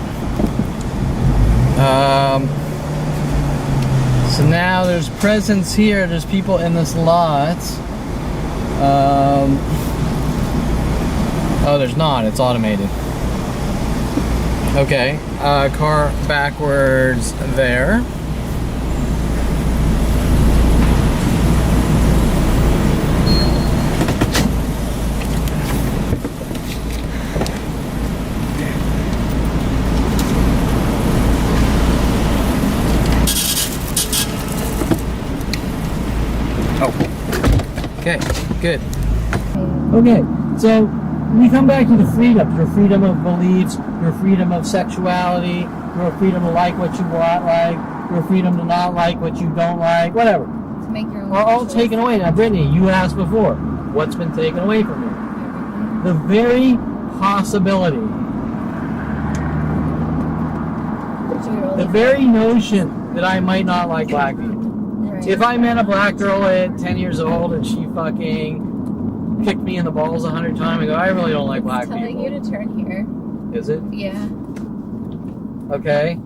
now there's presence here. There's people in this lot. Oh, there's not. It's automated. Okay, car backwards there. Okay, good. Okay, so we come back to the freedoms. Your freedom of beliefs, your freedom of sexuality, your freedom to like what you want, your freedom to not like what you don't like, whatever. To make your own are all choice. taken away. Now, Brittany, you asked before, what's been taken away from you? The very possibility, the very notion that I might not like black people. If I met a black girl at 10 years old and she fucking kicked me in the balls 100 times ago, I really don't like black people. Telling you to turn here. Is it? Yeah. Okay.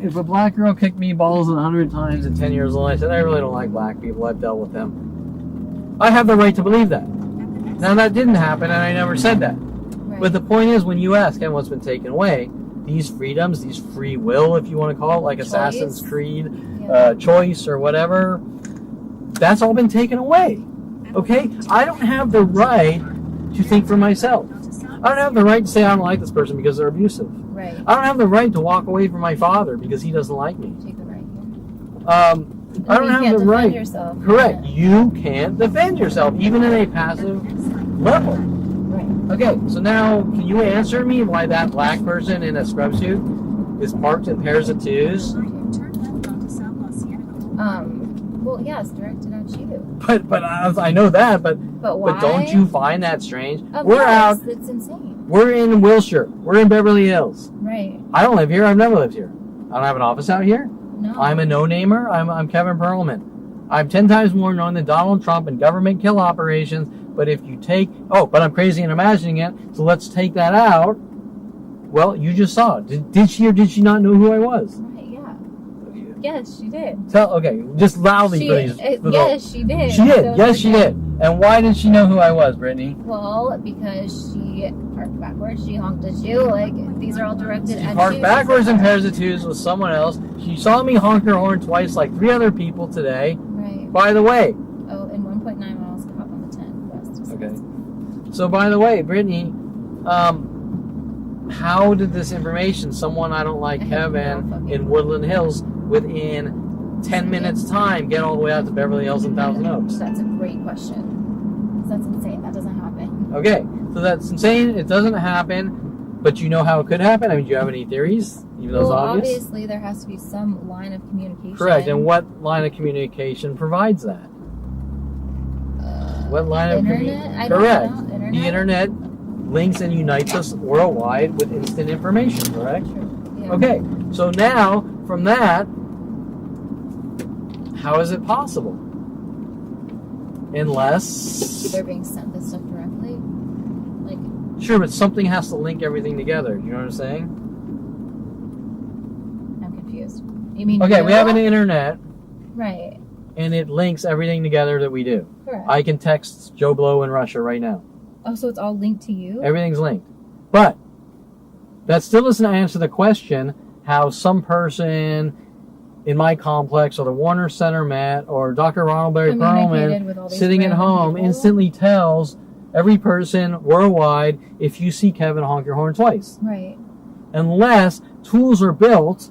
If a black girl kicked me balls 100 times at 10 years old, I said, I really don't like black people. I've dealt with them. I have the right to believe that. Now, that didn't happen, and I never said that. Right. But the point is, when you ask, what's been taken away, these freedoms, these free will, if you want to call it, like Choice. Assassin's Creed, Yeah. choice or whatever, that's all been taken away. Okay? I don't have the right to think for myself. I don't have the right to say I don't like this person because they're abusive. Right. I don't have the right to walk away from my father because he doesn't like me. Take the right here. I don't have the right. Yourself. Correct. Yeah. You can't defend yourself, even in a passive level. Right. Okay, so now can you answer me why that black person in a scrub suit is parked in pairs of twos? Well, yeah, it's directed at you. But I know that, but why? But don't you find that strange? We're out. It's insane. We're in Wilshire. We're in Beverly Hills. Right. I don't live here. I've never lived here. I don't have an office out here. No. I'm a no-namer. I'm Kevin Perlman. I'm 10 times more known than Donald Trump in government kill operations. But if you take... Oh, but I'm crazy in imagining it. So let's take that out. Well, you just saw it. Did she or did she not know who I was? Right, yeah. Yes, she did. Okay, just loudly, please. Yes, she did. She did. So Yes, she did. And why did she know who I was, Brittany? Well, because she parked backwards. She honked at you. Like, these are all directed at you. Parked backwards in pairs of twos with someone else. She saw me honk her horn twice like 3 other people today. Right. By the way. Oh, in 1.9 miles, hop on the 10 west. Okay. So, by the way, Brittany, how did this information, someone I don't like, Kevin, in Woodland Hills, within 10 minutes time, get all the way out to Beverly Hills and Thousand Oaks? That's a great question. That's insane. That doesn't happen. Okay, so that's insane. It doesn't happen, but you know how it could happen? I mean, do you have any theories? Even though it's obvious? Obviously, there has to be some line of communication. Correct. And what line of communication provides that? What line of communication? Correct. Internet? The internet links and unites us worldwide with instant information, correct? True. Yeah. Okay, so now, from that, how is it possible? Unless... They're being sent this stuff directly? Like... Sure, but something has to link everything together. You know what I'm saying? I'm confused. You mean... Okay, we have an internet. Right. And it links everything together that we do. Correct. I can text Joe Blow in Russia right now. Oh, so it's all linked to you? Everything's linked. But that still doesn't answer the question how some person in my complex or the Warner Center Met or Dr. Ronald Barry Perlman sitting at home instantly tells every person worldwide if you see Kevin, honk your horn twice. Right. Unless tools are built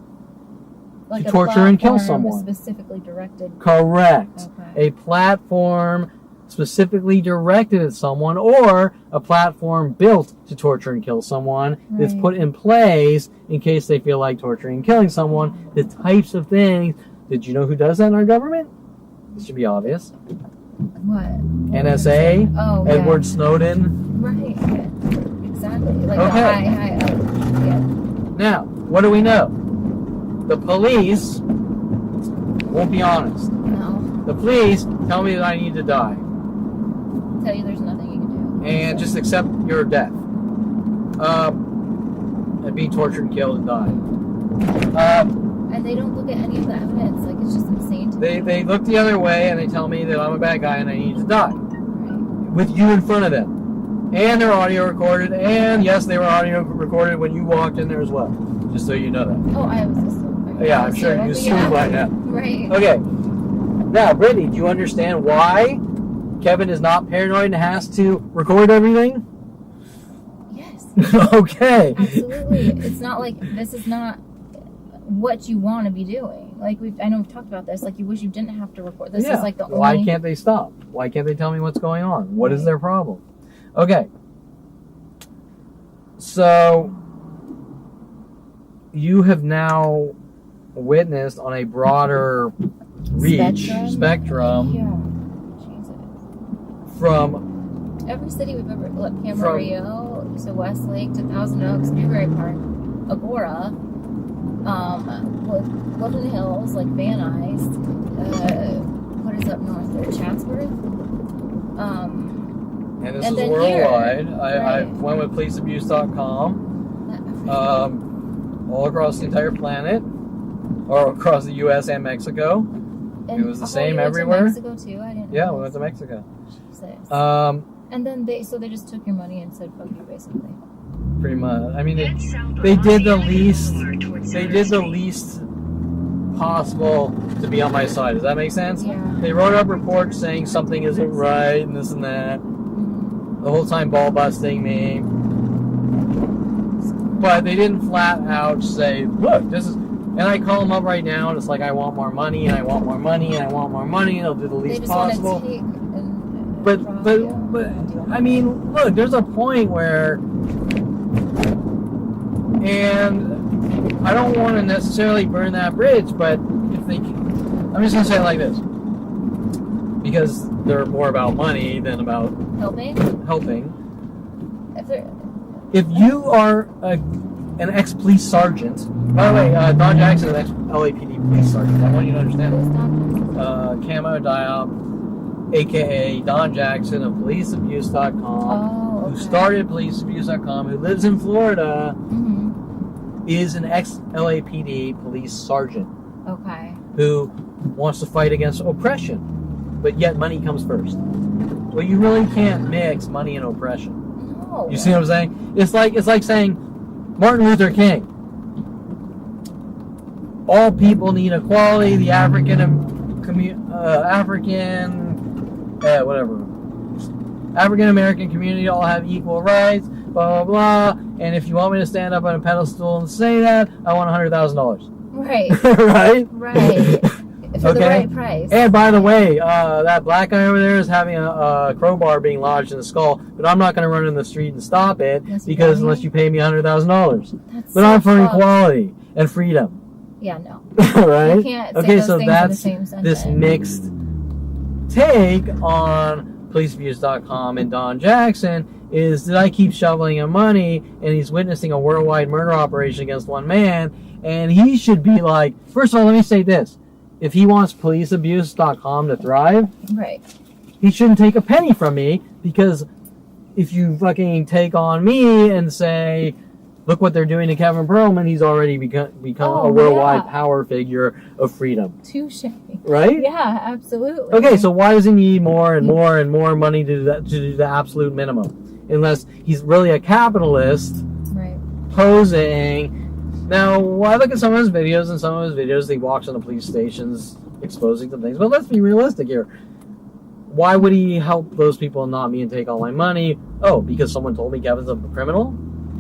like to torture and kill someone. Specifically directed. Correct. Okay. A platform specifically directed at someone, or a platform built to torture and kill someone that's put in place in case they feel like torturing and killing someone. The types of things. Did you know who does that in our government? This should be obvious. What? NSA. Oh, Edward Snowden. Right. Yeah. Exactly. Like okay. The high up. Yeah. Now, what do we know? The police won't be honest. No. The police tell me that I need to die. Tell you there's nothing you can do. And just accept your death. And be tortured and killed and die. And they don't look at any of the evidence. Like, it's just insane to me. They look the other way and they tell me that I'm a bad guy and I need to die. Right. With you in front of them. And they're audio recorded. And yes, they were audio recorded when you walked in there as well. Just so you know that. Oh, I was asleep. Yeah, I'm sure you assumed by now. Right. Okay. Now, Brittany, do you understand why Kevin is not paranoid and has to record everything? Yes. Okay. Absolutely. It's not like this is not what you want to be doing. Like I know we've talked about this. Like you wish you didn't have to record. This is like the only. Why can't they stop? Why can't they tell me what's going on? What is their problem? Okay. So you have now witnessed on a broader reach spectrum Yeah. Jesus. from every city we've ever looked, Camarillo to Westlake to Thousand Oaks, Newberry Park, Agora, Woodland Hills, like Van Nuys, what is up north there, Chatsworth, and this and is then worldwide. Here, I went with policeabuse.com all across the entire planet, or across the U.S. and Mexico. And it was the same everywhere. Mexico too. I didn't know. Yeah, we went to Mexico. Jesus. And then they just took your money and said fuck you, basically. Pretty much. I mean, they did the least. They did the least possible to be on my side. Does that make sense? Yeah. They wrote up reports saying something isn't right and this and that. The whole time ball busting me. But they didn't flat out say, look, this is... And I call them up right now, and it's like, I want more money, and I want more money, and I want more money, and they'll do the least They just possible. want to take and But rob you. I mean, look, there's a point where, and I don't want to necessarily burn that bridge, but if they, I'm just gonna say it like this, because they're more about money than about helping. If you are an ex-police sergeant, by the way, Don Jackson is an ex-LAPD police sergeant. I want you to understand. Camo Diop, aka Don Jackson of PoliceAbuse.com, who started PoliceAbuse.com, who lives in Florida, is an ex-LAPD police sergeant. Okay. Who wants to fight against oppression, but yet money comes first. Well, you really can't mix money and oppression. No. You see what I'm saying? It's like saying Martin Luther King. All people need equality. The African American community all have equal rights. Blah blah blah. And if you want me to stand up on a pedestal and say that, I want $100,000. Right. Right. Right. For the right price. And by the way, that black guy over there is having a crowbar being lodged in the skull, but I'm not going to run in the street and stop it because unless you pay me $100,000. But I'm for equality and freedom. Yeah, no. Right? You can't say those things in the same sentence. This mixed take on PoliceAbuse.com and Don Jackson is that I keep shoveling him money and he's witnessing a worldwide murder operation against one man, and he should be like, first of all, let me say this. If he wants PoliceAbuse.com to thrive, right, he shouldn't take a penny from me, because if you fucking take on me and say, look what they're doing to Kevin Perlman, he's already become a worldwide power figure of freedom. Touche. Right? Yeah, absolutely. Okay, so why does he need more and more and more money to do the absolute minimum? Unless he's really a capitalist, right, posing. Now, I look at some of his videos, and some of his videos, he walks on the police stations exposing some things. But let's be realistic here. Why would he help those people and not me and take all my money? Oh, because someone told me Kevin's a criminal?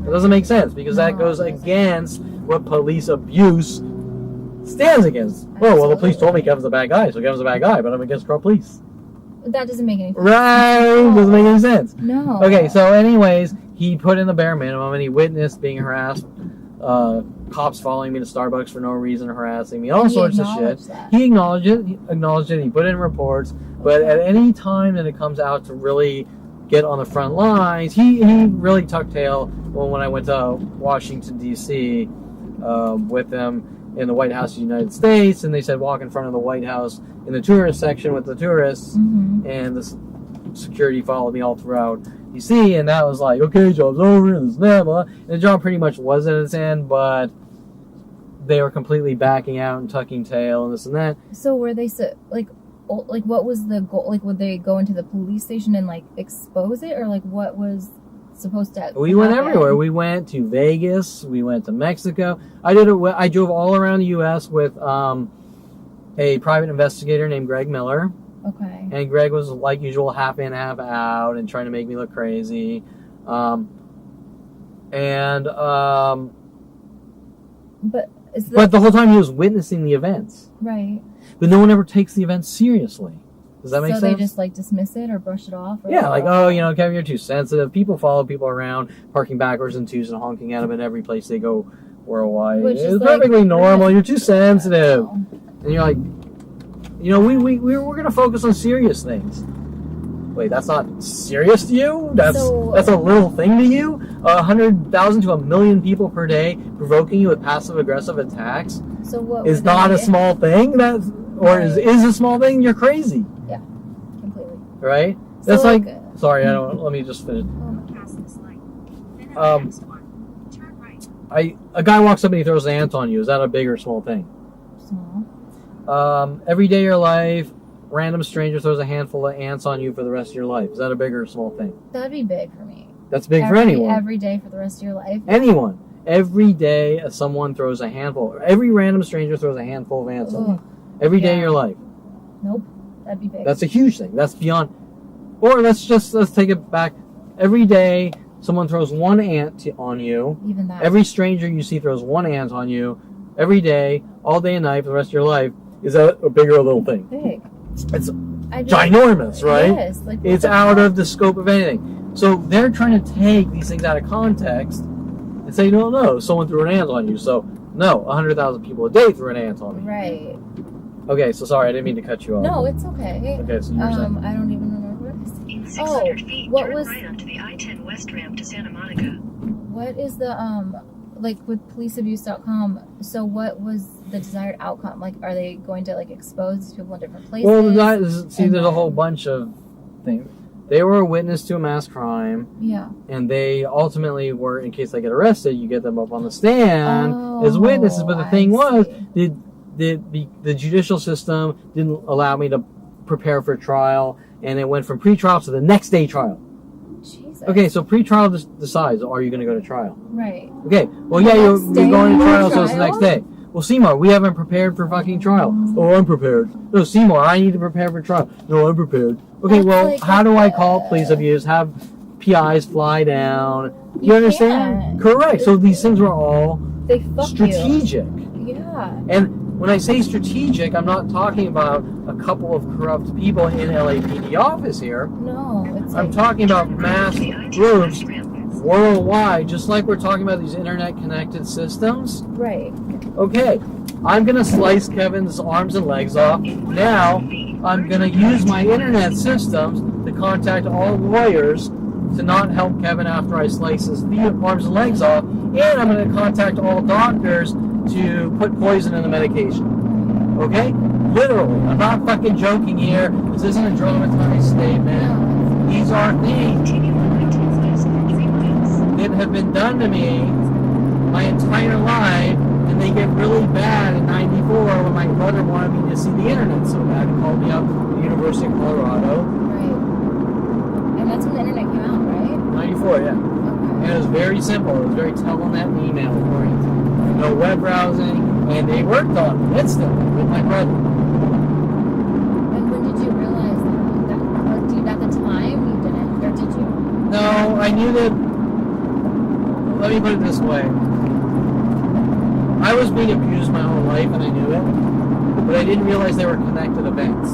It doesn't make sense, because that goes against what police abuse stands against. Oh, well, the police told me Kevin's a bad guy, so Kevin's a bad guy, but I'm against corrupt police. That doesn't make any sense. Right? Doesn't make any sense. No. Okay, so anyways, he put in the bare minimum, and he witnessed being harassed. Cops following me to Starbucks for no reason, harassing me, all sorts of shit. He acknowledged it. He put in reports. But at any time that it comes out to really get on the front lines, he really tucked tail when I went to Washington, D.C. With them in the White House of the United States, and they said walk in front of the White House in the tourist section with the tourists, and the security followed me all throughout D.C., and that was like, okay, job's over, and this and that, blah. And the job pretty much was at its end, but they were completely backing out and tucking tail and this and that. So were they like what was the goal? Like, would they go into the police station and like expose it, or like what was supposed to? We went everywhere. We went to Vegas. We went to Mexico. I drove all around the U.S. with a private investigator named Greg Miller. Okay. And Greg was, like usual, half in, half out, and trying to make me look crazy. But the whole time he was witnessing the events. Right. But no one ever takes the events seriously. Does that make sense? So they just like dismiss it or brush it off? Or yeah, like, oh, Kevin, you're too sensitive. People follow people around, parking backwards and twos and honking at them at every place they go worldwide. It's perfectly normal. You're too sensitive. And you're like, we're going to focus on serious things. Wait, that's not serious to you? That's a little thing to you? 100,000 to 1 million people per day provoking you with passive-aggressive attacks is not a small thing? Is a small thing? You're crazy. Yeah, completely. Right? That's sorry, let me just finish. A guy walks up and he throws an ant on you. Is that a big or small thing? Small. Every day of your life, random stranger throws a handful of ants on you for the rest of your life. Is that a big or small thing? That'd be big for me. That's big for anyone. Every day for the rest of your life. Anyone. Every day someone throws a handful. Every random stranger throws a handful of ants on you. Every day of your life. Nope. That'd be big. That's a huge thing. That's beyond. Or let's take it back. Every day someone throws one ant on you, Even that. every stranger you see throws one ant on you, every day, all day and night for the rest of your life, is that a big or a little thing? Big. It's I just- ginormous, right? Yes. Like, what It's the out fuck? of the scope of anything. So they're trying to take these things out of context and say, no, someone threw an ant on you. So, no, 100,000 people a day threw an ant on me. Right. Okay, so sorry, I didn't mean to cut you off. No, it's okay. Okay, so you were saying. I don't even remember what it is. In 600 feet, what turn was- right onto the I-10 West ramp to Santa Monica. What is the like with policeabuse.com? So what was the desired outcome? Like, are they going to like expose these people in different places? Well, there's a then- whole bunch of things. They were a witness to a mass crime, Yeah. and they ultimately were, in case they get arrested, you get them up on the stand as witnesses. But the I thing was, see. the judicial system didn't allow me to prepare for trial, and it went from pre-trial to the next day trial. Jesus. Okay, so pre-trial decides, are you going to go to trial? Right. Okay, well, The yeah, you're next day going to you're trial, so it's the trial? next day. Well, Seymour, we haven't prepared for fucking trial. Oh, I'm prepared. No, Seymour, I need to prepare for trial. No, I'm prepared. Okay, That's well, like how do I call police abuse? Have PIs fly down? You understand? can't. Correct. So these things were all They fuck strategic. you. Yeah. And when I say strategic, I'm not talking about a couple of corrupt people in LAPD office here. No, it's I'm like, talking about mass The I-10 groups West ramp. worldwide, just like we're talking about these internet connected systems. right. Okay, I'm gonna slice Kevin's arms and legs off. Now, I'm gonna use my internet systems to contact all lawyers to not help Kevin after I slice his arms and legs off, and I'm gonna contact all doctors to put poison in the medication. Okay? Literally. I'm not fucking joking here. This isn't a derogatory statement. No, These are things Continue on I-10 west for 3 miles. that have been done to me my entire life, and they get really bad in '94 when my brother wanted me to see the internet so bad. He called me up to the University of Colorado. right. And that's when the internet came out, right? '94, yeah. And it was very simple. It was very telenet and email oriented. No web browsing, and they worked on it instantly with my brother. And when did you realize that at the time you didn't, or did you? No, I knew that. Let me put it this way. I was being abused my whole life, and I knew it, but I didn't realize they were connected events.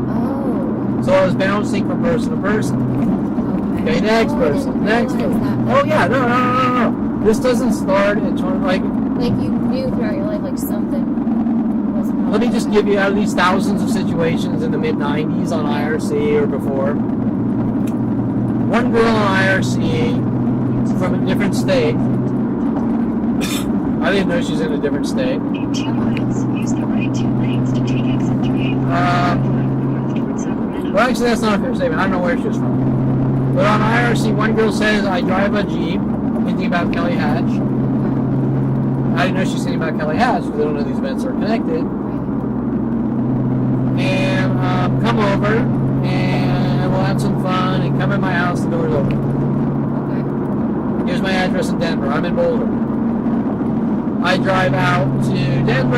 Oh. So I was bouncing from person to person. Okay, next Oh, I person, didn't next realize person. that. Oh yeah, no. This doesn't start until like. Like you knew throughout your life, like something was wrong. Let me just give you out of these thousands of situations in the mid '90s on IRC or before. One girl on IRC from a different state. I didn't know she's in a different state. In 2 miles, use the right 2 lanes to take exit 385 north toward Sacramento. Well, actually, that's not a fair statement. I don't know where she's from. But on IRC, one girl says, I drive a Jeep, thinking about Kelly Hatch. I didn't know she's thinking about Kelly Hatch because I don't know these events are connected. And come over, and we'll have some fun, and come in my house, the door's open. Okay. Here's my address in Denver. I'm in Boulder. I drive out to Denver.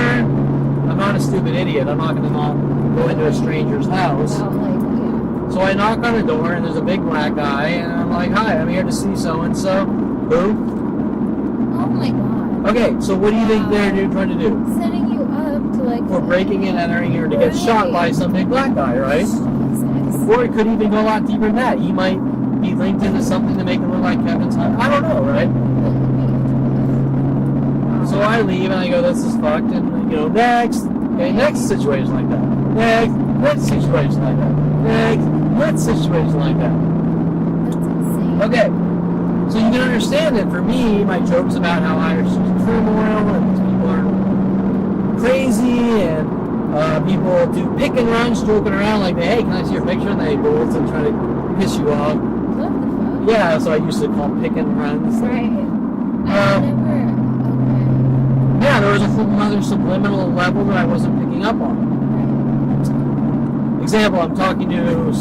I'm not a stupid idiot. I'm not going to not go into a stranger's house. Without, like, yeah. So I knock on the door, and there's a big black guy, and I'm like, hi, I'm here to see so-and-so. Who? Oh my god. Okay, so what do you think they're trying to do? Setting you up to like. We're breaking and entering here to get shot by some big black guy, right? Jesus. Or it could even go a lot deeper than that. He might be linked into something to make it look like Kevin's hunt. I don't know, right? So I leave and I go, this is fucked, and next. Okay, next situation like that. Next situation like that. Next situation like that. That's insane. Okay, so you can understand that for me, my jokes about how Irish is turmoil and people are crazy and people do pick and runs, joking around like, hey, can I see your picture? And they bolt and try to piss you off. What the fuck? Yeah, so I used to call them pick and runs. Right. I never. Yeah, there was a whole other subliminal level that I wasn't picking up on. Example, I'm talking to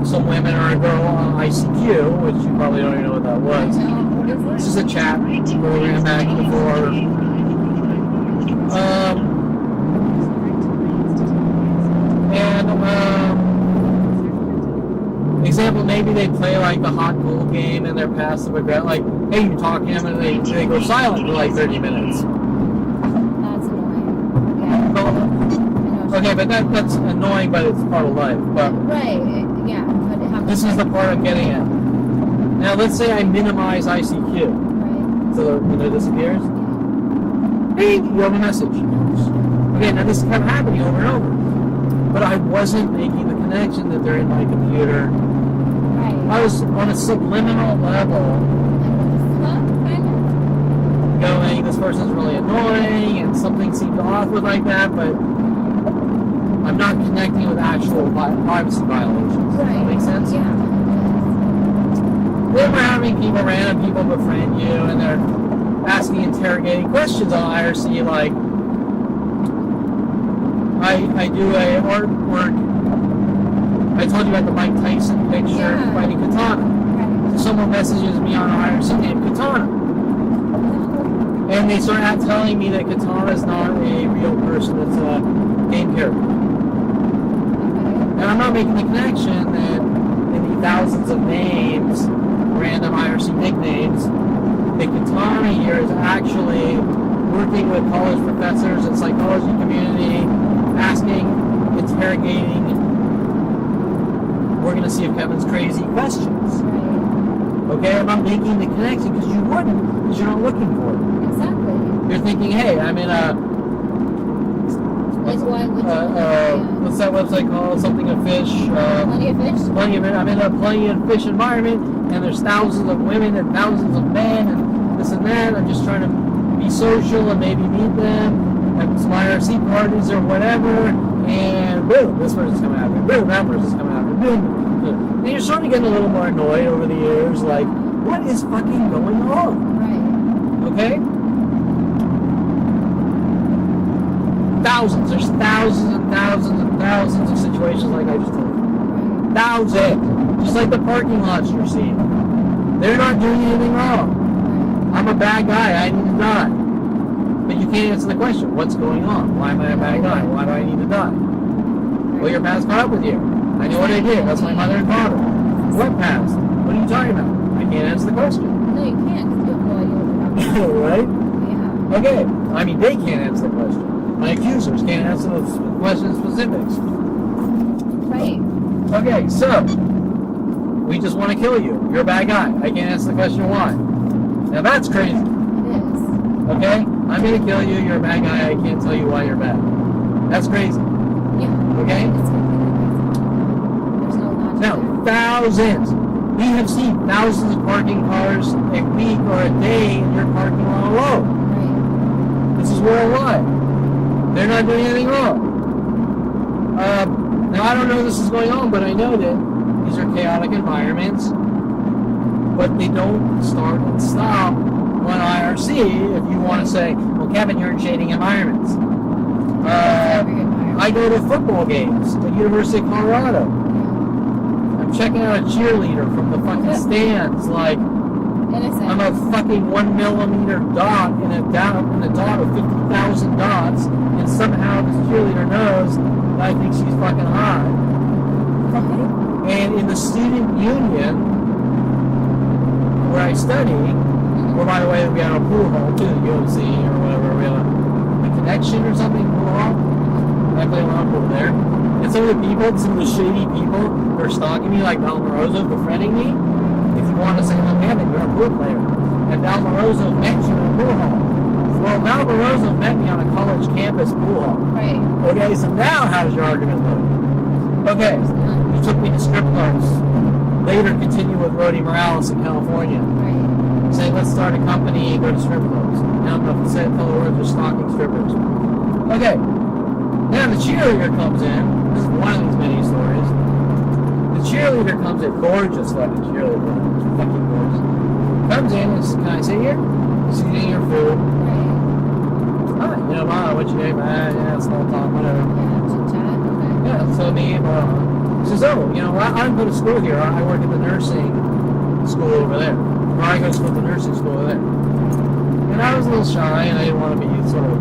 some women or a girl on ICQ, which you probably don't even know what that was. What is This this? is a chat program back before. Example, example, maybe they play like the hot cold game and they're passive aggressive. Like, hey, you talk to them and they go silent for like 30 minutes. That's annoying. Yeah. Well, I know. okay, but that's annoying, but it's part of life. But Right. Yeah. But it happens. this is the part I'm getting at. Now, let's say I minimize ICQ. Right. So when it disappears, hey, you have a message. Okay, now this is kind of happening over and over. But I wasn't making the connection that they're in my computer. Right. I was on a subliminal level Kind of. going, this person's really annoying and something seemed off with like that, but I'm not connecting with actual privacy violations. Does that make sense? Yeah. Then we're having people, random people befriend you and they're asking interrogating questions on IRC like, I do a artwork. I told you about the Mike Tyson picture fighting Katana. Right. So someone messages me on IRC named Katana. And they start out telling me that Katana is not a real person, it's a game character. And I'm not making the connection that in the thousands of names, random IRC nicknames, that Katana here is actually working with college professors and psychology community, asking, interrogating, we're going to see if Kevin's crazy questions. Right. Okay, I'm not making the connection because you wouldn't, because you're not looking for it. Exactly. You're thinking, hey, I'm in a, Like why would you? what's that website called? Something of fish. Plenty of fish. I'm in a plenty of fish environment, and there's thousands of women and thousands of men, and this and that. I'm just trying to be social and maybe meet them at some IRC parties or whatever, and boom, this person's coming after me. Boom, that person's coming after me. Boom, boom. And you're starting to get a little more annoyed over the years, like, what is fucking going on? Right. Okay? Thousands. There's thousands and thousands and thousands of situations like I just told you. Right. Thousands. Just like the parking lots you're seeing. They're not doing anything wrong. Right. I'm a bad guy. I need to die. But you can't answer the question. What's going on? Why am I a bad guy? Why do I need to die? Well, your past caught up with you. I know what I did. That's my mother and father. What past? What are you talking about? I can't answer the question. No, you can't because you have no idea what you're talking Right? about. Yeah. Okay. I mean, they can't answer the question. My accusers can't answer the question specifics. Right. Okay, so we just want to kill you. You're a bad guy. I can't answer the question why. Now that's crazy. It is. Okay? I'm gonna kill you. You're a bad guy. I can't tell you why you're bad. That's crazy. Yeah. Okay? It's completely crazy. There's no logic Now, there. thousands. We have seen thousands of parking cars a week or a day in your parking lot alone. Right. This is worldwide. They're not doing anything wrong. Now, I don't know this is going on, but I know that these are chaotic environments. But they don't start and stop on IRC if you want to say, well, Kevin, you're in shading environments. Every environment. I go to football games at University of Colorado. I'm checking out a cheerleader from the fucking stands, like, Innocent. I'm a fucking 1 millimeter dot in a dot of 50,000 dots, and somehow this cheerleader knows that I think she's fucking hot. And in the student union where I study, where by the way we have a pool hall too, the UNC or whatever, we have a connection or something pool hall. I play a lot of pool there. And some of the people, some of the shady people who are stalking me, like Val Morozo befriending me, if you want to say, oh, damn it, you're a pool player. And Val Morozo met you in a pool hall. Well, Val Morozo met me on a college campus pool hall. Right. Okay, so now how does your argument look? Okay, you took me to strip clubs. Later continue with Rody Morales in California. Right. Say, let's start a company and go to strip clubs. Now I'm going to say tell the words are stalking strippers. Okay, now the cheerleader comes in. This is one of these many stories. The cheerleader comes in, gorgeous fucking cheerleader, fucking gorgeous. Comes in and says, can I sit here? She's eating your food. Right. Hi, you know, what's your name? Yeah, small talk, whatever. Yeah. Chit chat. Okay. Yeah, so me, she says, oh, you know, I don't go to school here. I work at the nursing school over there. Or I go to school at the nursing school over there. And I was a little shy, and I didn't want to be sort of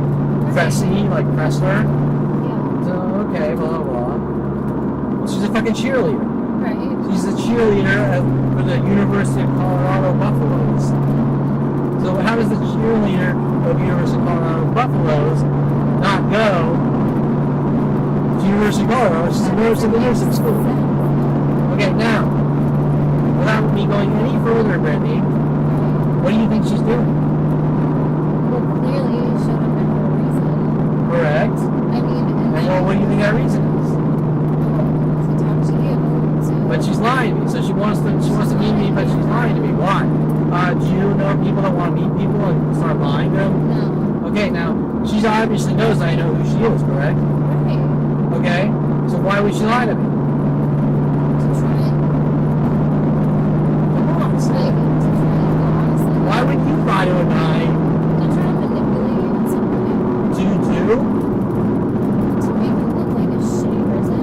pressy, like press her. Yeah. So, okay, blah, blah, blah. She's a fucking cheerleader. Right. She's a cheerleader for the University of Colorado Buffaloes. So how does the cheerleader of University of Colorado Buffaloes not go to University of Colorado? She's a nurse at the nursing school. Okay, now, without me going any further, Brittany, what do you think she's doing? Well, clearly you showed up there for a reason. Correct. I mean, And well, what do you think that reason is? to talk to you. But she's lying to me. So she wants to meet me, but she's lying to me. Why? Do you know people that want to meet people and start lying to them? No. Okay, now she obviously knows I know who she is, correct? Right. Okay, so why would she lie to me? To try and, Come on, like, say it. to try and go honestly. Why would you lie to a guy To try and manipulate you in some way. To make you look like a shitty person.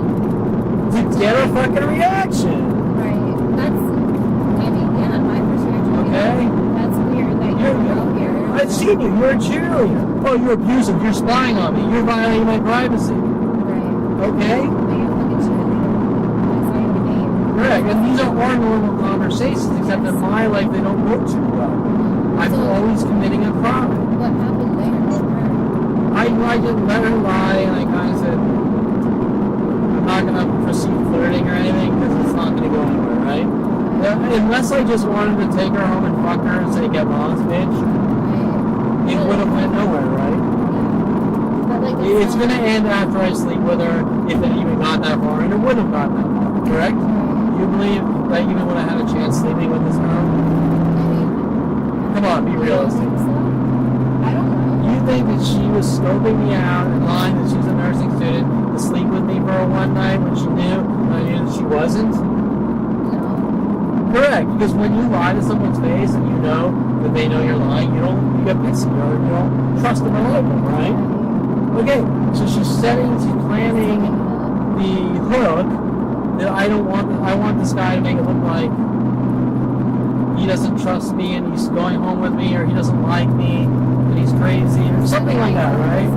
to get a fucking reaction? Right. That's, I mean, yeah, my first reaction would be, Okay. that's weird that you're out here. I've seen you. You're a cheerleader. Oh, you're abusive. You're spying on me. You're violating my privacy. Right. Okay? But you're fucking cheerleader. That's not your name. Correct. And these are our normal conversations, except in my life they don't go too well. I'm So- always committing a crime. What happened there with her? I just let her lie, and I kind of said, I'm not going to proceed flirting or anything because it's not going to go anywhere, right? Unless I just wanted to take her home and fuck her and say, get lost, bitch, Right. it would have went nowhere, right? But like It's going to end after I sleep with her, if it even got that far, and it would have gotten that far, correct? You believe that even when I had a chance sleeping with this girl? Come on, be realistic. I don't know. You think that she was scoping me out and lying that she's a nursing student to sleep with me for one night when she knew and I knew that she wasn't? No. Correct, because when you lie to someone's face and you know that they know you're lying, you get pissy or you don't trust them or like them, right? Okay, so she's planning the hook that I want this guy to make it look like he doesn't trust me and he's going home with me, or he doesn't like me and he's crazy, or something like that, right?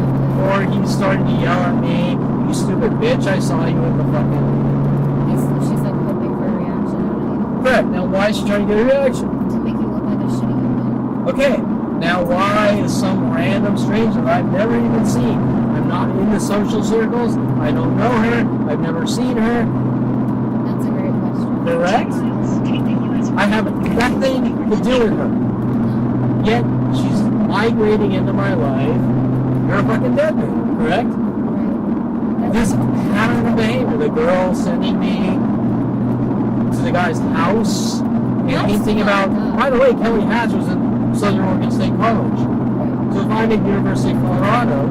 Or he's starting to yell at me, you stupid bitch, I saw you in the fucking... She's like hoping for a reaction out of you. Correct, now why is she trying to get a reaction? To make you look like a shitty human. Okay, now why is some random stranger that I've never even seen, I'm not in the social circles, I don't know her, I've never seen her, That's a great question. correct? Take the US I have nothing to do with her. No. Yet she's migrating into my life. You're a fucking dead man, correct? Right. This pattern of behavior, the girl sending me to the guy's house and That's hinting not about. good. By the way, Kelly Hatch was in Southern Oregon State College. Right. So if I'm at University of Colorado,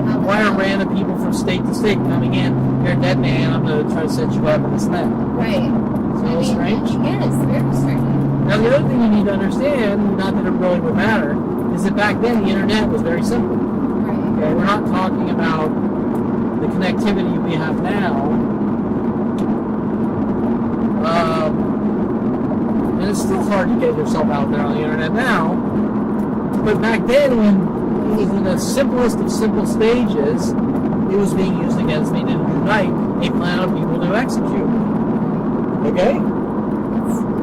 How why are about- random people from state to state coming in? You're a dead man. I'm gonna try to set you up and this and that. Right. It's a little strange. Yes, very strange. Now the other thing you need to understand, not that it really would matter, is that back then the internet was very simple. Right. Okay, we're not talking about the connectivity we have now. And it's still hard to get yourself out there on the internet now. But back then, when it was in the simplest of simple stages, it was being used against me to unite a plan of people to execute. Okay?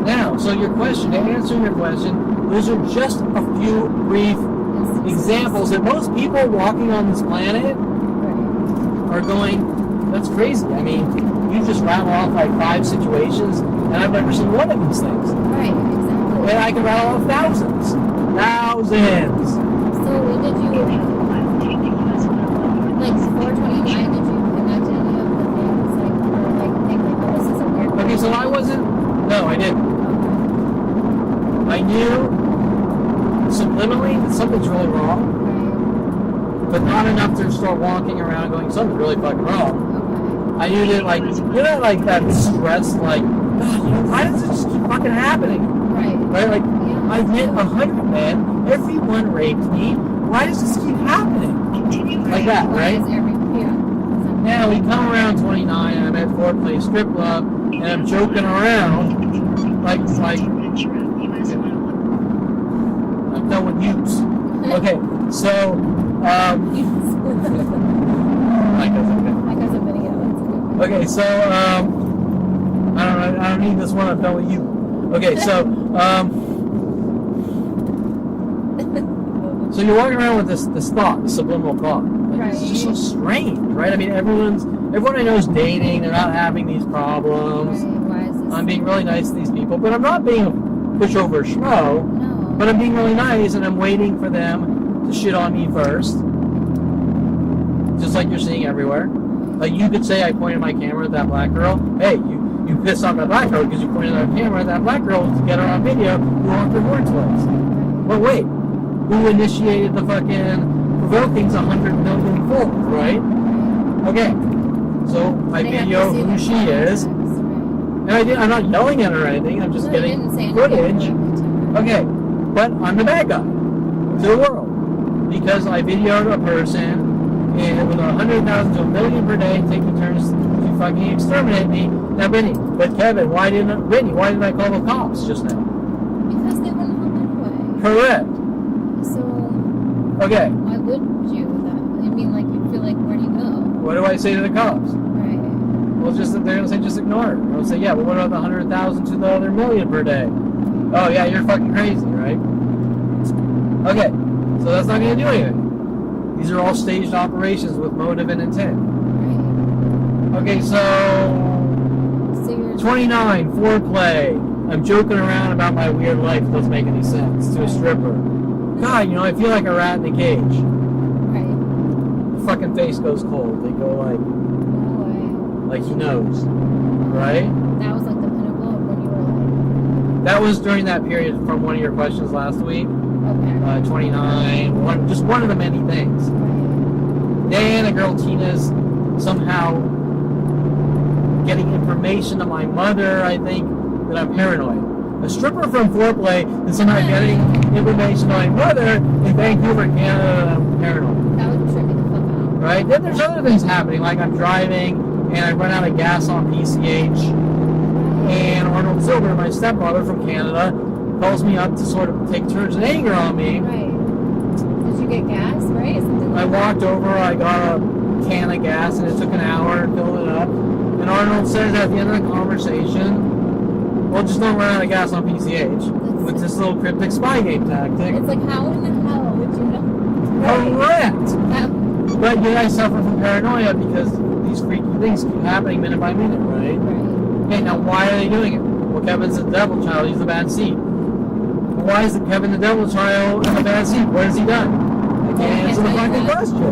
Now, so your question, to answer your question, those are just a few brief examples that most people walking on this planet Right. are going, that's crazy. I mean, you just rattle off like 5 situations, and I've never seen one of these things. Right, exactly. And I can rattle off thousands. Thousands. So when did you, take the US 101. like 429, did you connect any of the things, like, or like think like, oh, this is a weird Okay, so I wasn't, no, I didn't. I knew subliminally that something's really wrong, Right. but not enough to start walking around going, something's really fucking wrong. Okay. I knew that, like, you know, like that stress, like, God, you know, why does this keep fucking happening? Right. Right? Like, Yeah. I've met 100 men, everyone raped me. Why does this keep happening? Continue Like that, Why right? is yeah. Now we come around 29 and I'm at Fort Place Strip Club and I'm joking around like US 101. I'm done with use. Okay, so like that's okay. Like as a video, that's good. Okay, so I don't need this one. I'm done with you. Okay, so so you're walking around with this thought, this subliminal thought. Like, it's just so strange, right? I mean, everyone I know is dating. They're not having these problems. Right. Why is this? I'm being really nice to these people, but I'm not being a pushover schmo. No. But I'm being really nice, and I'm waiting for them to shit on me first. Just like you're seeing everywhere. Like, you could say I pointed my camera at that black girl. Hey, you pissed off that black girl because you pointed our camera at that black girl to get her on video. You want her words was. But wait, who initiated the fucking provoking's 100 million fold, right? Okay, so I They have to video see who the she context, is, right. and I'm not yelling at her or anything. I'm just No, you getting didn't say anything footage. directly to her. Okay, but I'm the bad guy to the world because I videoed a person and with 100,000 to a million per day taking turns to fucking exterminate me. Now, Brittany, but Kevin, why didn't I call the cops just now? Because they wouldn't help anyway. Correct. So Okay, why would you? I mean, like, you feel like, where do you go? what do I say to the cops? Right. Well, they're gonna say just ignore it. They'll say, yeah, but what about the 100,000 to the other million per day? Oh yeah, you're fucking crazy, right? Okay, so that's not gonna do anything. These are all staged operations with motive and intent. Right. Okay, so So you're 29, foreplay. I'm joking around about my weird life. It doesn't make any sense to a stripper. God, I feel like a rat in a cage. right. The fucking face goes cold. They go No way. like he knows, right? That was like the pinnacle of when you were That was during that period from one of your questions last week. like, okay. 29, just one of the many things. Right. Then a girl, Tina's somehow getting information to my mother, I think, that I'm paranoid. A stripper from foreplay is somehow getting information to my mother in Vancouver, Canada, that I'm paranoid. That would trip me the fuck out. Right? Then there's other things happening, like I'm driving and I run out of gas on PCH, and Arnold Silver, my stepfather from Canada, calls me up to sort of take turns in anger on me. Right. Did you get gas, right? Something I like walked over, I got a can of gas, and it took an hour to fill it up. And Arnold says at the end of the conversation, well, just don't run out of gas on PCH. With this little cryptic spy game tactic. It's like, how in the hell would you know? Correct! That, But yet I suffer from paranoia because these freaky things keep happening minute by minute, right? right. Okay, now why are they doing it? Well, Kevin's the devil child, he's the bad seed. Why is Kevin the devil child in the bad seed? What has he done? I can't answer the fucking question.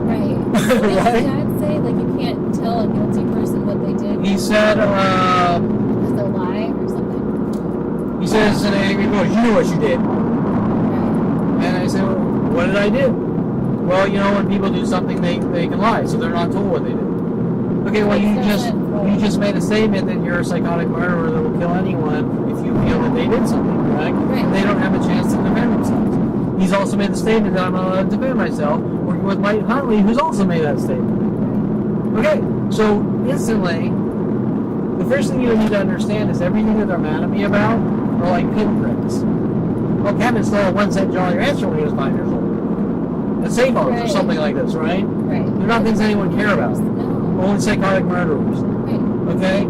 Right. So did Right? your dad say, like, you can't tell a guilty person what they did? He said, Because they'll lie or something? he says in an angry voice, you know what you did. Right. And I said, well, what did I do? Well, when people do something, they can lie, so they're not told what they did. Okay, well, you just made a statement that you're a psychotic murderer that will kill anyone if you feel that they did something, correct? Right. They don't have a chance to defend themselves. He's also made the statement that I'm not allowed to defend myself, working with Mike Huntley, who's also made that statement. Okay, so instantly, the first thing you need to understand is everything that they're mad at me about are like pinpricks. Well, Kevin stole a 1-cent Jolly Rancher when he was 5 years old. It's Save-Ons or Right. something like this, right? Right. They're not things anyone care about. No. Only psychotic murderers. Right. Okay?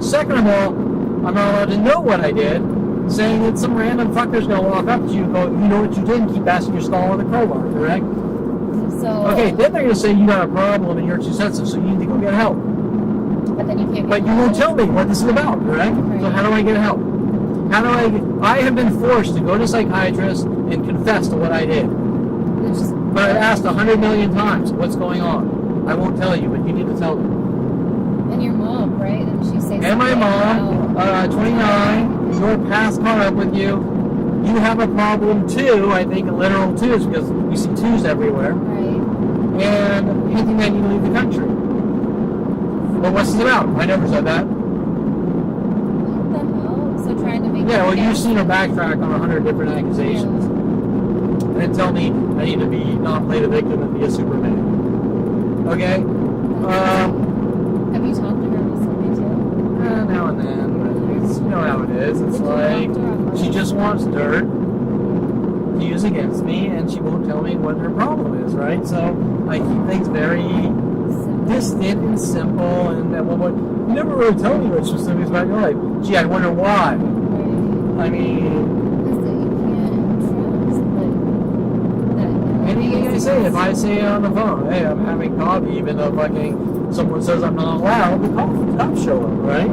Second of all, I'm not allowed to know what I did, saying that some random fucker's gonna walk up to you and go, you know what you did, and keep asking your stall with a crowbar, correct? So. Okay, then they're gonna say you got a problem and you're too sensitive, so you need to go get help. But then you can't. But you won't tell me what this is about, correct? So how do I get help? I have been forced to go to psychiatrists and confess to what I did. It's just, But I've asked 100 million times what's going on. I won't tell you, but you need to tell them. and your mom, right? And she says. And my mom, 29, your past caught up with you. You have a problem too, I think a literal twos, because we see twos everywhere. Right. And hinting that you leave the country. Well, what's this about? I never said that. What the hell? So trying to make. Yeah, well, you've seen her backtrack on 100 different accusations. And tell me I need to not play the victim and be a Superman. Okay? Have you talked to her recently too? Now and then, but it's, you know how it is. It's like, she just wants dirt to use against me, and she won't tell me what her problem is, right? So I keep things very distant and simple, and at one point, you never really tell me what specifics about your life. Gee, I wonder why. I mean, anything I say, if I say on the phone, hey, I'm having coffee, even though fucking someone says I'm not allowed, the cops show up, right?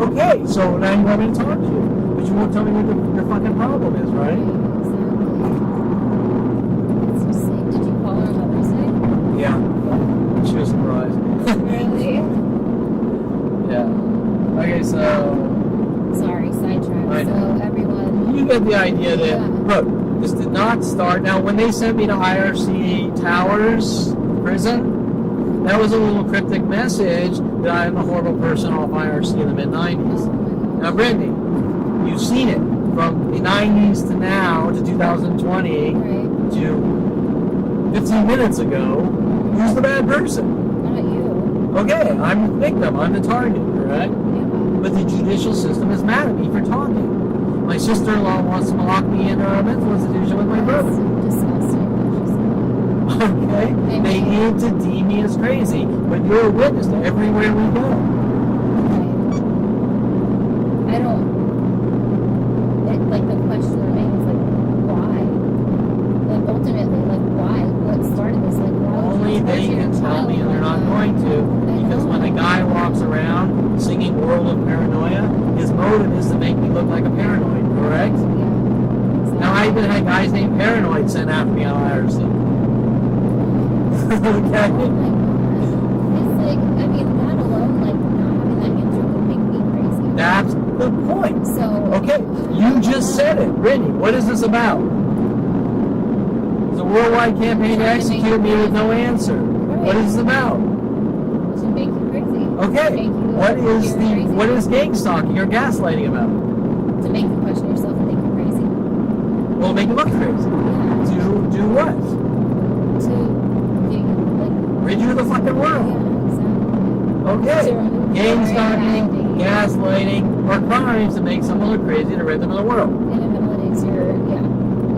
Okay, so now you want me to talk to you, but you won't tell me what your fucking problem is, right? Did you call her on Mother's Day? Yeah. She was surprised. Really? Yeah. Okay, so Sorry, sidetrack. I know. So everyone. you get the idea that, Yeah. look, this did not start. Now, when they sent me to IRC Towers prison, that was a little cryptic message that I am a horrible person off IRC in the mid-90s. Now, Brittany, you've seen it from the 90s to now to 2020 Right. to 15 minutes ago. Who's the bad person? Not you. Okay, I'm the victim. I'm the target, correct? Yeah. But the judicial system is mad at me for talking. My sister-in-law wants to lock me in a mental institution with my brother. That's disgusting. Okay? They need to deem me as crazy, but you're a witness to everywhere we go. I don't. Like the question remains, like, why? Like ultimately, like, why? What started this? Like, why? would Only you they torture your can tell child me, and they're like not that? going to. Because when a guy walks around singing World of Paranoia, his motive is to make me look like a paranoid, correct? Yeah. Exactly. Now, I even had guys named Paranoid sent after me on IRC. Oh my Okay? god. It's like, I mean, that alone, like, not having that answer would make me crazy. That's the point. So. Okay, you just said it. Brittany, what is this about? It's a worldwide campaign to execute me with no answer. What is this about? To make you crazy. Okay, To make you what is gang stalking or gaslighting about? To make you question yourself and think you're crazy. Well, make you look crazy. Yeah. Do what? To get you, like, Rid you of the fucking world. yeah, exactly. Okay. To remove Gang your stalking, identity. gaslighting, or crimes to make someone look crazy to rid them of the world. Inability to your, yeah.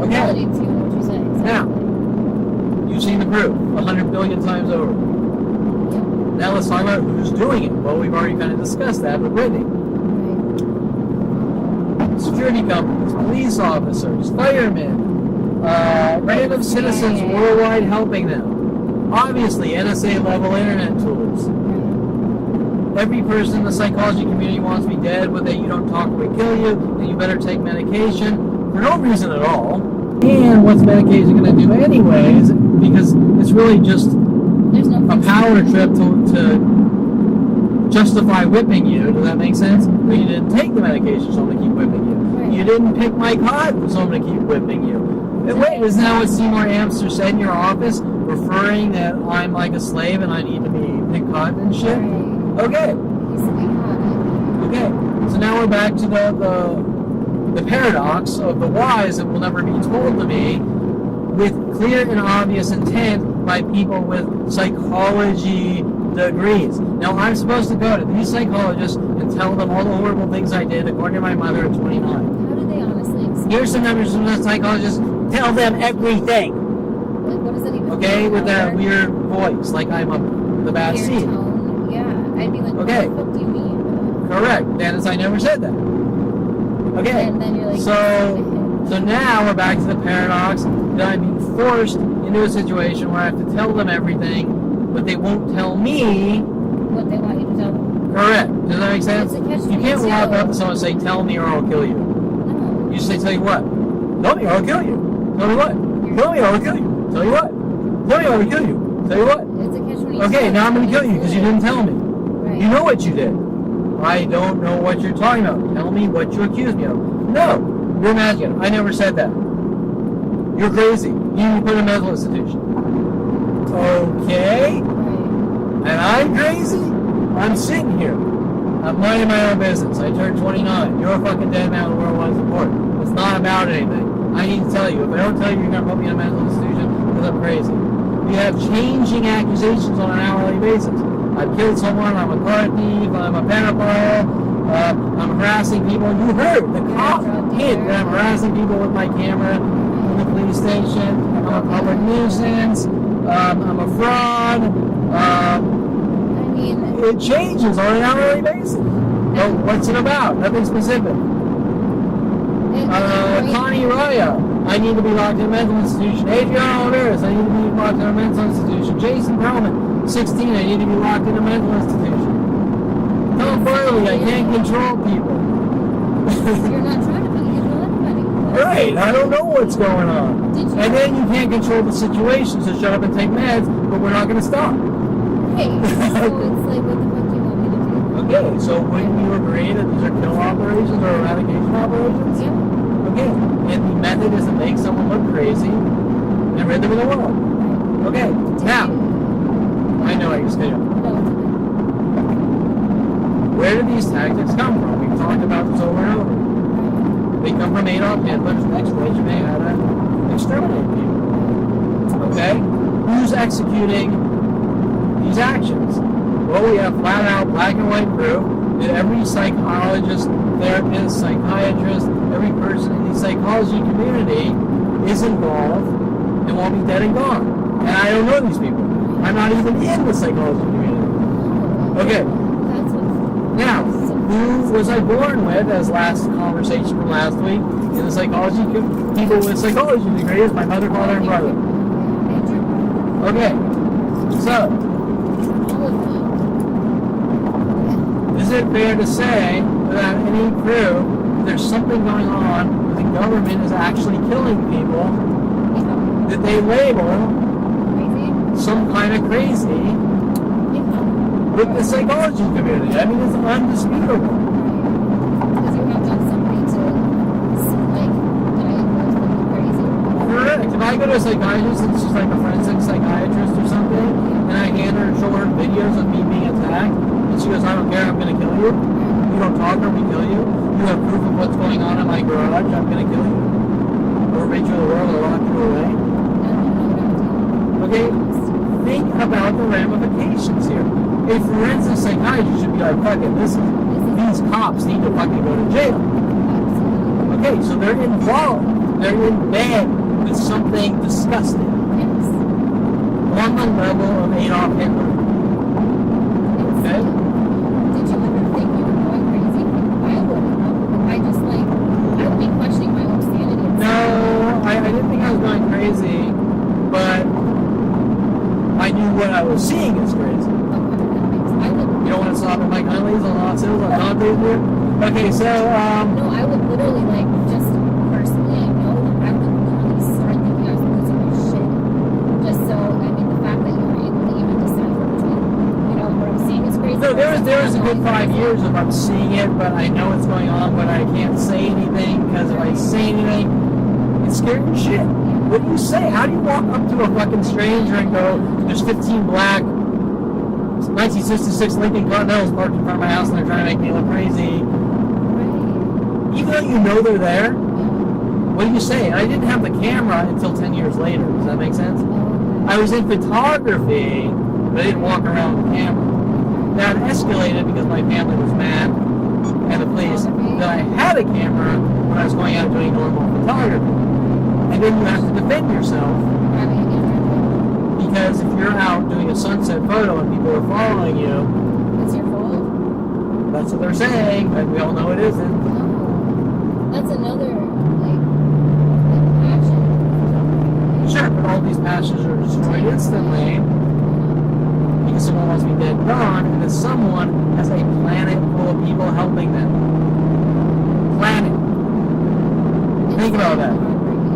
Okay. Inability to what you're saying. Now. Exactly. You've seen the proof 100 billion times over. Yeah. Now let's talk about who's doing it. Well, we've already kind of discussed that with Brittany. Right. Security companies, police officers, firemen, random citizens Yeah. worldwide helping them. Obviously, NSA level internet tools. Every person in the psychology community wants me dead, but that you don't talk or we kill you, and you better take medication for no reason at all. And what's medication going to do anyways? Because it's really just There's no a power trip to justify whipping you. Does that make sense? But you didn't take the medication, so I'm going to keep whipping you. Right. You didn't pick my cotton, so I'm going to keep whipping you. And wait, isn't that what Seymour Amster said in your office, referring that I'm like a slave and I need to be pick cotton and shit? Right. Okay, okay. So now we're back to the paradox of the whys that will never be told to me with clear and obvious intent by people with psychology degrees. Now, I'm supposed to go to these psychologists and tell them all the horrible things I did according to my mother at 29. How do they honestly explain? Here's some numbers from the psychologists. Tell them everything. Like, what does it even Okay, mean? with that Weird weird voice, like I'm the bad seed. tone. Yeah. I'd be like, Okay. what the fuck do you mean? Correct. Dennis, I never said that. Okay. And then you're like, So now we're back to the paradox that I'm being forced into a situation where I have to tell them everything, but they won't tell me. what they want you to tell them. Correct. Does that make sense? It's a catch-22. You can't walk up to someone and say, "Tell me, or I'll kill you." No. You just say, "Tell you what." Tell me, or I'll kill you. Tell me what. Tell me, or I'll kill you. Tell you what. Tell me, or I'll kill you. Tell you what. It's a catch-22. Okay, now I'm going to kill you because you didn't tell me. Right. You know what you did. I don't know what you're talking about. Tell me what you accused me of. No, you're imagining. I never said that. You're crazy. You need to put in a mental institution. Okay, Right. and I'm crazy? I'm sitting here. I'm minding my own business. I turned 29. You're a fucking dead man with worldwide support. It's not about anything. I need to tell you. If I don't tell you, you're going to put me in a mental institution because I'm crazy. We have changing accusations on an hourly basis. I've killed someone, I'm a car thief, I'm a pedophile, I'm harassing people. You heard the cop hint that I'm harassing people with my camera in the police station. I'm a public nuisance, I'm a fraud, I mean, It changes on an hourly basis. Oh, what's it about? Nothing specific. Connie Raya, I need to be locked in a mental institution. Adriana Oliveras, I need to be locked in a mental institution. Jason Perlman, 16, I need to be locked in a mental institution. Tom Burley, I can't control people. you're not trying to control anybody. Right, I don't know what's going on. Did you? And then you can't control the situation, so shut up and take meds, but we're not going to stop. Hey, so it's like, what the fuck do you want me to do? Okay, so wouldn't you agree that these are kill operations or eradication operations? Yeah. Okay, and the method is to make someone look crazy and rid them of the world. Okay, now, I know I just did. Where do these tactics come from? We've talked about this over and over. They come from Adolf Hitler's next wish they had to exterminate people. Okay? Who's executing these actions? Well, we have flat out black and white proof that every psychologist, therapist, psychiatrist, every person in the psychology community is involved and will be dead and gone. And I don't know these people. I'm not even in the psychology community. Okay. That's what. Now, who was I born with, as last conversation from last week, in the psychology, people with psychology degrees, my mother, father, and brother. Okay, so, All of them. is it fair to say, without any proof, there's something going on where the government is actually killing people Yeah. that they label Crazy. some kind of crazy Yeah. with the psychology community? I mean, it's undisputable. Because you have to have somebody to, like, diagnose them crazy. Correct. If I go to a psychiatrist and she's like a forensic psychiatrist or something, and I show her videos of me being attacked, and she goes, I don't care, I'm going to kill you. You don't talk or we kill you. You have proof of what's going on in my garage, I'm going to kill you. Or rid you of the world or lock you away. Okay? Think about the ramifications here. A forensic psychiatrist should be like, fuck it, these cops need to fucking go to jail. Okay, so they're involved. They're in bed with something disgusting. Yes. On the level of Adolf Hitler. Okay? Did you ever think you were going crazy? I wouldn't. I just like, I would be questioning my own sanity. No, I didn't think I was going crazy, but I knew what I was seeing is crazy. I would. You don't want to stop at Mike Huntley's on Los Hills on Dante's here? Okay, so, No, I would literally like just personally. I know that I would literally start thinking I was losing my shit. Just so, I mean, the fact that you were able to even decipher between, you know, what I'm seeing is crazy. no, there was a good 5 years of I'm seeing it, but I know what's going on, but I can't say anything, because if I say anything, it's scary as shit. What do you say? How do you walk up to a fucking stranger and go, there's 15 black 1966 Lincoln Continentals parked in front of my house and they're trying to make me look crazy? Right. Even though you know they're there, what do you say? And I didn't have the camera until 10 years later. Does that make sense? I was in photography, but I didn't walk around with a camera. Now it escalated because my family was mad and the police that I had a camera when I was going out doing normal photography. And then you have to defend yourself, because if you're out doing a sunset photo and people are following you, It's your fault. that's what they're saying, but we all know it isn't. No. That's another, like passion. Sure, but all these passions are destroyed instantly because someone wants to be dead and gone, and then someone has a planet full of people helping them. Planet. Think about that.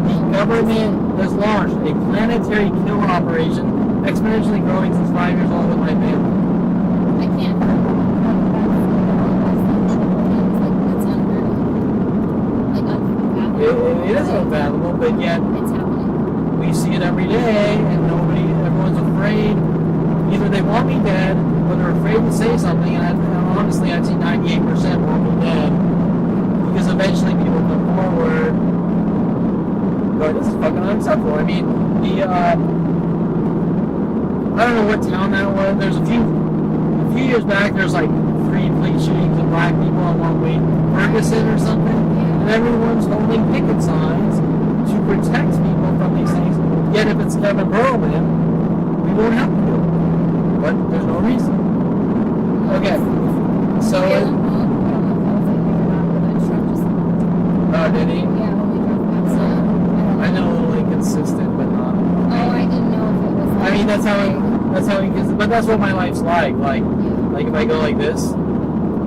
The government has launched a planetary kill operation, exponentially growing since 5 years old with my family. I can't. It's unheard of. Like unfathomable. It is unfathomable, but yet It's happening. we see it every day, and everyone's afraid. Either they want me dead, or they're afraid to say something, and honestly, I'd say 98% want me dead. Because eventually people come forward. But this is fucking unacceptable. I mean, I don't know what town that was. There's a few years back, there's like 3 police shootings of black people on one week, Ferguson or something, and everyone's holding picket signs to protect people from these things. Yet if it's Kevin Perlman, we won't have to do it. but there's no reason. Okay, so I don't know if that was like or not, but that truck just. did he? Yeah, when we drove past it. I know a little inconsistent, but not. Oh, I didn't know if it was. I mean, that's how he gets. But that's what my life's like. Like if I go like this,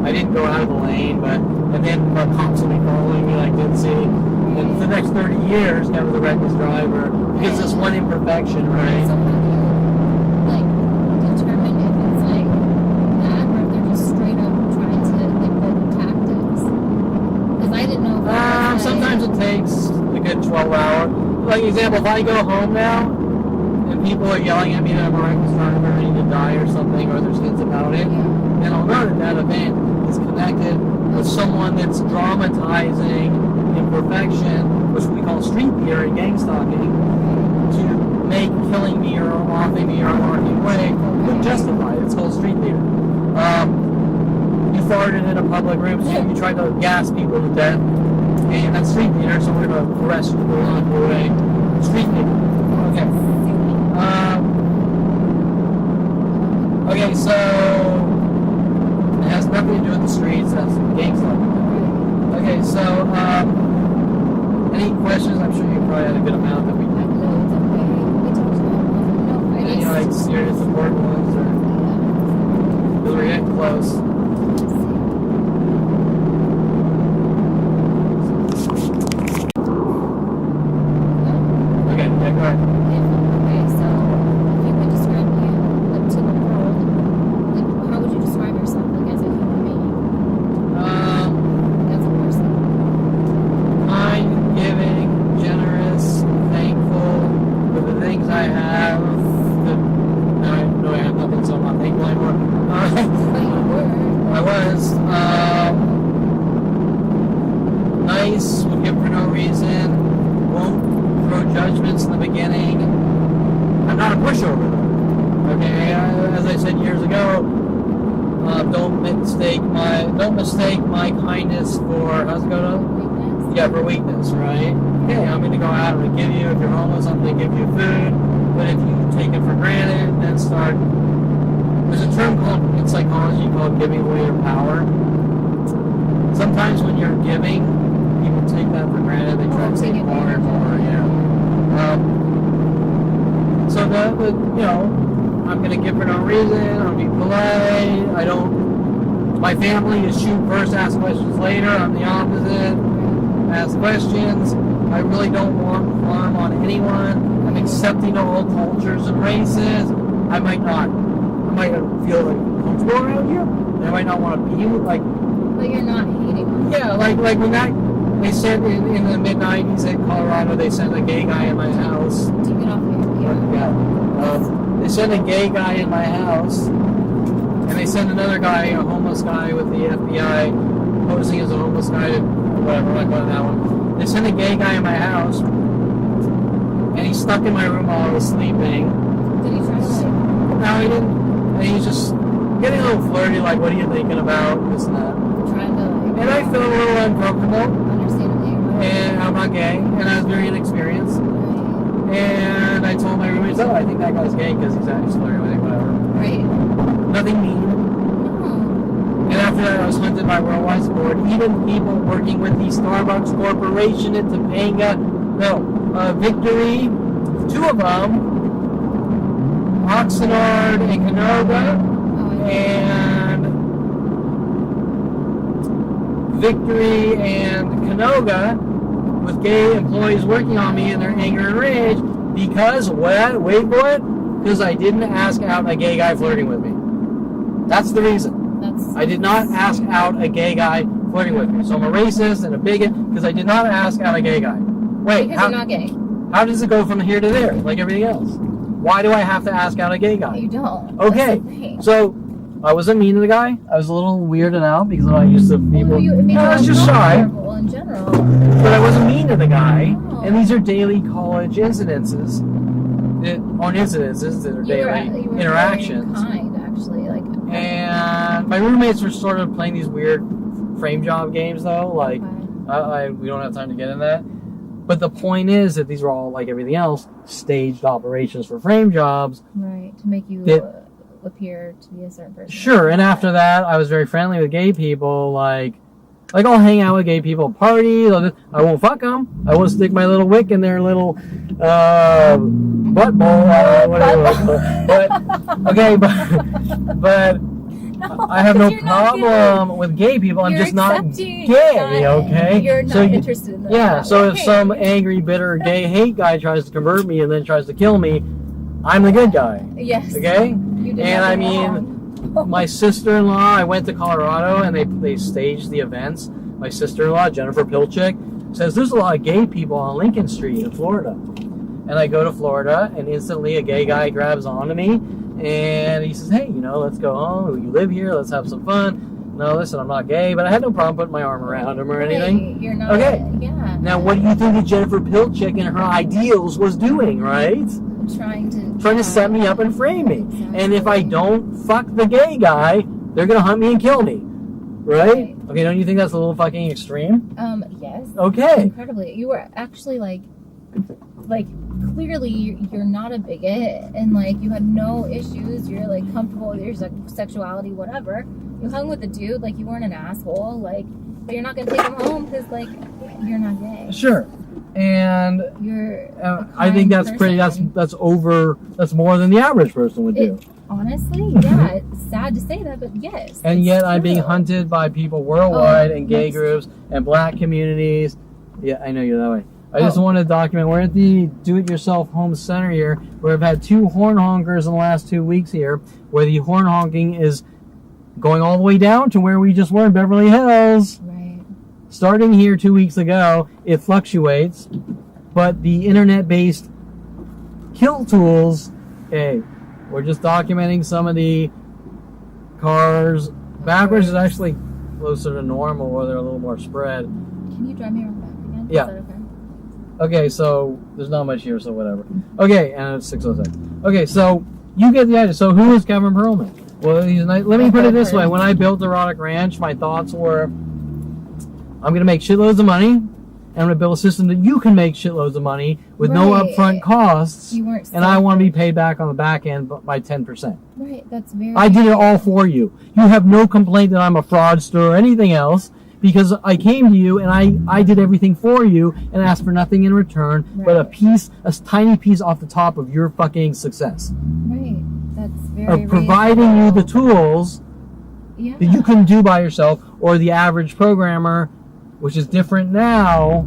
I didn't go out of the lane, and then the cops will be following me like didn't see. And for the next 30 years, never the reckless driver. Because this one imperfection, right? So how do you like determine if it's like that or if they're just straight up trying to like the tactics? Because I didn't know. If that was, like, Sometimes it takes a good 12 hour. Like example, if I go home now and people are yelling at me that I'm a reckless driver, I need to die or something, or there's hints about it, then I'll know that event is connected with someone that's dramatizing imperfection, which we call street theater and gang stalking, to make killing me or offing me or unlocking way look justified. It's called street theater. You farted in a public room, so you tried to gas people to death, and that's street theater, so we're going to arrest you on your way. Street theater. Okay. Okay, so it has nothing to do with the streets, that's gang stalking. Okay, so any questions? I'm sure you probably had a good amount that we No, it's okay. We talked about it. any like serious important ones, or because we're getting close. Okay, yeah, go ahead. Okay, so if you could describe you like to the world, like how would you describe yourself like as a human being, as a person? Kind, giving, generous, thankful for the things I have. I have nothing, so I'm not thankful anymore. But you were. I was nice, would give for no reason, won't throw judgments in the beginning. I'm not a pushover though. Okay, as I said years ago, don't mistake my kindness for how's it going? Weakness? Yeah, for weakness, right? Okay, I'm gonna go out and give you, if you're homeless, I'm gonna give you food. But if you take it for granted, then start. There's a term in psychology called giving away your power. Sometimes when you're giving, people take that for granted. They try to take more and more. Yeah. So I'm gonna give for no reason. I'll be polite. I don't. My family is shoot first, ask questions later. I'm the opposite. Ask questions. I really don't want harm on anyone. I'm accepting of all cultures and races. I might not feel like comfortable around you. I might not want to be like. But you're not hating on them. Yeah, like when they sent in the mid '90s in Colorado, they sent a gay guy in my house. To get off your Yeah. They sent a gay guy in my house, and they sent another guy, a homeless guy with the FBI, posing as a homeless guy to whatever, like on that one. They sent a gay guy in my house, and he stuck in my room while I was sleeping. Did he try to like No, he didn't. And he's just getting a little flirty, like, what are you thinking about? This and that. trying to like And I felt a little uncomfortable, understandably and I'm not gay, and I was very inexperienced. And I told my roommates, oh, I think that guy's gay because he's actually flirting, whatever. right? Nothing mean. No. And after that, I was hunted by Worldwide Sport. Even people working with the Starbucks Corporation in Topanga, Victory, two of them, Oxnard and Canoga, and Victory and Canoga, with gay employees working on me in their anger and rage, because what? Wait for it? Because I didn't ask out a gay guy flirting with me. That's the reason. I did not ask out a gay guy flirting with me. So I'm a racist and a bigot because I did not ask out a gay guy. Wait, Because you're not gay. how does it go from here to there, like everything else? Why do I have to ask out a gay guy? You don't. Okay, That's the thing. so I wasn't mean to the guy. I was a little weirded out because I'm not used to people. Well, I was just shy, in general. but I wasn't mean to the guy. Oh. And these are daily college incidences that are daily You were interactions. very kind, actually. Like. And my roommates were sort of playing these weird frame job games, though. Like, we don't have time to get in that. But the point is that these are all, like everything else, staged operations for frame jobs. Right, to make you That appear to be a certain person. Sure, and after that, I was very friendly with gay people. Like I'll hang out with gay people, party. I won't fuck them. I won't stick my little wick in their little butt bowl, whatever. But No, I have no you're not problem with gay people. I'm You're just not accepting gay, that okay? You're not So interested in that. yeah, so if Okay. some angry, bitter, gay hate guy tries to convert me and then tries to kill me, I'm the good guy, Yes. okay? You did And I nothing mean, wrong. my sister-in-law, I went to Colorado and they staged the events. My sister-in-law, Jennifer Pilchick, says there's a lot of gay people on Lincoln Street in Florida. And I go to Florida and instantly a gay guy grabs onto me and he says, hey, let's go home. You live here. Let's have some fun. No, listen, I'm not gay, but I had no problem putting my arm around him or anything. You're not. Okay. Yeah. Now, what do you think that Jennifer Pilchick and her ideals was doing, right? Trying To set me up and frame me. Exactly. And if I don't fuck the gay guy, they're going to hunt me and kill me. Right? Okay, don't you think that's a little fucking extreme? Yes. Okay. Incredibly. You were actually like clearly you're not a bigot and like you had no issues. You're like comfortable with your sexuality, whatever. You hung with the dude, like you weren't an asshole, like, but you're not gonna take him home because like you're not gay. Sure. And You're. I think that's kind pretty. person. That's more than the average person would do. Honestly, yeah, it's sad to say that, but yes. And it's yet I'm being true. hunted by people worldwide Oh, and gay that's- groups and black communities. Yeah, I know you're that way. I just Oh. want to document. We're at the do-it-yourself home center here, where I've had 2 horn honkers in the last 2 weeks here, where the horn honking is going all the way down to where we just were in Beverly Hills. Right. Starting here 2 weeks ago, it fluctuates, but the internet-based kill tools, hey, we're just documenting some of the cars. Backwards is actually closer to normal, where they're a little more spread. Can you drive me around back again? Yeah. Is that okay? Okay, so there's not much here, so whatever. Okay, and it's 6:06. Okay, so you get the idea. So who is Kevin Perlman? Well, he's nice. Let me put it this way. When I built Erotic Ranch, my thoughts were, I'm going to make shitloads of money, and I'm going to build a system that you can make shitloads of money with no Right. upfront costs, You weren't. and I want to be paid back on the back end by 10%. Right. That's very. I did it all for you. You have no complaint that I'm a fraudster or anything else, because I came to you and I did everything for you and asked for nothing in return but a tiny piece off the top of your fucking success. Right. That's very. Of providing you the tools Yeah. that you couldn't do by yourself, or the average programmer, which is different now,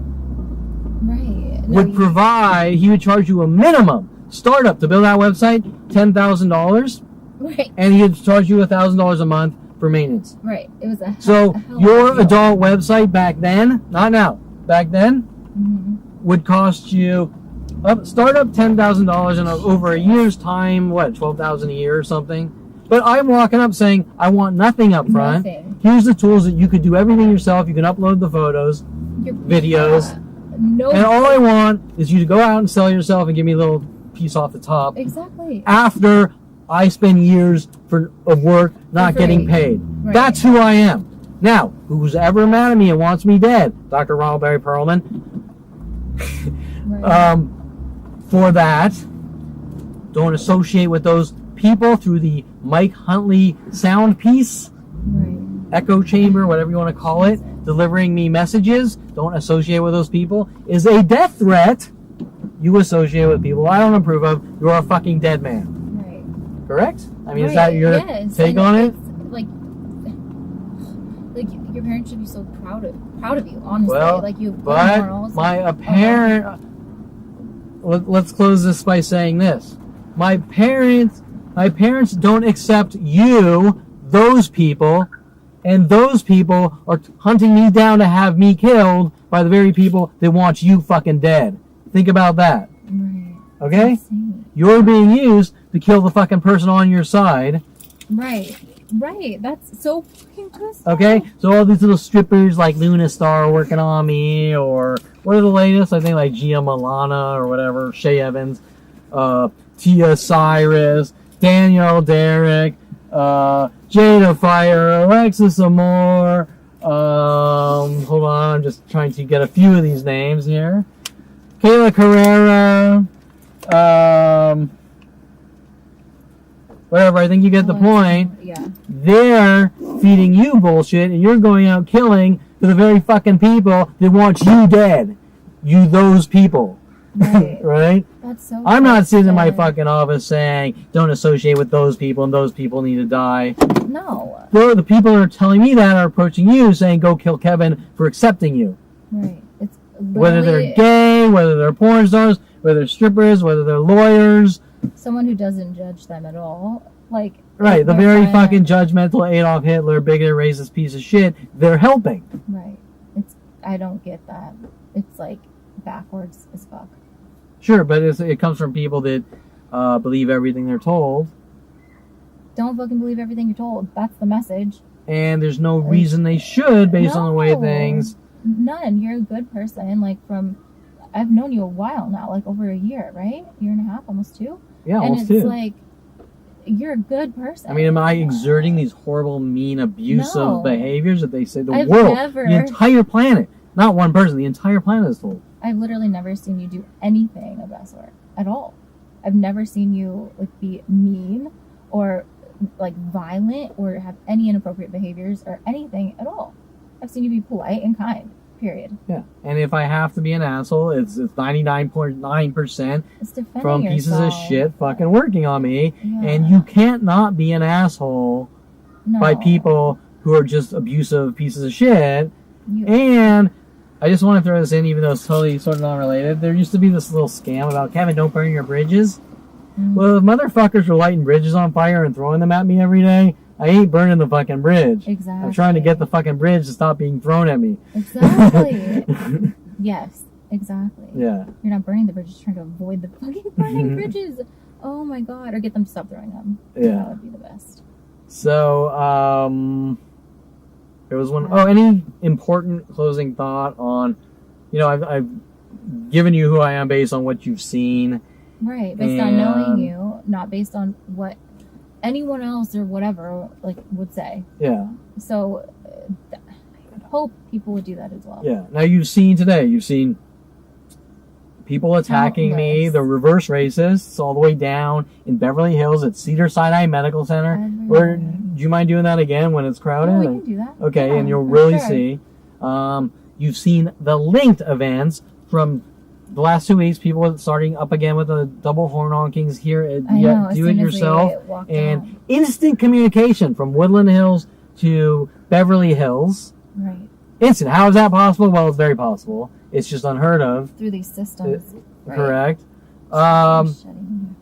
Right. No, would provide, he would charge you a minimum startup to build that website, $10,000, Right. and he'd charge you $1,000 a month for maintenance. Right. It was a. So a hell of your a deal. adult website back then, not now, back then, Mhm. would cost you start up $10,000 in over a year's time. What, $12,000 a year or something? But I'm walking up saying I want nothing up front. Nothing. Here's the tools that you could do everything yourself. You can upload the photos, videos, No. and all I want is you to go out and sell yourself and give me a little piece off the top. Exactly. After I spend years of work not For getting free. paid. Right. That's who I am. Now, who's ever mad at me and wants me dead? Dr. Ronald Barry Perlman. Right. For that, don't associate with those people through the Mike Huntley sound piece, Right. echo chamber, whatever you want to call it, delivering me messages. Don't associate with those people. Is a death threat. You associate with people I don't approve of. You're a fucking dead man. Right. Correct? I mean, is Right, that your yes, take and on it? it's like your parents should be so proud of you, honestly. Well, like you've but morals. my apparent. Let's close this by saying this: my parents don't accept you, those people, and those people are hunting me down to have me killed by the very people that want you fucking dead. Think about that, Right. okay? Insane. You're being used to kill the fucking person on your side. Right. Right. That's so fucking twisted. Okay, so all these little strippers like Luna Star are working on me, or what are the latest? I think like Gia Milana or whatever, Shay Evans, Tia Cyrus, Danielle Derrick, Jada Fire, Alexis Amore. Hold on, I'm just trying to get a few of these names here. Kayla Carrera. Whatever, I think you get the point. Yeah. They're feeding you bullshit, and you're going out killing the very fucking people that want you dead. You, those people. Right. Right? That's so I'm not sitting in my twisted. fucking office saying, don't associate with those people, and those people need to die. No. The people that are telling me that are approaching you saying, go kill Kevin for accepting you. Right. It's Whether they're literally gay, whether they're porn stars, whether they're strippers, whether they're lawyers. someone who doesn't judge them at all. Like, Right, the they're very trying fucking judgmental Adolf Hitler, bigoted, racist piece of shit, they're helping. Right. I don't get that. It's like backwards as fuck. Sure, but it comes from people that believe everything they're told, Don't fucking believe everything you're told. That's the message. and there's no reason they should based on the way No. things. None. You're a good person. Like, I've known you a while now, like over a year, right? Year and a half, almost 2. Yeah, And almost it's two. like, you're a good person. I mean, am I exerting these horrible, mean, abusive No. behaviors that they say the I've world, never- the entire planet, not one person, the entire planet is told? I've literally never seen you do anything of that sort at all. I've never seen you like be mean or like violent or have any inappropriate behaviors or anything at all. I've seen you be polite and kind. Period. Yeah, and if I have to be an asshole, it's 99.9% It's defending from pieces of yourself. shit fucking working on me, Yeah. and you can't not be an asshole No. by people who are just abusive pieces of shit. You- And I just want to throw this in, even though it's totally sort of non-related. There used to be this little scam about, Kevin, don't burn your bridges. Mm. Well, if motherfuckers were lighting bridges on fire and throwing them at me every day, I ain't burning the fucking bridge. Exactly. I'm trying to get the fucking bridge to stop being thrown at me. Exactly. Yes. Exactly. Yeah. You're not burning the bridges. You're trying to avoid the fucking burning Mhm. bridges. Oh my god. Or get them to stop throwing them. Yeah. That would be the best. So, there was one. Oh, any important closing thought on, I've given you who I am based on what you've seen. Right. Based on knowing you, not based on what anyone else or whatever like would say. Yeah. So I would hope people would do that as well. Yeah. Now you've seen people attacking me, Countless. the reverse racists, all the way down in Beverly Hills at Cedars Sina Medical Center. Everywhere. Do you mind doing that again when it's crowded? Oh, we can do that. Okay, Yeah, and you'll for really sure. see. You've seen the linked events from the last 2 weeks. People starting up again with the double horn honkings here at I know, as Do It soon as we Yourself, walked and on. instant communication from Woodland Hills to Beverly Hills. Right. Instant. How is that possible? Well, it's very possible. It's just unheard of. Through these systems. Right. Correct. Shutting.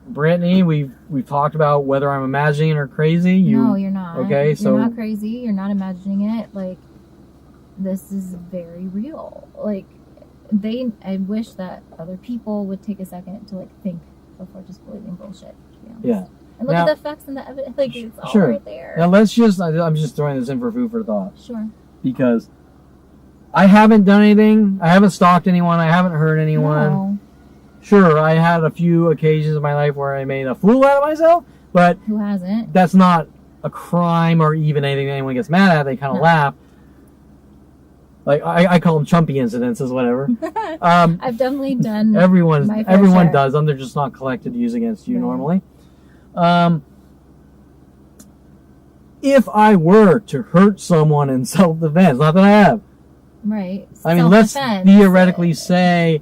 Brittany, we've talked about whether I'm imagining or crazy. No, you're not. Okay, so- you're not crazy. You're not imagining it. Like, this is very real. Like, I wish that other people would take a second to like think before just believing bullshit. To be honest. Yeah. And look Now- at the facts and the evidence. Like, it's all Sure. right there. Now I'm just throwing this in for food for thought, Sure. because I haven't done anything. I haven't stalked anyone. I haven't hurt anyone. No. Sure, I had a few occasions in my life where I made a fool out of myself, but Who hasn't? that's not a crime or even anything that anyone gets mad at. They kind of No. laugh. Like, I call them chumpy incidences, whatever. I've definitely done. Everyone my fair share. does them. They're just not collected to use against you Right. normally. If I were to hurt someone in self-defense, not that I have. Right. I mean, let's Self-defense. theoretically say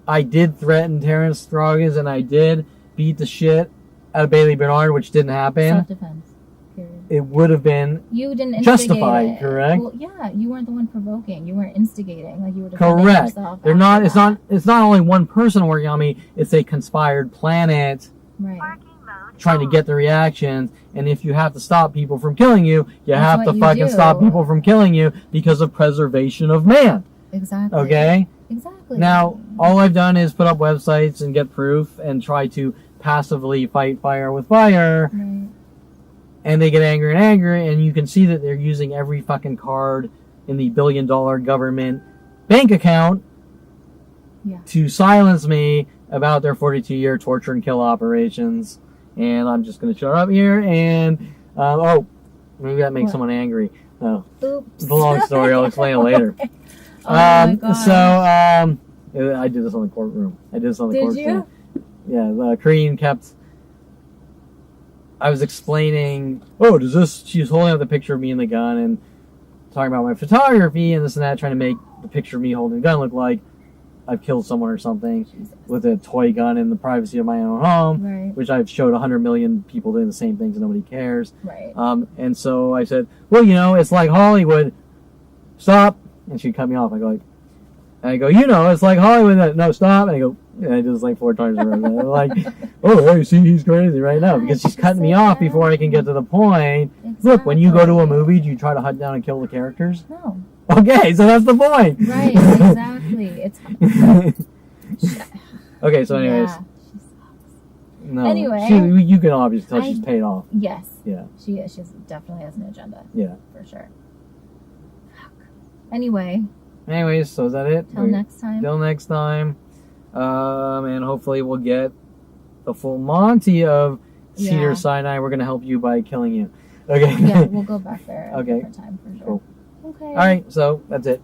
I did threaten Terrence Throggins and I did beat the shit out of Bailey Bernard, which didn't happen. Self-defense. Period. It would have been You didn't instigate justified, it. correct? Well, yeah, you weren't the one provoking. You weren't instigating. Like, you were correct. yourself. They're after not. It's that. not. It's not only one person working on me. It's a conspired planet Right. trying to get the reactions. And if you have to stop people from killing you, you That's have what to you fucking do. stop people from killing you because of preservation of man. Exactly. Okay. Exactly. Now, all I've done is put up websites and get proof and try to passively fight fire with fire. Right. And they get angry and angry, and you can see that they're using every fucking card in the billion-dollar government bank account Yeah. to silence me about their 42-year torture and kill operations. And I'm just going to shut up here, and, maybe that makes What? someone angry. No, Oops. it's a long story. I'll explain it later. Oh my God. So, I did this on the courtroom. I did this on the Did courtroom. you? Yeah, the Korean kept. I was explaining. Oh, does this? She's holding up the picture of me and the gun and talking about my photography and this and that, trying to make the picture of me holding the gun look like I've killed someone or something with a toy gun in the privacy of my own home, Right. which I've showed 100 million people doing the same things and nobody cares. Right. And so I said, well, you know, it's like Hollywood. Stop. And she cut me off. I go, you know, it's like Hollywood. No, stop. And I go, and I do this like 4 times in a row. I'm like, oh, hey, see, he's crazy right now because she's cutting me off before I can get to the point. Exactly. Look, when you go to a movie, do you try to hunt down and kill the characters? No. Okay, so that's the point. Right, exactly. It's Okay, so anyways. Yeah. No. Anyway. You can obviously tell she's paid off. Yes. Yeah. She is. She definitely has an agenda. Yeah. For sure. Fuck. Anyway. Anyways, so is that it? Till next time. Till next time. And hopefully we'll get the full Monty of Cedars Sina. We're going to help you by killing you. Okay. Yeah, we'll go back there at a Okay. different time for sure. Cool. Okay. All right, so that's it.